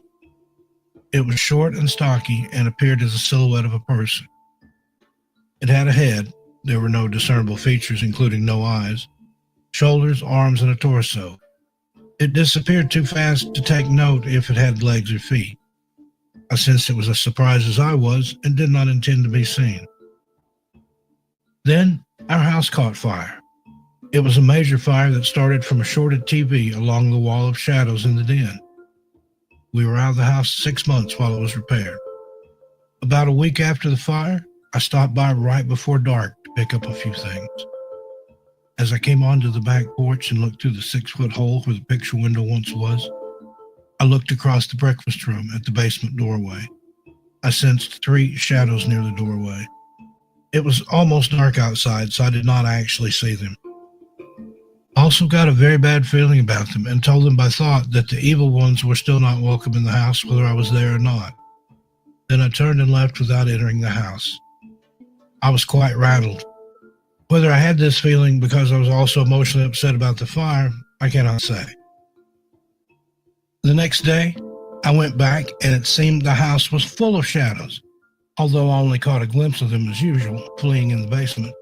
It was short and stocky and appeared as a silhouette of a person. It had a head. There were no discernible features, including no eyes, shoulders, arms, and a torso. It disappeared too fast to take note if it had legs or feet. I sensed it was as surprised as I was and did not intend to be seen. Then our house caught fire. It was a major fire that started from a shorted TV along the wall of shadows in the den. We were out of the house 6 months while it was repaired. About a week after the fire, I stopped by right before dark to pick up a few things. As I came onto the back porch and looked through the 6-foot hole where the picture window once was, I looked across the breakfast room at the basement doorway. I sensed 3 shadows near the doorway. It was almost dark outside, so I did not actually see them. I also got a very bad feeling about them and told them by thought that the evil ones were still not welcome in the house whether I was there or not. Then I turned and left without entering the house. I was quite rattled. Whether I had this feeling because I was also emotionally upset about the fire, I cannot say. The next day, I went back and it seemed the house was full of shadows, although I only caught a glimpse of them as usual, fleeing in the basement.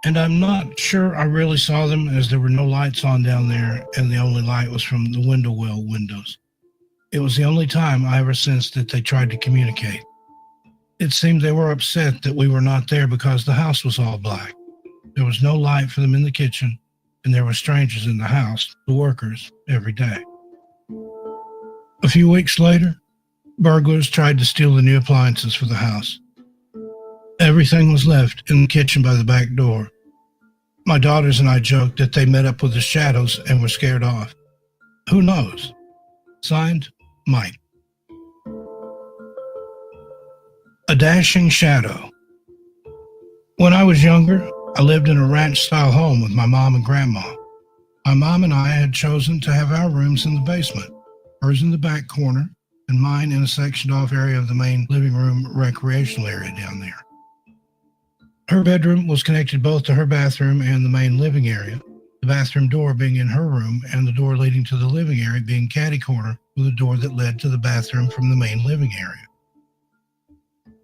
And I'm not sure I really saw them as there were no lights on down there and the only light was from the window well windows. It was the only time I ever sensed that they tried to communicate. It seemed they were upset that we were not there because the house was all black. There was no light for them in the kitchen, and there were strangers in the house, the workers, every day. A few weeks later, burglars tried to steal the new appliances for the house. Everything was left in the kitchen by the back door. My daughters and I joked that they met up with the shadows and were scared off. Who knows? Signed, Mike. A dashing shadow. When I was younger, I lived in a ranch-style home with my mom and grandma. My mom and I had chosen to have our rooms in the basement, hers in the back corner, and mine in a sectioned-off area of the main living room recreational area down there. Her bedroom was connected both to her bathroom and the main living area, the bathroom door being in her room and the door leading to the living area being catty-corner with a door that led to the bathroom from the main living area.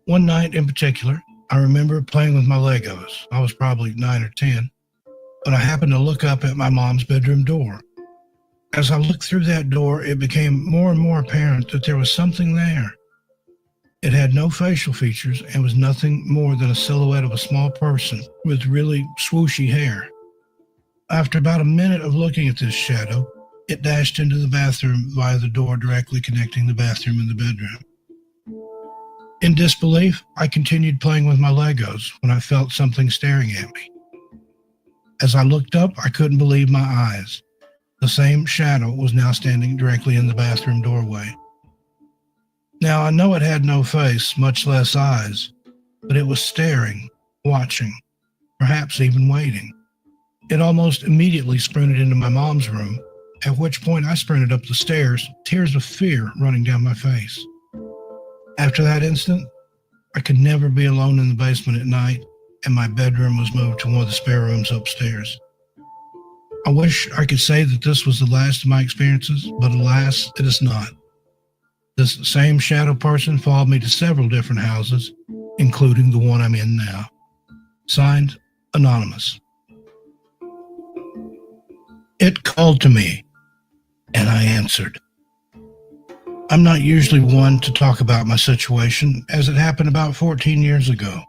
One night in particular, I remember playing with my Legos. I was probably 9 or 10, but I happened to look up at my mom's bedroom door. As I looked through that door, it became more and more apparent that there was something there. It had no facial features and was nothing more than a silhouette of a small person with really swooshy hair. After about a minute of looking at this shadow, it dashed into the bathroom via the door directly connecting the bathroom and the bedroom. In disbelief, I continued playing with my Legos when I felt something staring at me. As I looked up, I couldn't believe my eyes. The same shadow was now standing directly in the bathroom doorway. Now, I know it had no face, much less eyes, but it was staring, watching, perhaps even waiting. It almost immediately sprinted into my mom's room, at which point I sprinted up the stairs, tears of fear running down my face. After that instant, I could never be alone in the basement at night, and my bedroom was moved to one of the spare rooms upstairs. I wish I could say that this was the last of my experiences, but alas, it is not. This same shadow person followed me to several different houses, including the one I'm in now. Signed, Anonymous. It called to me, and I answered. I'm not usually one to talk about my situation, as it happened about 14 years ago.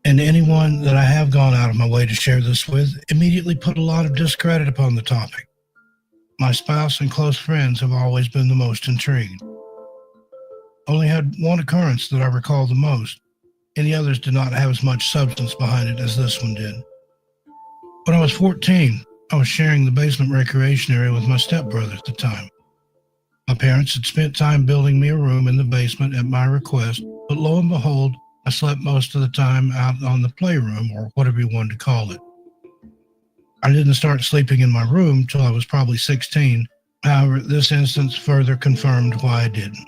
And anyone that I have gone out of my way to share this with immediately put a lot of discredit upon the topic. My spouse and close friends have always been the most intrigued. Only had one occurrence that I recall the most, and the others did not have as much substance behind it as this one did. When I was 14, I was sharing the basement recreation area with my stepbrother at the time. My parents had spent time building me a room in the basement at my request, but lo and behold, I slept most of the time out on the playroom, or whatever you wanted to call it. I didn't start sleeping in my room till I was probably 16. However, this instance further confirmed why I didn't.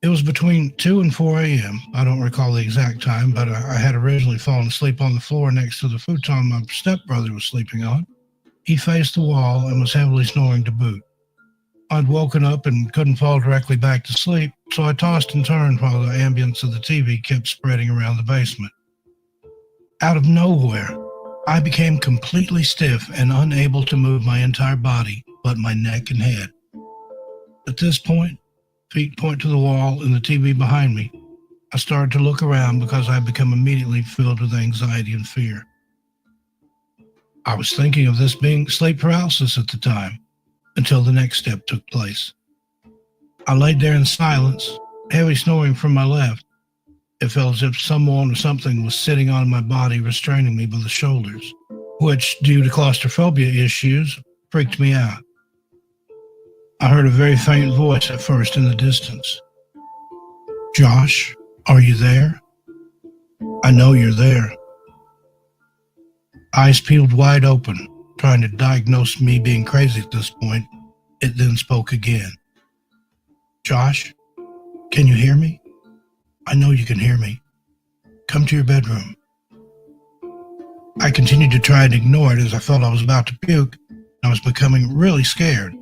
It was between 2 and 4 a.m. I don't recall the exact time, but I had originally fallen asleep on the floor next to the futon my stepbrother was sleeping on. He faced the wall and was heavily snoring to boot. I'd woken up and couldn't fall directly back to sleep, so I tossed and turned while the ambience of the TV kept spreading around the basement. Out of nowhere, I became completely stiff and unable to move my entire body but my neck and head. At this point, feet point to the wall and the TV behind me. I started to look around because I had become immediately filled with anxiety and fear. I was thinking of this being sleep paralysis at the time, until the next step took place. I laid there in silence, heavy snoring from my left. It felt as if someone or something was sitting on my body, restraining me by the shoulders, which, due to claustrophobia issues, freaked me out. I heard a very faint voice at first in the distance. "Josh, are you there? I know you're there." Eyes peeled wide open, trying to diagnose me being crazy at this point. It then spoke again. "Josh, can you hear me? I know you can hear me. Come to your bedroom." I continued to try and ignore it as I felt I was about to puke. I was becoming really scared.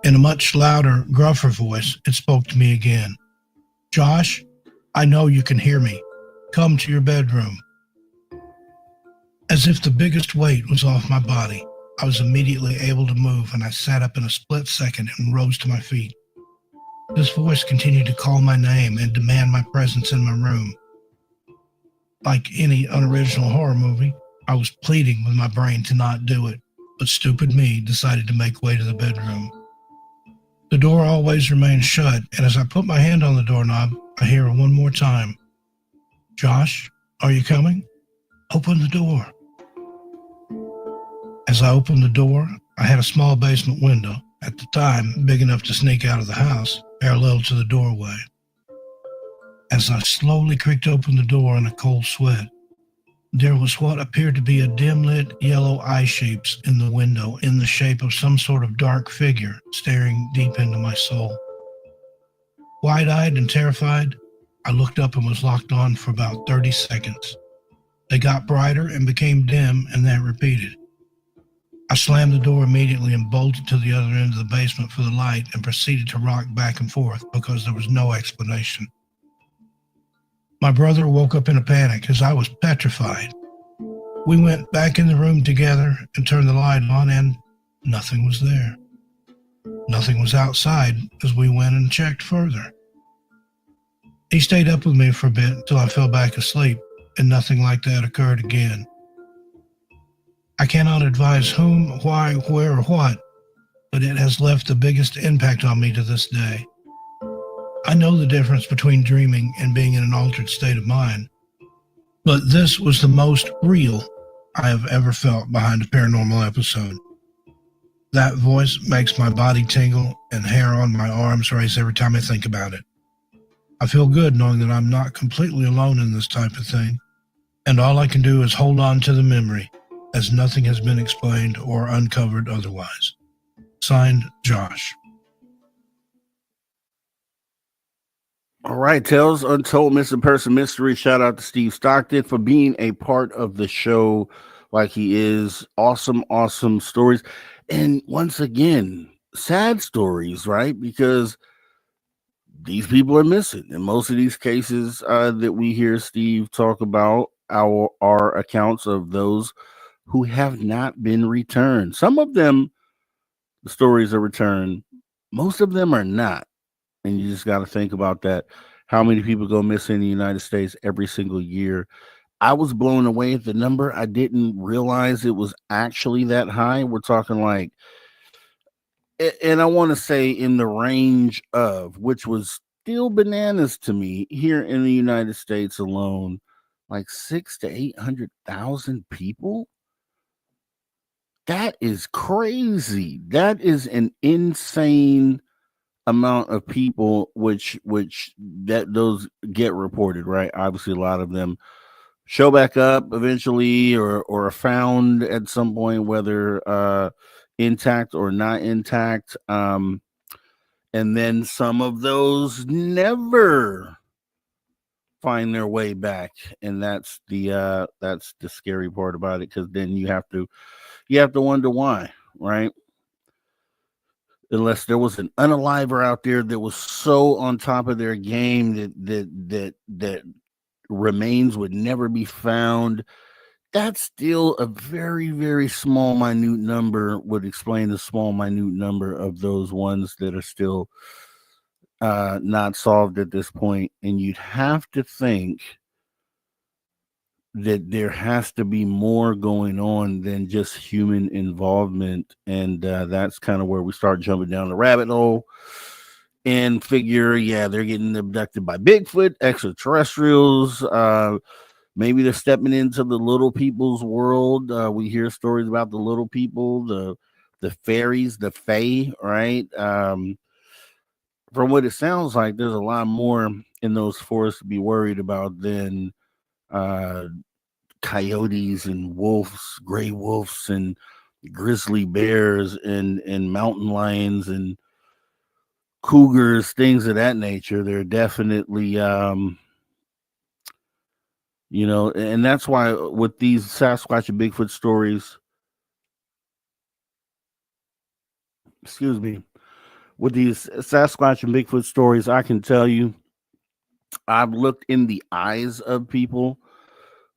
In a much louder, gruffer voice, it spoke to me again. "Josh, I know you can hear me. Come to your bedroom." As if the biggest weight was off my body, I was immediately able to move, and I sat up in a split second and rose to my feet. This voice continued to call my name and demand my presence in my room. Like any unoriginal horror movie, I was pleading with my brain to not do it, but stupid me decided to make way to the bedroom. The door always remained shut, and as I put my hand on the doorknob, I hear it one more time. "Josh, are you coming? Open the door. As I opened the door, I had a small basement window, at the time big enough to sneak out of the house, parallel to the doorway. As I slowly creaked open the door in a cold sweat, there was what appeared to be a dim-lit yellow eye shapes in the window in the shape of some sort of dark figure staring deep into my soul. Wide-eyed and terrified, I looked up and was locked on for about 30 seconds. They got brighter and became dim, and then repeated. I slammed the door immediately and bolted to the other end of the basement for the light and proceeded to rock back and forth because there was no explanation. My brother woke up in a panic as I was petrified. We went back in the room together and turned the light on, and nothing was there. Nothing was outside as we went and checked further. He stayed up with me for a bit until I fell back asleep, and nothing like that occurred again. I cannot advise whom, why, where, or what, but it has left the biggest impact on me to this day. I know the difference between dreaming and being in an altered state of mind, but this was the most real I have ever felt behind a paranormal episode. That voice makes my body tingle and hair on my arms raise every time I think about it. I feel good knowing that I'm not completely alone in this type of thing, and all I can do is hold on to the memory, as nothing has been explained or uncovered otherwise. Signed, Josh.
All right, Tales Untold Missing Person Mystery. Shout out to Steve Stockton for being a part of the show like he is. Awesome, awesome stories. And once again, sad stories, right? Because these people are missing. In most of these cases that we hear Steve talk about are accounts of those who have not been returned. Some of them, the stories are returned. Most of them are not. And you just got to think about that. How many people go missing in the United States every single year? I was blown away at the number. I didn't realize it was actually that high. We're talking like, and I want to say in the range of, which was still bananas to me here in the United States alone, like 600,000 to 800,000 people. That is crazy. That is an insane amount of people which that those get reported, right? Obviously a lot of them show back up eventually or are found at some point, whether intact or not intact, and then some of those never find their way back, and that's the scary part about it, because then you have to wonder why, right? Unless there was an unaliver out there that was so on top of their game that remains would never be found. That's still a very, very small, minute number. Would explain the small, minute number of those ones that are still not solved at this point. And you'd have to think that there has to be more going on than just human involvement, and that's kind of where we start jumping down the rabbit hole and figure, yeah, they're getting abducted by Bigfoot, extraterrestrials, maybe they're stepping into the little people's world. We hear stories about the little people, the fairies, the fae, right? From what it sounds like, there's a lot more in those forests to be worried about than coyotes and wolves, gray wolves and grizzly bears and mountain lions and cougars, things of that nature. They're definitely and that's why with these Sasquatch and Bigfoot stories, with these Sasquatch and Bigfoot stories, I can tell you, I've looked in the eyes of people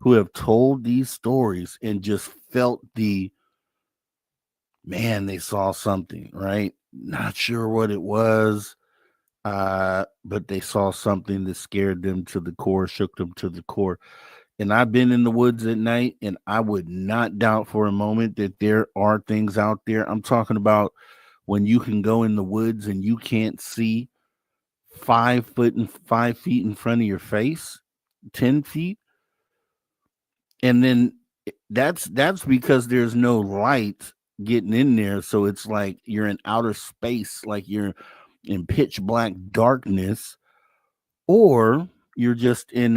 who have told these stories and just felt they saw something, right? Not sure what it was, but they saw something that scared them to the core, shook them to the core. And I've been in the woods at night, and I would not doubt for a moment that there are things out there. I'm talking about when you can go in the woods and you can't see 5 feet in front of your face, 10 feet. and then that's because there's no light getting in there, so it's like you're in outer space, like you're in pitch black darkness, or you're just in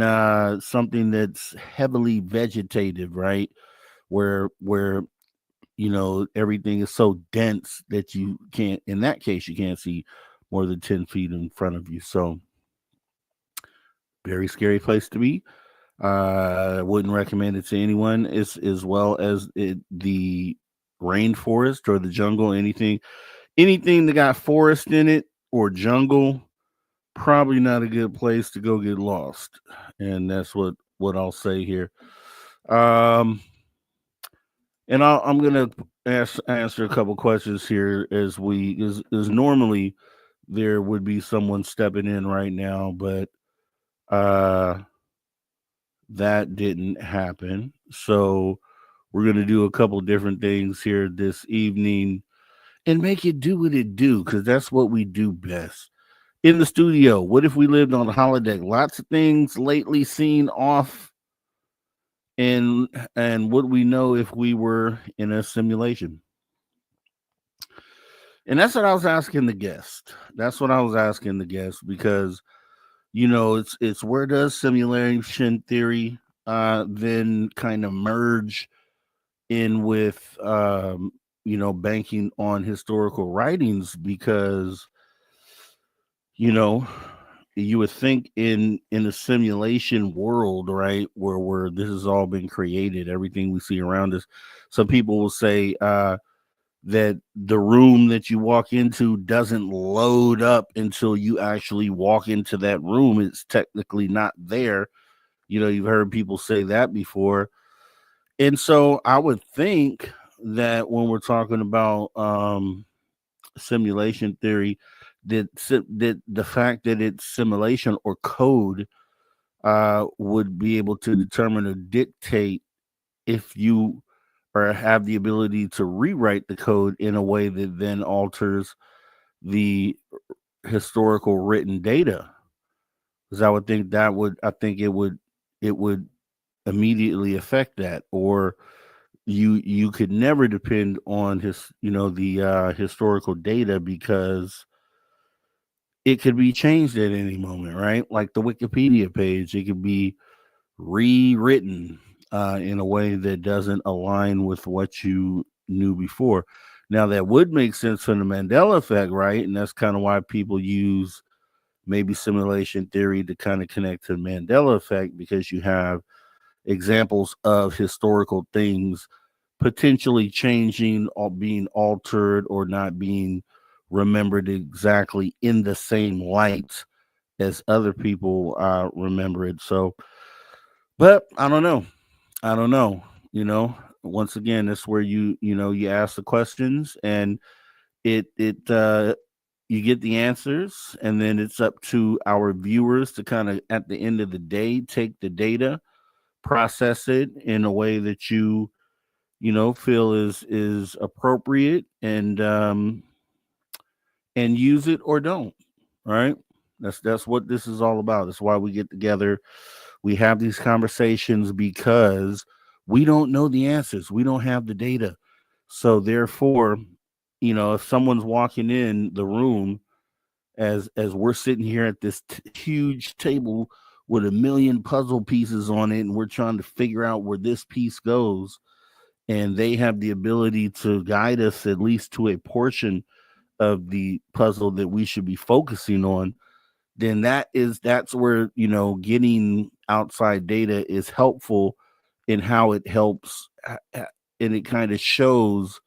something that's heavily vegetative, right? Where everything is so dense that you can't, in that case, you can't see more than 10 feet in front of you. So very scary place to be. I wouldn't recommend it to anyone, as well as the rainforest or the jungle. Anything that got forest in it or jungle, probably not a good place to go get lost. And that's what I'll say here. And I'm gonna answer a couple questions here as normally there would be someone stepping in right now, but that didn't happen. So we're gonna do a couple different things here this evening and make it do what it do, because that's what we do best. In the studio, what if we lived on a holodeck? Lots of things lately seen off, and would we know if we were in a simulation? And that's what I was asking the guest. Because it's where does simulation theory then kind of merge in with banking on historical writings, because you would think in a simulation world, right, where this has all been created, everything we see around us. Some people will say that the room that you walk into doesn't load up until you actually walk into that room. It's technically not there. You've heard people say that before. And so I would think that when we're talking about simulation theory, that the fact that it's simulation or code would be able to determine or dictate if you or have the ability to rewrite the code in a way that then alters the historical written data. Because I would think it would immediately affect that. Or you could never depend on the historical data, because it could be changed at any moment, right? Like the Wikipedia page, it could be rewritten in a way that doesn't align with what you knew before. Now, that would make sense for the Mandela effect, right? And that's kind of why people use maybe simulation theory to kind of connect to the Mandela effect, because you have examples of historical things potentially changing or being altered or not being remembered exactly in the same light as other people remember it. So, but I don't know. Once again, that's where you ask the questions, and it you get the answers, and then it's up to our viewers to kind of, at the end of the day, take the data, process it in a way that you feel is appropriate, and use it or don't. Right? That's what this is all about. That's why we get together. We have these conversations, because we don't know the answers. We don't have the data. So therefore, if someone's walking in the room as we're sitting here at this huge table with a million puzzle pieces on it, and we're trying to figure out where this piece goes, and they have the ability to guide us at least to a portion of the puzzle that we should be focusing on, then that's where getting outside data is helpful in how it helps, and it kind of shows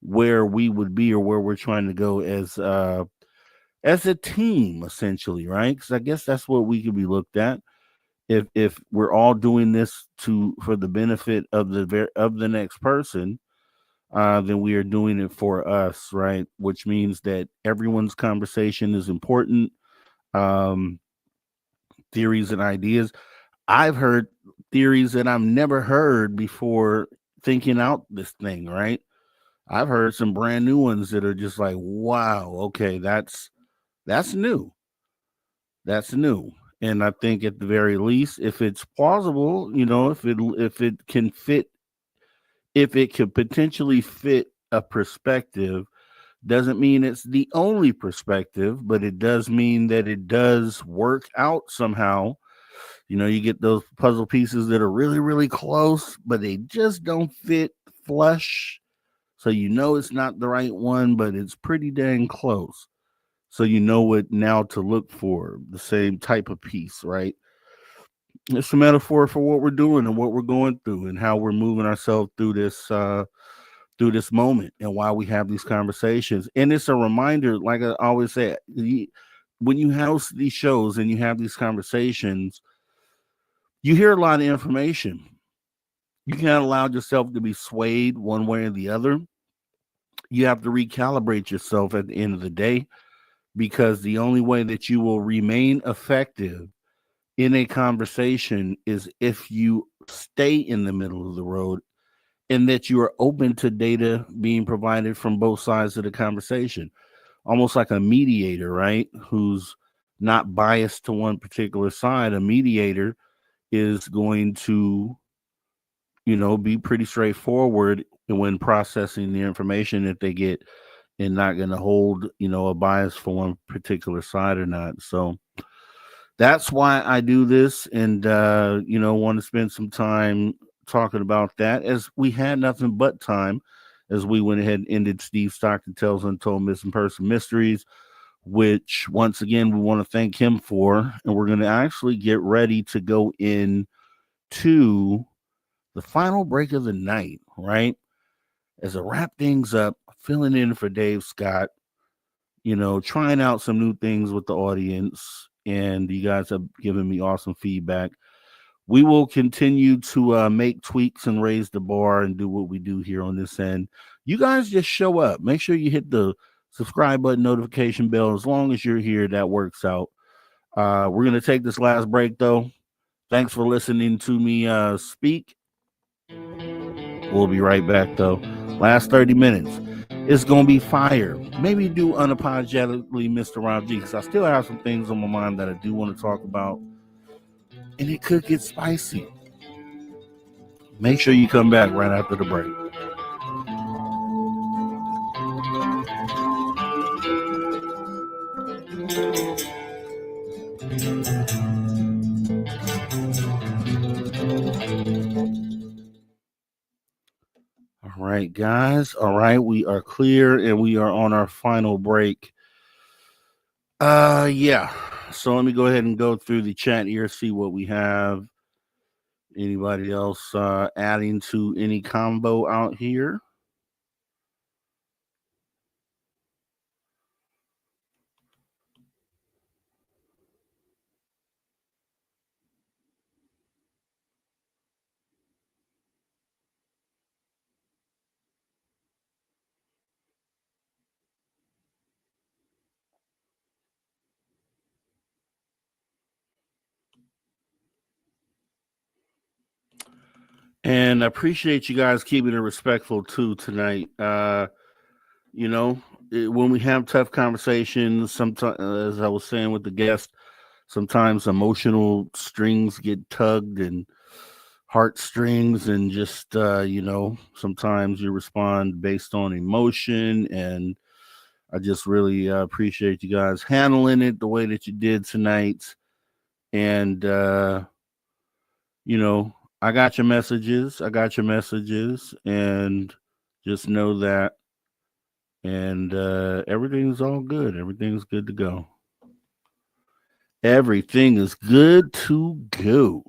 where we would be or where we're trying to go as a team, essentially, right? Because I guess that's what we could be looked at. If we're all doing this for the benefit of the next person, then we are doing it for us, right? Which means that everyone's conversation is important. Theories and ideas. I've heard theories that I've never heard before thinking out this thing, right? I've heard some brand new ones that are just like, wow, okay, that's new. That's new. And I think at the very least, if it's plausible, if it can fit, if it could potentially fit a perspective, doesn't mean it's the only perspective, but it does mean that it does work out somehow. You get those puzzle pieces that are really, really close, but they just don't fit flush. So it's not the right one, but it's pretty dang close. So you know what now to look for, the same type of piece, right? It's a metaphor for what we're doing and what we're going through and how we're moving ourselves through this moment and why we have these conversations. And it's a reminder, like I always say, when you host these shows and you have these conversations, you hear a lot of information. You can't allow yourself to be swayed one way or the other. You have to recalibrate yourself at the end of the day, because the only way that you will remain effective in a conversation is if you stay in the middle of the road and that you are open to data being provided from both sides of the conversation, almost like a mediator, right? Who's not biased to one particular side. A mediator is going to, be pretty straightforward when processing the information that they get, and not going to hold, a bias for one particular side or not. So that's why I do this, and want to spend some time talking about that, as we had nothing but time as we went ahead and ended Steve Stockton Tells Untold Missing Person Mysteries, which once again we want to thank him for. And we're going to actually get ready to go in to the final break of the night, right? As I wrap things up, filling in for Dave Scott, trying out some new things with the audience, and you guys have given me awesome feedback. We will continue to make tweaks and raise the bar and do what we do here on this end. You guys just show up. Make sure you hit the subscribe button, notification bell. As long as you're here, that works out. We're going to take this last break, though. Thanks for listening to me speak. We'll be right back, though. Last 30 minutes. It's going to be fire. Maybe do unapologetically Mr. Rob G, because I still have some things on my mind that I do want to talk about. And it could get spicy. Make sure you come back right after the break. All right, guys. All right, we are clear and we are on our final break. Yeah. So let me go ahead and go through the chat here, see what we have. Anybody else adding to any combo out here? And I appreciate you guys keeping it respectful too tonight. When we have tough conversations, sometimes, as I was saying with the guest, sometimes emotional strings get tugged and heartstrings, and just sometimes you respond based on emotion. And I just really appreciate you guys handling it the way that you did tonight. And I got your messages. And just know that. And everything's all good. Everything's good to go. Everything is good to go.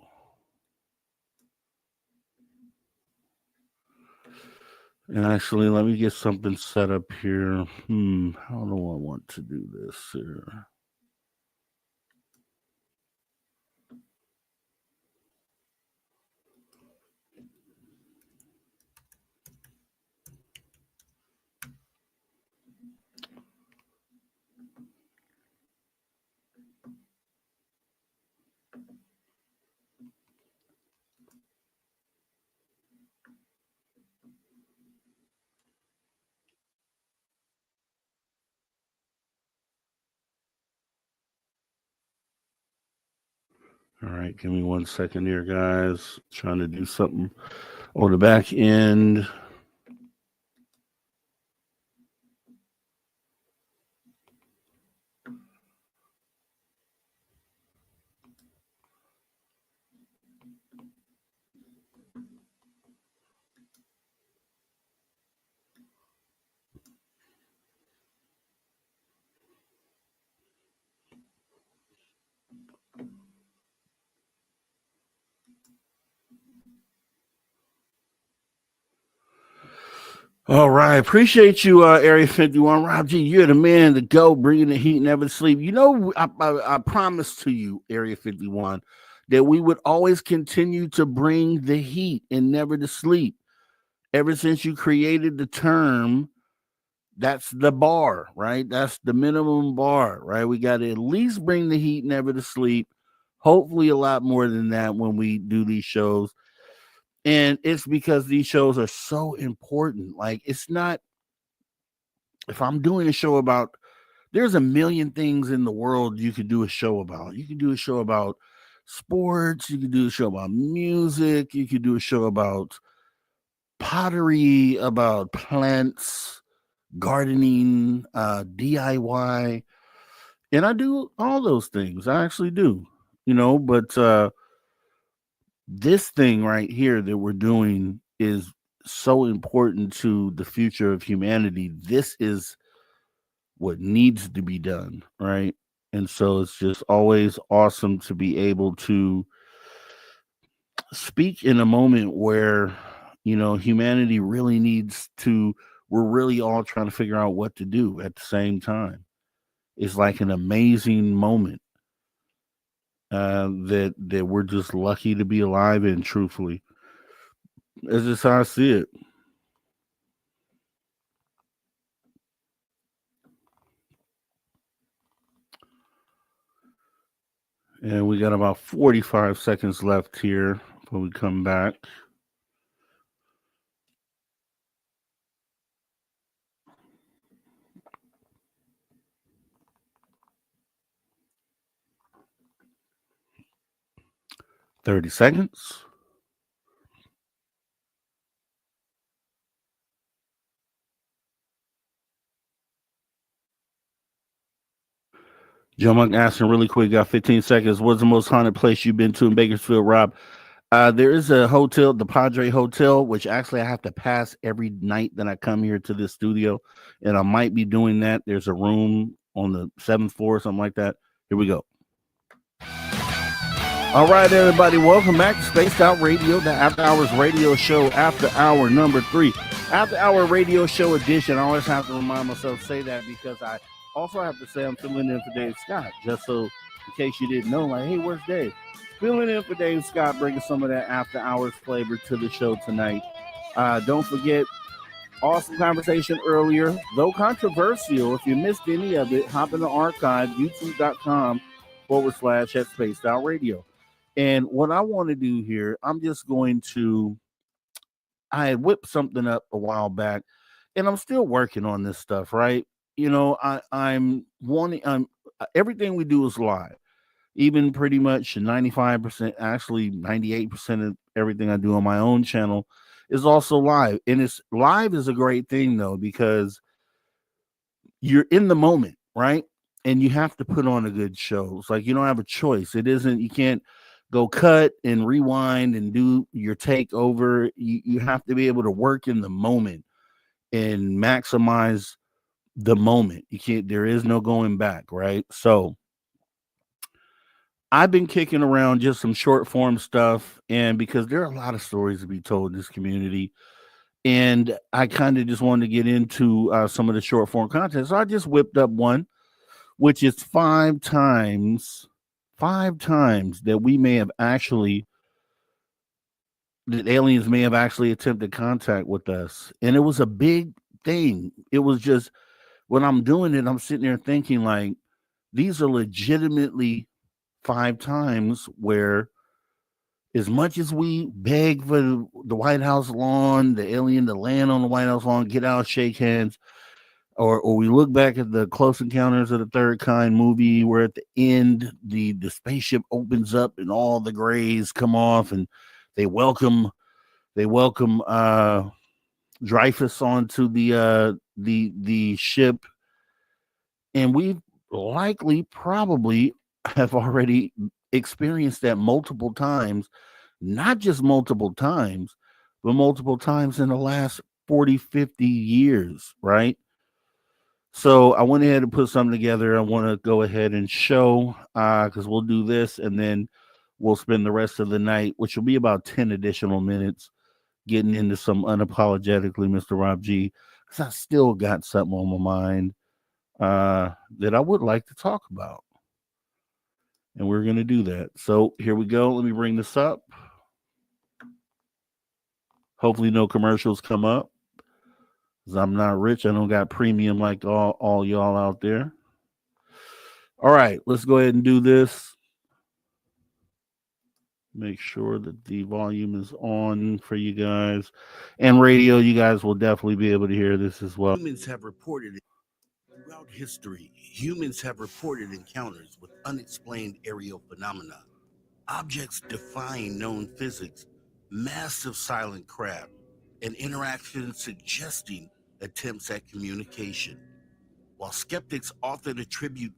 And actually, let me get something set up here. How do I want to do this here? All right, give me 1 second here, guys. Trying to do something on the back end. All right. Appreciate you, Area 51. Rob G, you're the man to go, bringing the heat, never sleep. You know, I promised to you, Area 51, that we would always continue to bring the heat and never to sleep. Ever since you created the term, that's the bar, right? That's the minimum bar, right? We got to at least bring the heat, never to sleep. Hopefully, a lot more than that when we do these shows. And it's because these shows are so important. Like, it's not, if I'm doing a show about, there's a million things in the world you could do a show about. You could do a show about sports. You could do a show about music. You could do a show about pottery, about plants, gardening, DIY. And I do all those things. I actually do, but this thing right here that we're doing is so important to the future of humanity. This is what needs to be done, right? And so it's just always awesome to be able to speak in a moment where, humanity really needs to, we're really all trying to figure out what to do at the same time. It's like an amazing moment. That we're just lucky to be alive in, truthfully. That's just how I see it. And we got about 45 seconds left here before we come back. Thirty seconds. Joe Monk asking really quick, got 15 seconds. What's the most haunted place you've been to in Bakersfield, Rob? There is a hotel, the Padre Hotel, which actually I have to pass every night that I come here to this studio. And I might be doing that. There's a room on the 7th floor, something like that. Here we go. All right, everybody, welcome back to Spaced Out Radio, the After Hours Radio Show, After Hour number 3. After Hour Radio Show edition. I always have to remind myself to say that because I also have to say I'm filling in for Dave Scott, just so in case you didn't know, like, hey, where's Dave? Filling in for Dave Scott, bringing some of that After Hours flavor to the show tonight. Don't forget, awesome conversation earlier, though controversial. If you missed any of it, hop in the archive, youtube.com/@SpacedOutRadio. And what I want to do here, I'm just going to, I had whipped something up a while back, and I'm still working on this stuff, right? I'm wanting, everything we do is live. Even pretty much 95%, actually 98% of everything I do on my own channel is also live. And it's live is a great thing though, because you're in the moment, right? And you have to put on a good show. It's like you don't have a choice. It isn't, you can't go cut and rewind and do your takeover. You have to be able to work in the moment and maximize the moment. You can't, there is no going back, right? So I've been kicking around just some short form stuff, and because there are a lot of stories to be told in this community, and I kind of just wanted to get into some of the short form content. So I just whipped up one, which is 5 times that we may have actually, that aliens may have actually attempted contact with us. And it was a big thing. It was just, when I'm doing it, I'm sitting there thinking, like, these are legitimately 5 times where, as much as we beg for the White House lawn, the alien to land on the White House lawn, get out, shake hands, or we look back at the Close Encounters of the Third Kind movie, where at the end the spaceship opens up and all the grays come off and they welcome Dreyfus onto the ship, and we likely probably have already experienced that multiple times, not just multiple times, but multiple times in the last 40, 50 years, right? So I went ahead and put something together. I want to go ahead and show, because we'll do this and then we'll spend the rest of the night, which will be about 10 additional minutes, getting into some unapologetically Mr. Rob G, because I still got something on my mind that I would like to talk about. And we're going to do that. So here we go. Let me bring this up. Hopefully no commercials come up, because I'm not rich. I don't got premium like all y'all out there. All right, let's go ahead and do this. Make sure that the volume is on for you guys. And radio, you guys will definitely be able to hear this as well. Humans have reported throughout history, humans have reported encounters with unexplained aerial phenomena, objects defying known physics, massive silent craft, and interactions suggesting attempts at communication. While skeptics often attribute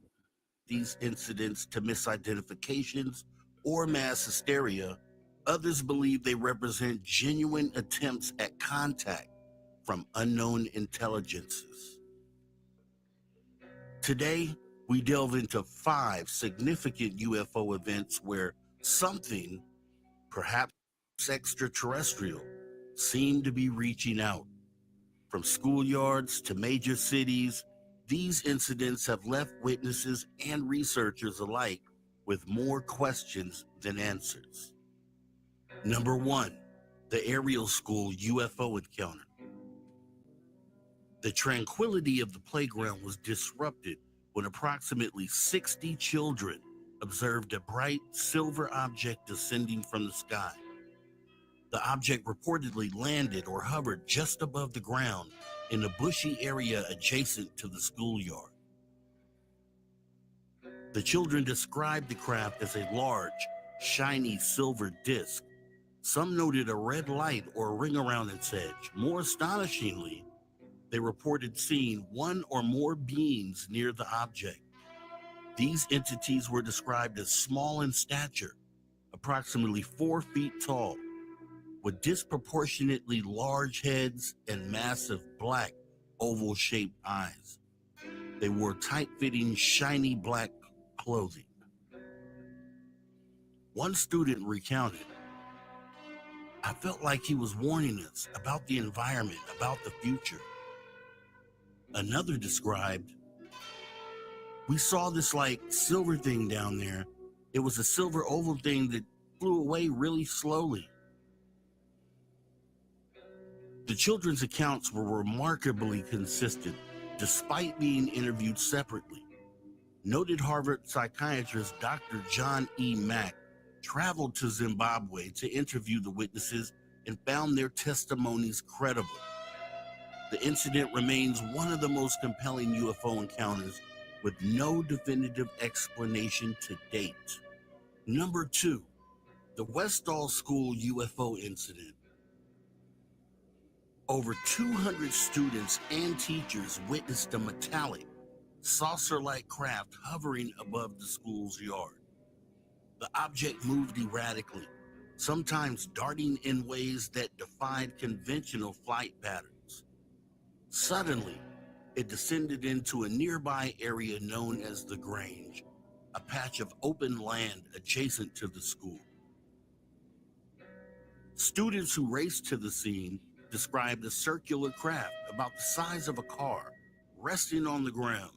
these incidents to misidentifications or mass hysteria, others believe they represent genuine attempts at contact from unknown intelligences. Today, we delve into 5 significant UFO events where something, perhaps extraterrestrial, seemed to be reaching out. From schoolyards to major cities, these incidents have left witnesses and researchers alike with more questions than answers. Number 1, the Aerial School UFO encounter. The tranquility of the playground was disrupted when approximately 60 children observed a bright silver object descending from the sky. The object reportedly landed or hovered just above the ground in a bushy area adjacent to the schoolyard. The children described the craft as a large, shiny silver disc. Some noted a red light or a ring around its edge. More astonishingly, they reported seeing one or more beings near the object. These entities were described as small in stature, approximately 4 feet tall, with disproportionately large heads and massive black oval-shaped eyes. They wore tight-fitting, shiny black clothing. One student recounted, "I felt like he was warning us about the environment, about the future." Another described, "We saw this like silver thing down there. It was a silver oval thing that flew away really slowly." The children's accounts were remarkably consistent, despite being interviewed separately. Noted Harvard psychiatrist Dr. John E. Mack traveled to Zimbabwe to interview the witnesses and found their testimonies credible. The incident remains one of the most compelling UFO encounters with no definitive explanation to date. Number 2, the Westall School UFO incident. Over 200 students and teachers witnessed a metallic, saucer-like craft hovering above the school's yard. The object moved erratically, sometimes darting in ways that defied conventional flight patterns. Suddenly, it descended into a nearby area known as the Grange, a patch of open land adjacent to the school. Students who raced to the scene described a circular craft about the size of a car resting on the ground.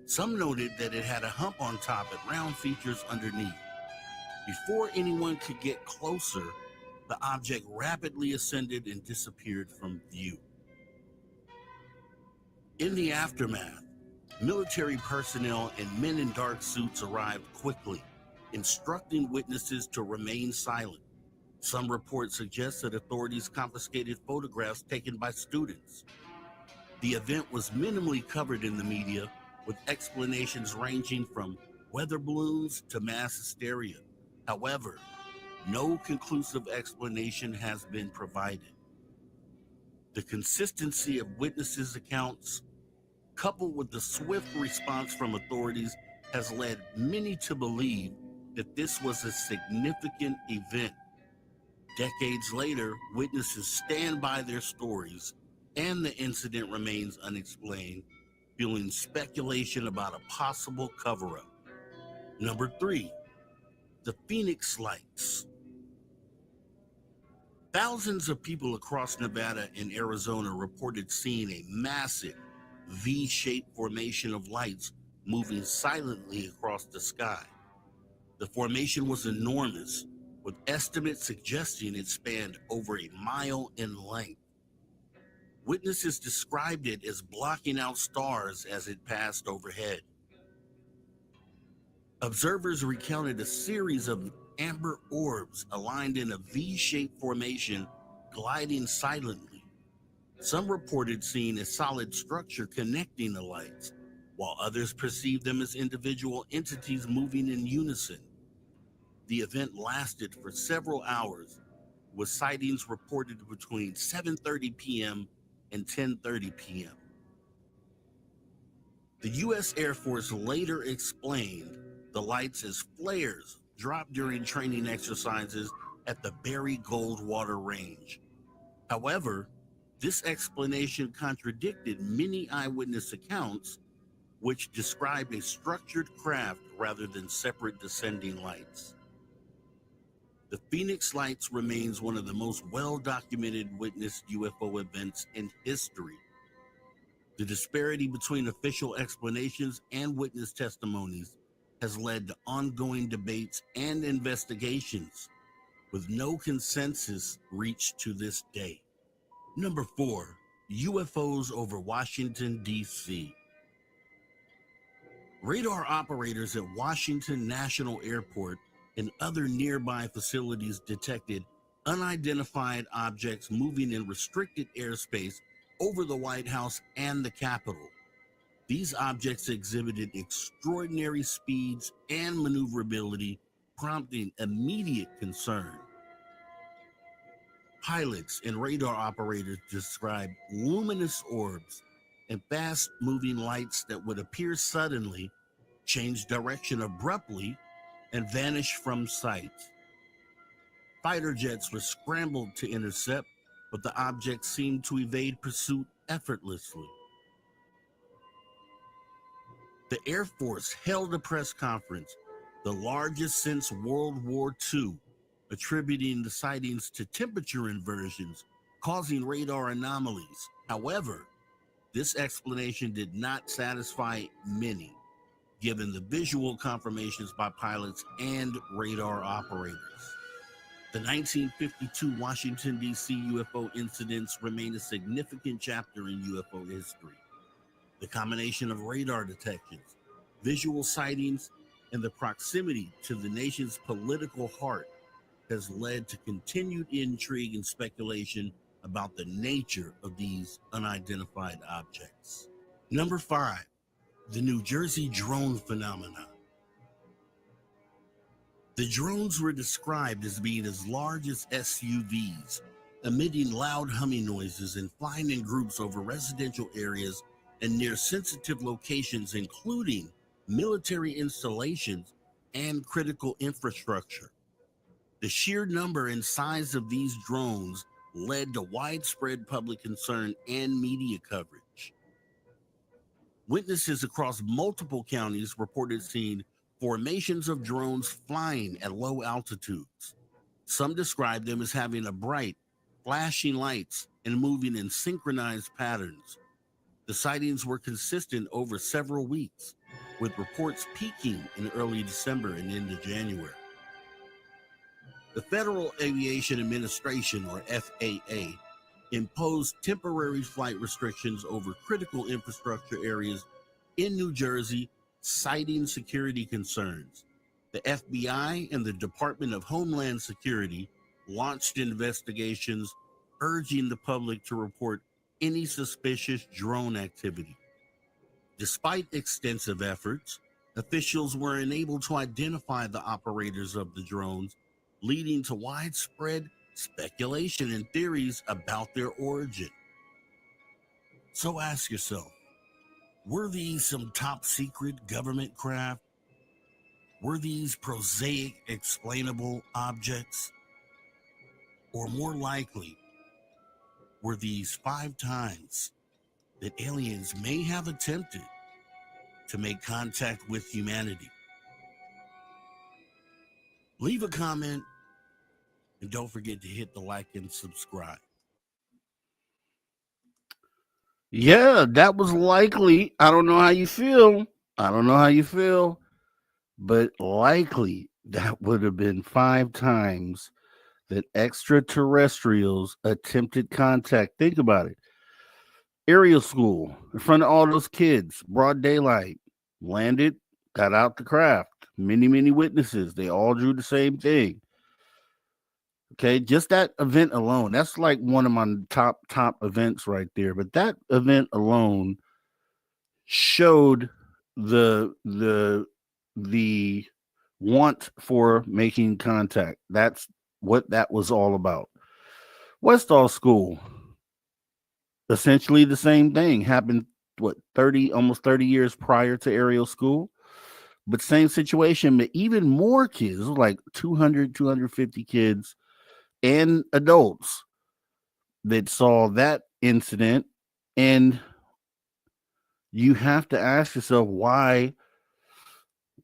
Some noted that it had a hump on top and round features underneath. Before anyone could get closer, the object rapidly ascended and disappeared from view. In the aftermath, military personnel and men in dark suits arrived quickly, instructing witnesses to remain silent. Some reports suggest that authorities confiscated photographs taken by students. The event was minimally covered in the media, with explanations ranging from weather balloons to mass hysteria. However, no conclusive explanation has been provided. The consistency of witnesses' accounts, coupled with the swift response from authorities, has led many to believe that this was a significant event. Decades later, witnesses stand by their stories, and the incident remains unexplained, fueling speculation about a possible cover-up. Number 3, the Phoenix Lights. Thousands of people across Nevada and Arizona reported seeing a massive V-shaped formation of lights moving silently across the sky. The formation was enormous, with estimates suggesting it spanned over a mile in length. Witnesses described it as blocking out stars as it passed overhead. Observers recounted a series of amber orbs aligned in a V-shaped formation gliding silently. Some reported seeing a solid structure connecting the lights, while others perceived them as individual entities moving in unison. The event lasted for several hours, with sightings reported between 7:30 p.m. and 10:30 p.m. The U.S. Air Force later explained the lights as flares dropped during training exercises at the Berry Goldwater Range. However, this explanation contradicted many eyewitness accounts, which described a structured craft rather than separate descending lights. The Phoenix Lights remains one of the most well-documented witnessed UFO events in history. The disparity between official explanations and witness testimonies has led to ongoing debates and investigations, with no consensus reached to this day. Number 4, UFOs over Washington, D.C. Radar operators at Washington National Airport and other nearby facilities detected unidentified objects moving in restricted airspace over the White House and the Capitol. These objects exhibited extraordinary speeds and maneuverability, prompting immediate concern. Pilots and radar operators described luminous orbs and fast-moving lights that would appear suddenly, change direction abruptly, and vanish from sight. Fighter jets were scrambled to intercept, but the objects seemed to evade pursuit effortlessly. The Air Force held a press conference, the largest since World War II, attributing the sightings to temperature inversions causing radar anomalies. However, this explanation did not satisfy many, given the visual confirmations by pilots and radar operators. The 1952 Washington, D.C. UFO incidents remain a significant chapter in UFO history. The combination of radar detections, visual sightings, and the proximity to the nation's political heart has led to continued intrigue and speculation about the nature of these unidentified objects. Number 5, the New Jersey drone phenomenon. The drones were described as being as large as SUVs, emitting loud humming noises and flying in groups over residential areas and near sensitive locations, including military installations and critical infrastructure. The sheer number and size of these drones led to widespread public concern and media coverage. Witnesses across multiple counties reported seeing formations of drones flying at low altitudes. Some described them as having a bright, flashing lights and moving in synchronized patterns. The sightings were consistent over several weeks, with reports peaking in early December and into January. The Federal Aviation Administration, or FAA, imposed temporary flight restrictions over critical infrastructure areas in New Jersey, citing security concerns. The FBI and the Department of Homeland Security launched investigations, urging the public to report any suspicious drone activity. Despite extensive efforts, officials were unable to identify the operators of the drones, leading to widespread speculation and theories about their origin. So ask yourself, were these some top secret government craft? Were these prosaic, explainable objects? Or more likely, were these 5 times that aliens may have attempted to make contact with humanity? Leave a comment and don't forget to hit the like and subscribe. Yeah, that was likely. I don't know how you feel. But likely that would have been 5 times that extraterrestrials attempted contact. Think about it. Aerial school in front of all those kids, broad daylight, landed, got out the craft. Many witnesses. They all drew the same thing. Okay, just that event alone, that's like one of my top events right there. But that event alone showed the want for making contact. That's what that was all about. Westall School, essentially the same thing happened, almost 30 years prior to Aerial School, but same situation, but even more kids, like 250 kids and adults that saw that incident. And you have to ask yourself, why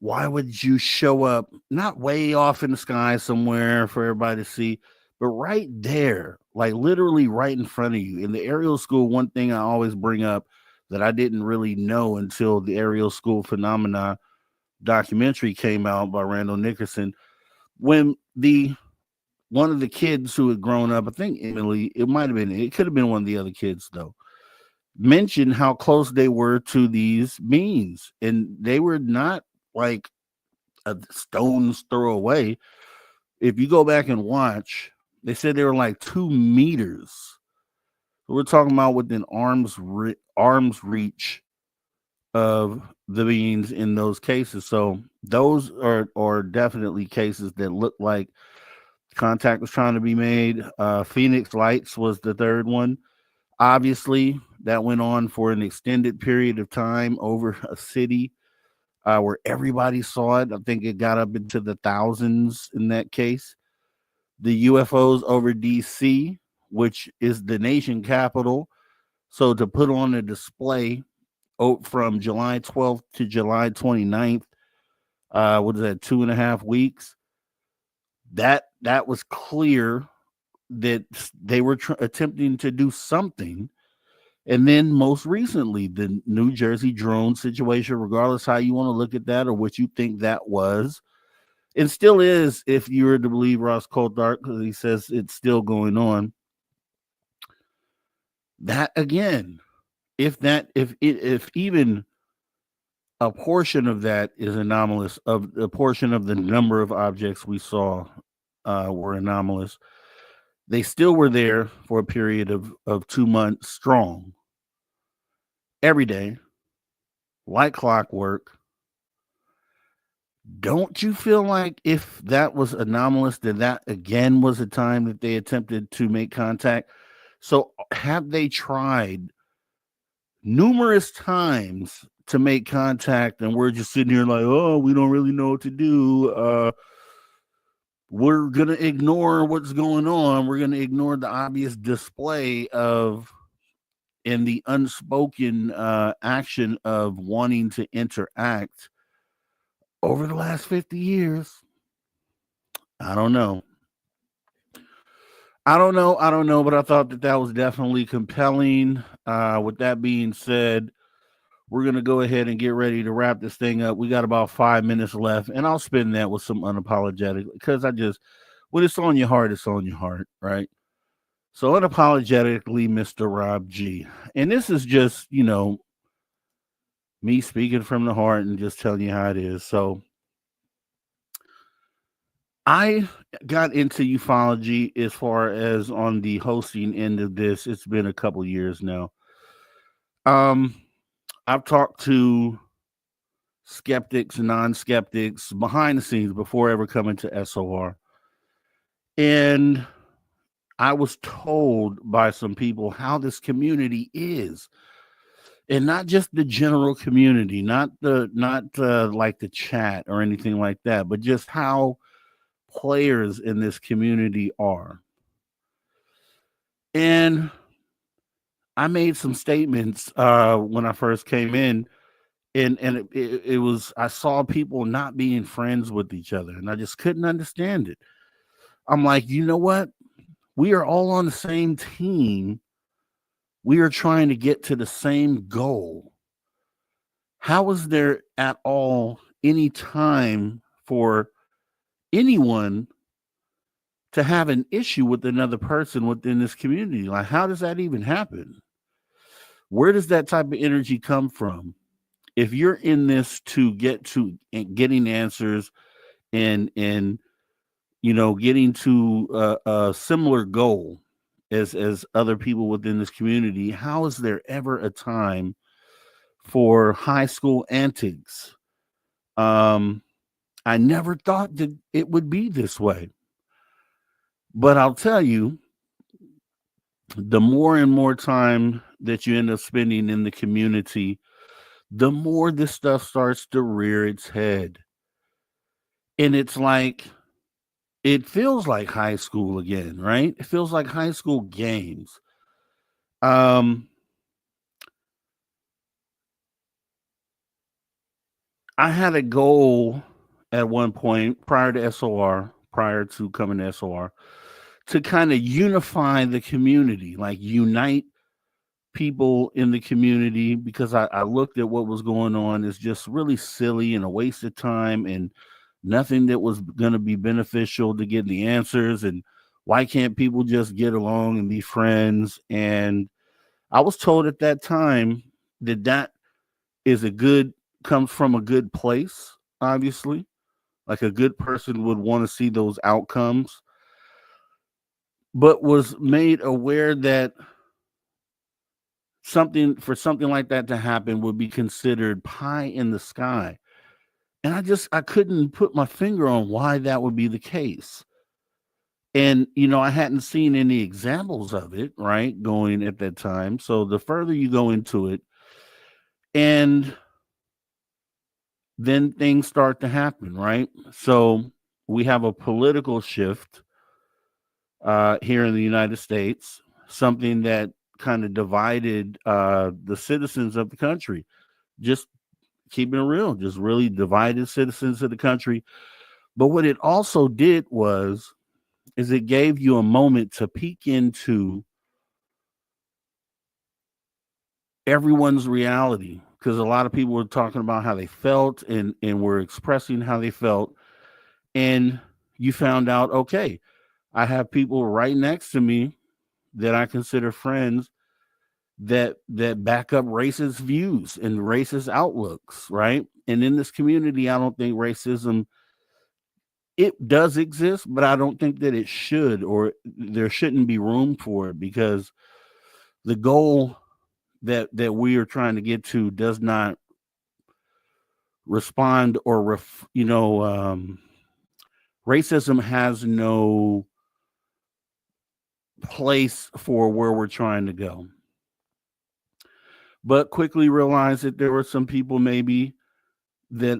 would you show up not way off in the sky somewhere for everybody to see, but right there, like literally right in front of you? In the Aerial School, one thing I always bring up that I didn't really know until the Aerial School Phenomena documentary came out by Randall Nickerson, when one of the kids who had grown up, I think Emily, it could have been one of the other kids though, mentioned how close they were to these beings, and they were not like a stone's throw away. If you go back and watch, they said they were like 2 meters. So we're talking about within arm's reach of the beings in those cases. So those are definitely cases that look like contact was trying to be made. Phoenix Lights was the third one. Obviously, that went on for an extended period of time over a city where everybody saw it. I think it got up into the thousands in that case. The UFOs over DC, which is the nation capital. So to put on a display from July 12th to July 29th, what is that, 2.5 weeks? That was clear that they were attempting to do something. And then most recently, the New Jersey drone situation, regardless how you want to look at that or what you think that was, and still is, if you were to believe Ross Coulthard, because he says it's still going on. That again, if even a portion of that is anomalous, of a portion of the number of objects we saw were anomalous, they still were there for a period of 2 months strong, every day, like clockwork. Don't you feel like if that was anomalous, that again was a time that they attempted to make contact? So have they tried numerous times to make contact, and we're just sitting here like, oh, we don't really know what to do. We're going to ignore what's going on. We're going to ignore the obvious display of and the unspoken action of wanting to interact over the last 50 years. I don't know, but I thought that was definitely compelling. With that being said, we're going to go ahead and get ready to wrap this thing up. We got about 5 minutes left, and I'll spend that with some unapologetic, because when it's on your heart, it's on your heart, right? So unapologetically, Mr. Rob G. And this is just, me speaking from the heart and just telling you how it is. So I got into ufology as far as on the hosting end of this. It's been a couple years now. Um, I've talked to skeptics and non-skeptics behind the scenes before ever coming to SOR. And I was told by some people how this community is. And not just the general community, not like the chat or anything like that, but just how players in this community are. And I made some statements when I first came in, and it was, I saw people not being friends with each other, and I just couldn't understand it. I'm like, you know what? We are all on the same team. We are trying to get to the same goal. How is there at all any time for anyone to have an issue with another person within this community? Like, how does that even happen? Where does that type of energy come from? If you're in this to get to getting answers and getting to a similar goal as other people within this community, how is there ever a time for high school antics? I never thought that it would be this way. But I'll tell you, the more and more time that you end up spending in the community, the more this stuff starts to rear its head. And it's like, it feels like high school again, right? It feels like high school games. I had a goal at one point prior to SOR, prior to coming to SOR, to kind of unify the community, like unite people in the community, because I looked at what was going on as just really silly and a waste of time and nothing that was going to be beneficial to get the answers. And why can't people just get along and be friends? And I was told at that time that is comes from a good place, obviously. Like a good person would want to see those outcomes, but was made aware that something like that to happen would be considered pie in the sky. And I couldn't put my finger on why that would be the case. And, I hadn't seen any examples of it, right, going at that time. So the further you go into it, and then things start to happen, right? So we have a political shift here in the United States, something that kind of divided the citizens of the country. Just keeping it real, just really divided citizens of the country. But what it also did is it gave you a moment to peek into everyone's reality, because a lot of people were talking about how they felt and were expressing how they felt. And you found out, okay, I have people right next to me that I consider friends that back up racist views and racist outlooks, right? And in this community, I don't think racism, it does exist, but I don't think that it should, or there shouldn't be room for it, because the goal that we are trying to get to does not respond or racism has no place for where we're trying to go. But quickly realized that there were some people maybe that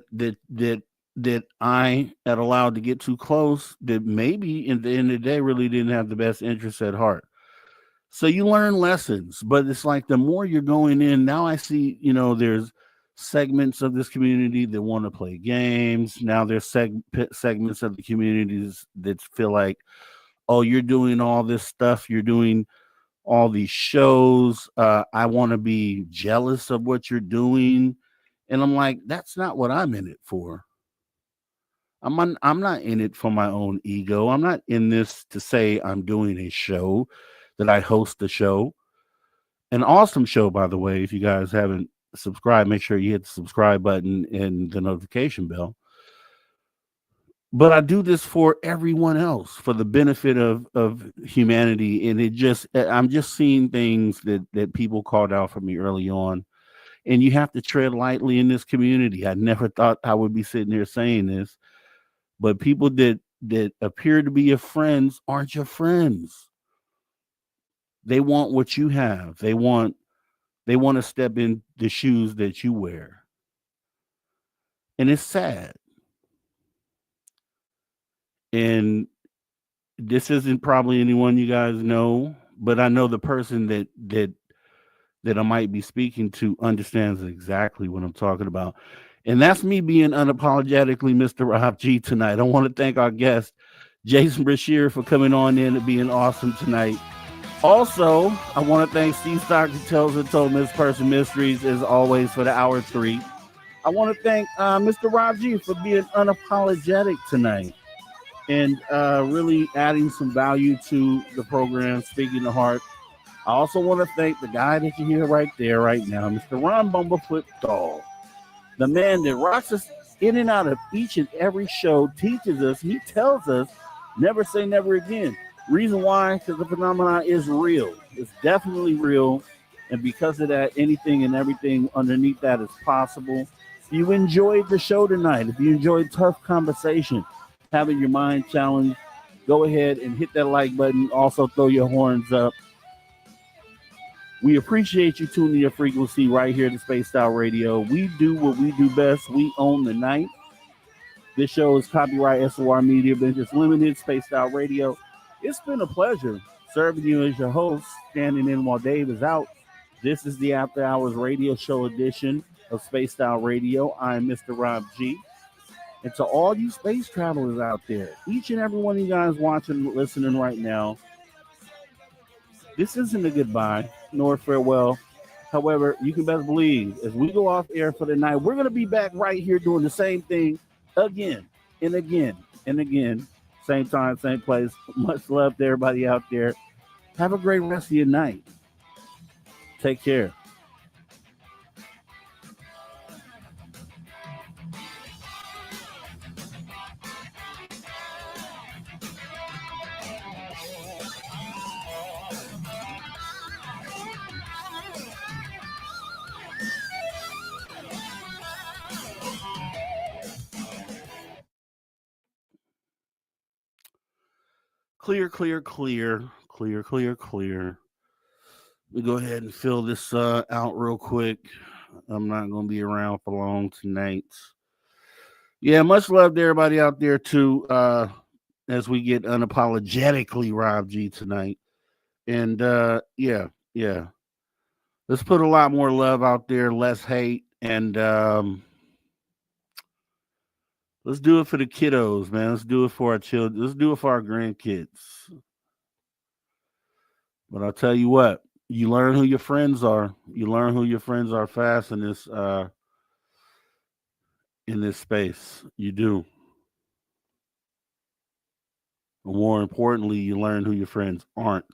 I had allowed to get too close, that maybe in the end of the day really didn't have the best interests at heart. So you learn lessons, but it's like the more you're going in, now I see, there's segments of this community that want to play games. Now there's segments of the communities that feel like, oh, you're doing all this stuff, you're doing all these shows. I want to be jealous of what you're doing. And I'm like, that's not what I'm in it for. I'm not in it for my own ego. I'm not in this to say I'm doing a show, that I host the show. An awesome show, by the way. If you guys haven't subscribed, make sure you hit the subscribe button and the notification bell. but I do this for everyone else, for the benefit of humanity. And I'm just seeing things that people called out for me early on. And you have to tread lightly in this community. I never thought I would be sitting here saying this, but people that appear to be your friends aren't your friends. They want what you have. They want to step in the shoes that you wear. And it's sad. And this isn't probably anyone you guys know, but I know the person that I might be speaking to understands exactly what I'm talking about. And that's me being unapologetically Mr. Rob G tonight. I want to thank our guest, Jason Breshears, for coming on in and being awesome tonight. Also, I want to thank Steve Stockton Tells and Told Miss Person Mysteries, as always, for the hour 3. I want to thank Mr. Rob G for being unapologetic tonight and really adding some value to the program, speaking the heart. I also want to thank the guy that you hear right there, right now, Mr. Ron Bumblefoot Doll, the man that rocks us in and out of each and every show, teaches us, he tells us, never say never again. Reason why? Because the phenomenon is real. It's definitely real. And because of that, anything and everything underneath that is possible. If you enjoyed the show tonight, if you enjoyed tough conversation, having your mind challenged, go ahead and hit that like button. Also, throw your horns up. We appreciate you tuning your frequency right here to Spaced Out Radio. We do what we do best. We own the night. This show is copyright SOR Media, Business Limited, Spaced Out Radio. It's been a pleasure serving you as your host, standing in while Dave is out. This is the After Hours Radio Show edition of Spaced Out Radio. I'm Mr. Rob G. And to all you space travelers out there, each and every one of you guys watching, listening right now, this isn't a goodbye nor a farewell. However, you can best believe as we go off air for the night, we're going to be back right here doing the same thing again and again and again. Same time, same place. Much love to everybody out there. Have a great rest of your night. Take care. Clear, clear, clear, clear, clear, clear. We go ahead and fill this out real quick. I'm not going to be around for long tonight. Yeah, much love to everybody out there too. As we get unapologetically Rob G tonight, and yeah, let's put a lot more love out there, less hate, and let's do it for the kiddos, man. Let's do it for our children. Let's do it for our grandkids. But I'll tell you what, you learn who your friends are. You learn who your friends are fast in this space. You do. And more importantly, you learn who your friends aren't.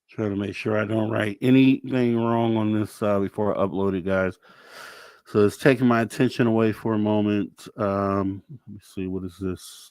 Try to make sure I don't write anything wrong on this before I upload it, guys. So it's taking my attention away for a moment. Let me see, what is this?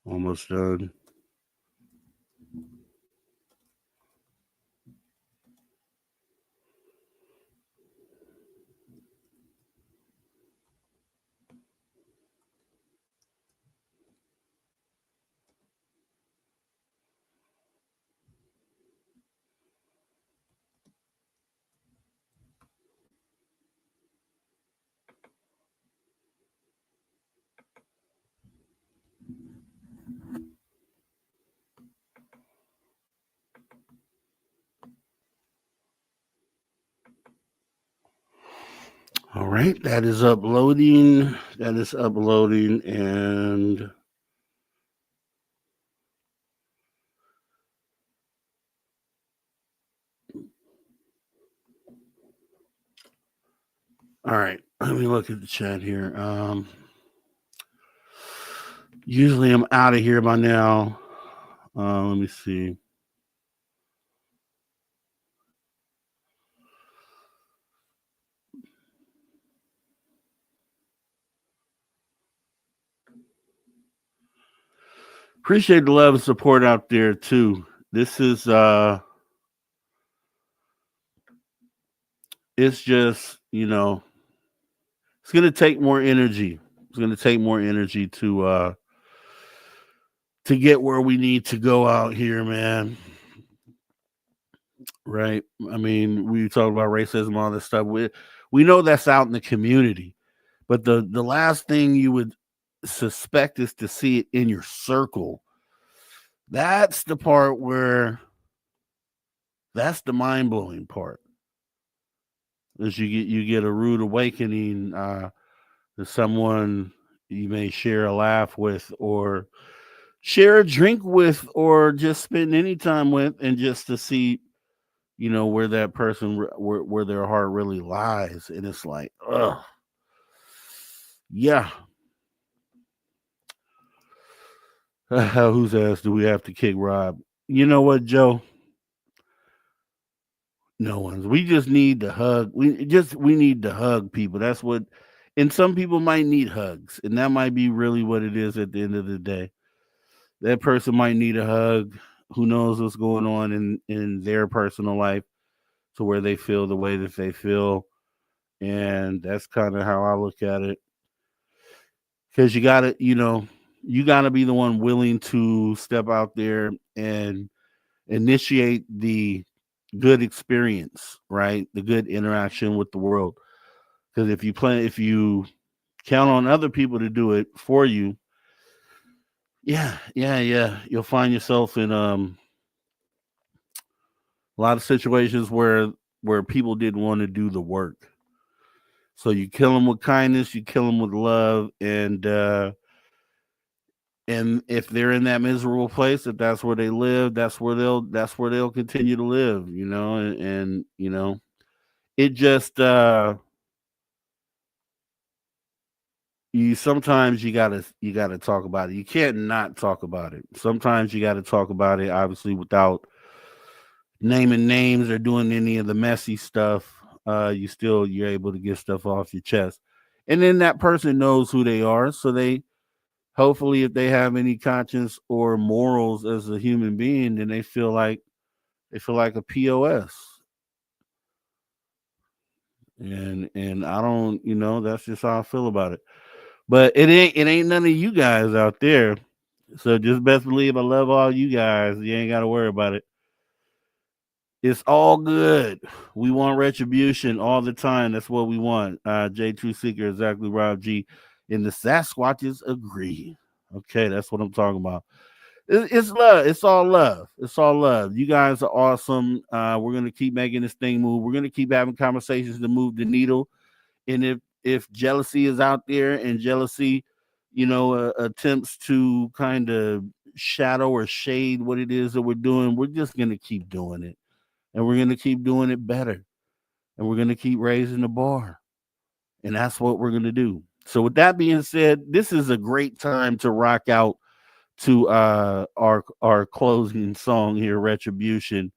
Almost done. All right, that is uploading. That is uploading, and all right, let me look at the chat here. Usually I'm out of here by now. Let me see. Appreciate the love and support out there too. This is it's just, you know, it's gonna take more energy. It's gonna take more energy to get where we need to go out here, man. Right? I mean, we talk about racism, all this stuff. We know that's out in the community, but the last thing you would suspect is to see it in your circle. That's the part where that's the mind-blowing part. Is you get a rude awakening to someone you may share a laugh with, or share a drink with, or just spend any time with, and just to see, you know, where that person, where their heart really lies. And it's like, ugh, yeah. Who's asked, do we have to kick Rob? You know what, Joe? No one's. We just need to hug. We need to hug people. That's what, and some people might need hugs, and that might be really what it is at the end of the day. That person might need a hug. Who knows what's going on in their personal life to where they feel the way that they feel. And that's kind of how I look at it. Because you got to, you know, you got to be the one willing to step out there and initiate the good experience, right? The good interaction with the world. Because if you count on other people to do it for you, yeah, you'll find yourself in a lot of situations where people didn't want to do the work. So you kill them with kindness, you kill them with love, and if they're in that miserable place, if that's where they live, that's where they'll continue to live, you know, and you know, it just sometimes you gotta talk about it. You can't not talk about it. Sometimes you gotta talk about it, obviously, without naming names or doing any of the messy stuff. You're able to get stuff off your chest, and then that person knows who they are, so they hopefully, if they have any conscience or morals as a human being, then they feel like a POS. And I don't, you know, that's just how I feel about it. But it ain't none of you guys out there. So just best believe I love all you guys. You ain't got to worry about it. It's all good. We want retribution all the time. That's what we want. J2 Seeker, exactly, Rob G. And the Sasquatches agree. Okay, that's what I'm talking about. It's love. It's all love. It's all love. You guys are awesome. We're going to keep making this thing move. We're going to keep having conversations to move the needle. And if jealousy is out there and jealousy, you know, attempts to kind of shadow or shade what it is that we're doing, we're just going to keep doing it. And we're going to keep doing it better. And we're going to keep raising the bar. And that's what we're going to do. So with that being said, this is a great time to rock out to our closing song here, Retribution.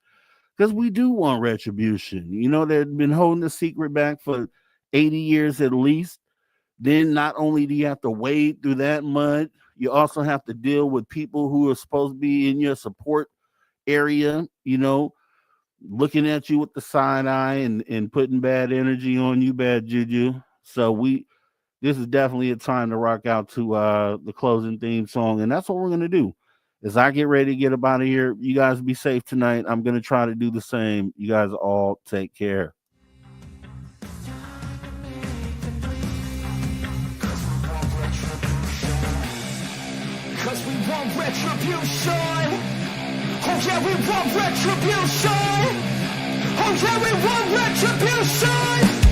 Because we do want retribution. You know, they've been holding the secret back for 80 years at least. Then not only do you have to wade through that mud, you also have to deal with people who are supposed to be in your support area, you know, looking at you with the side eye and putting bad energy on you, bad juju. So this is definitely a time to rock out to the closing theme song. And that's what we're going to do. As I get ready to get up out of here, you guys be safe tonight. I'm going to try to do the same. You guys all take care.
Cause we want retribution. Oh yeah, we want retribution. Oh yeah, we want retribution.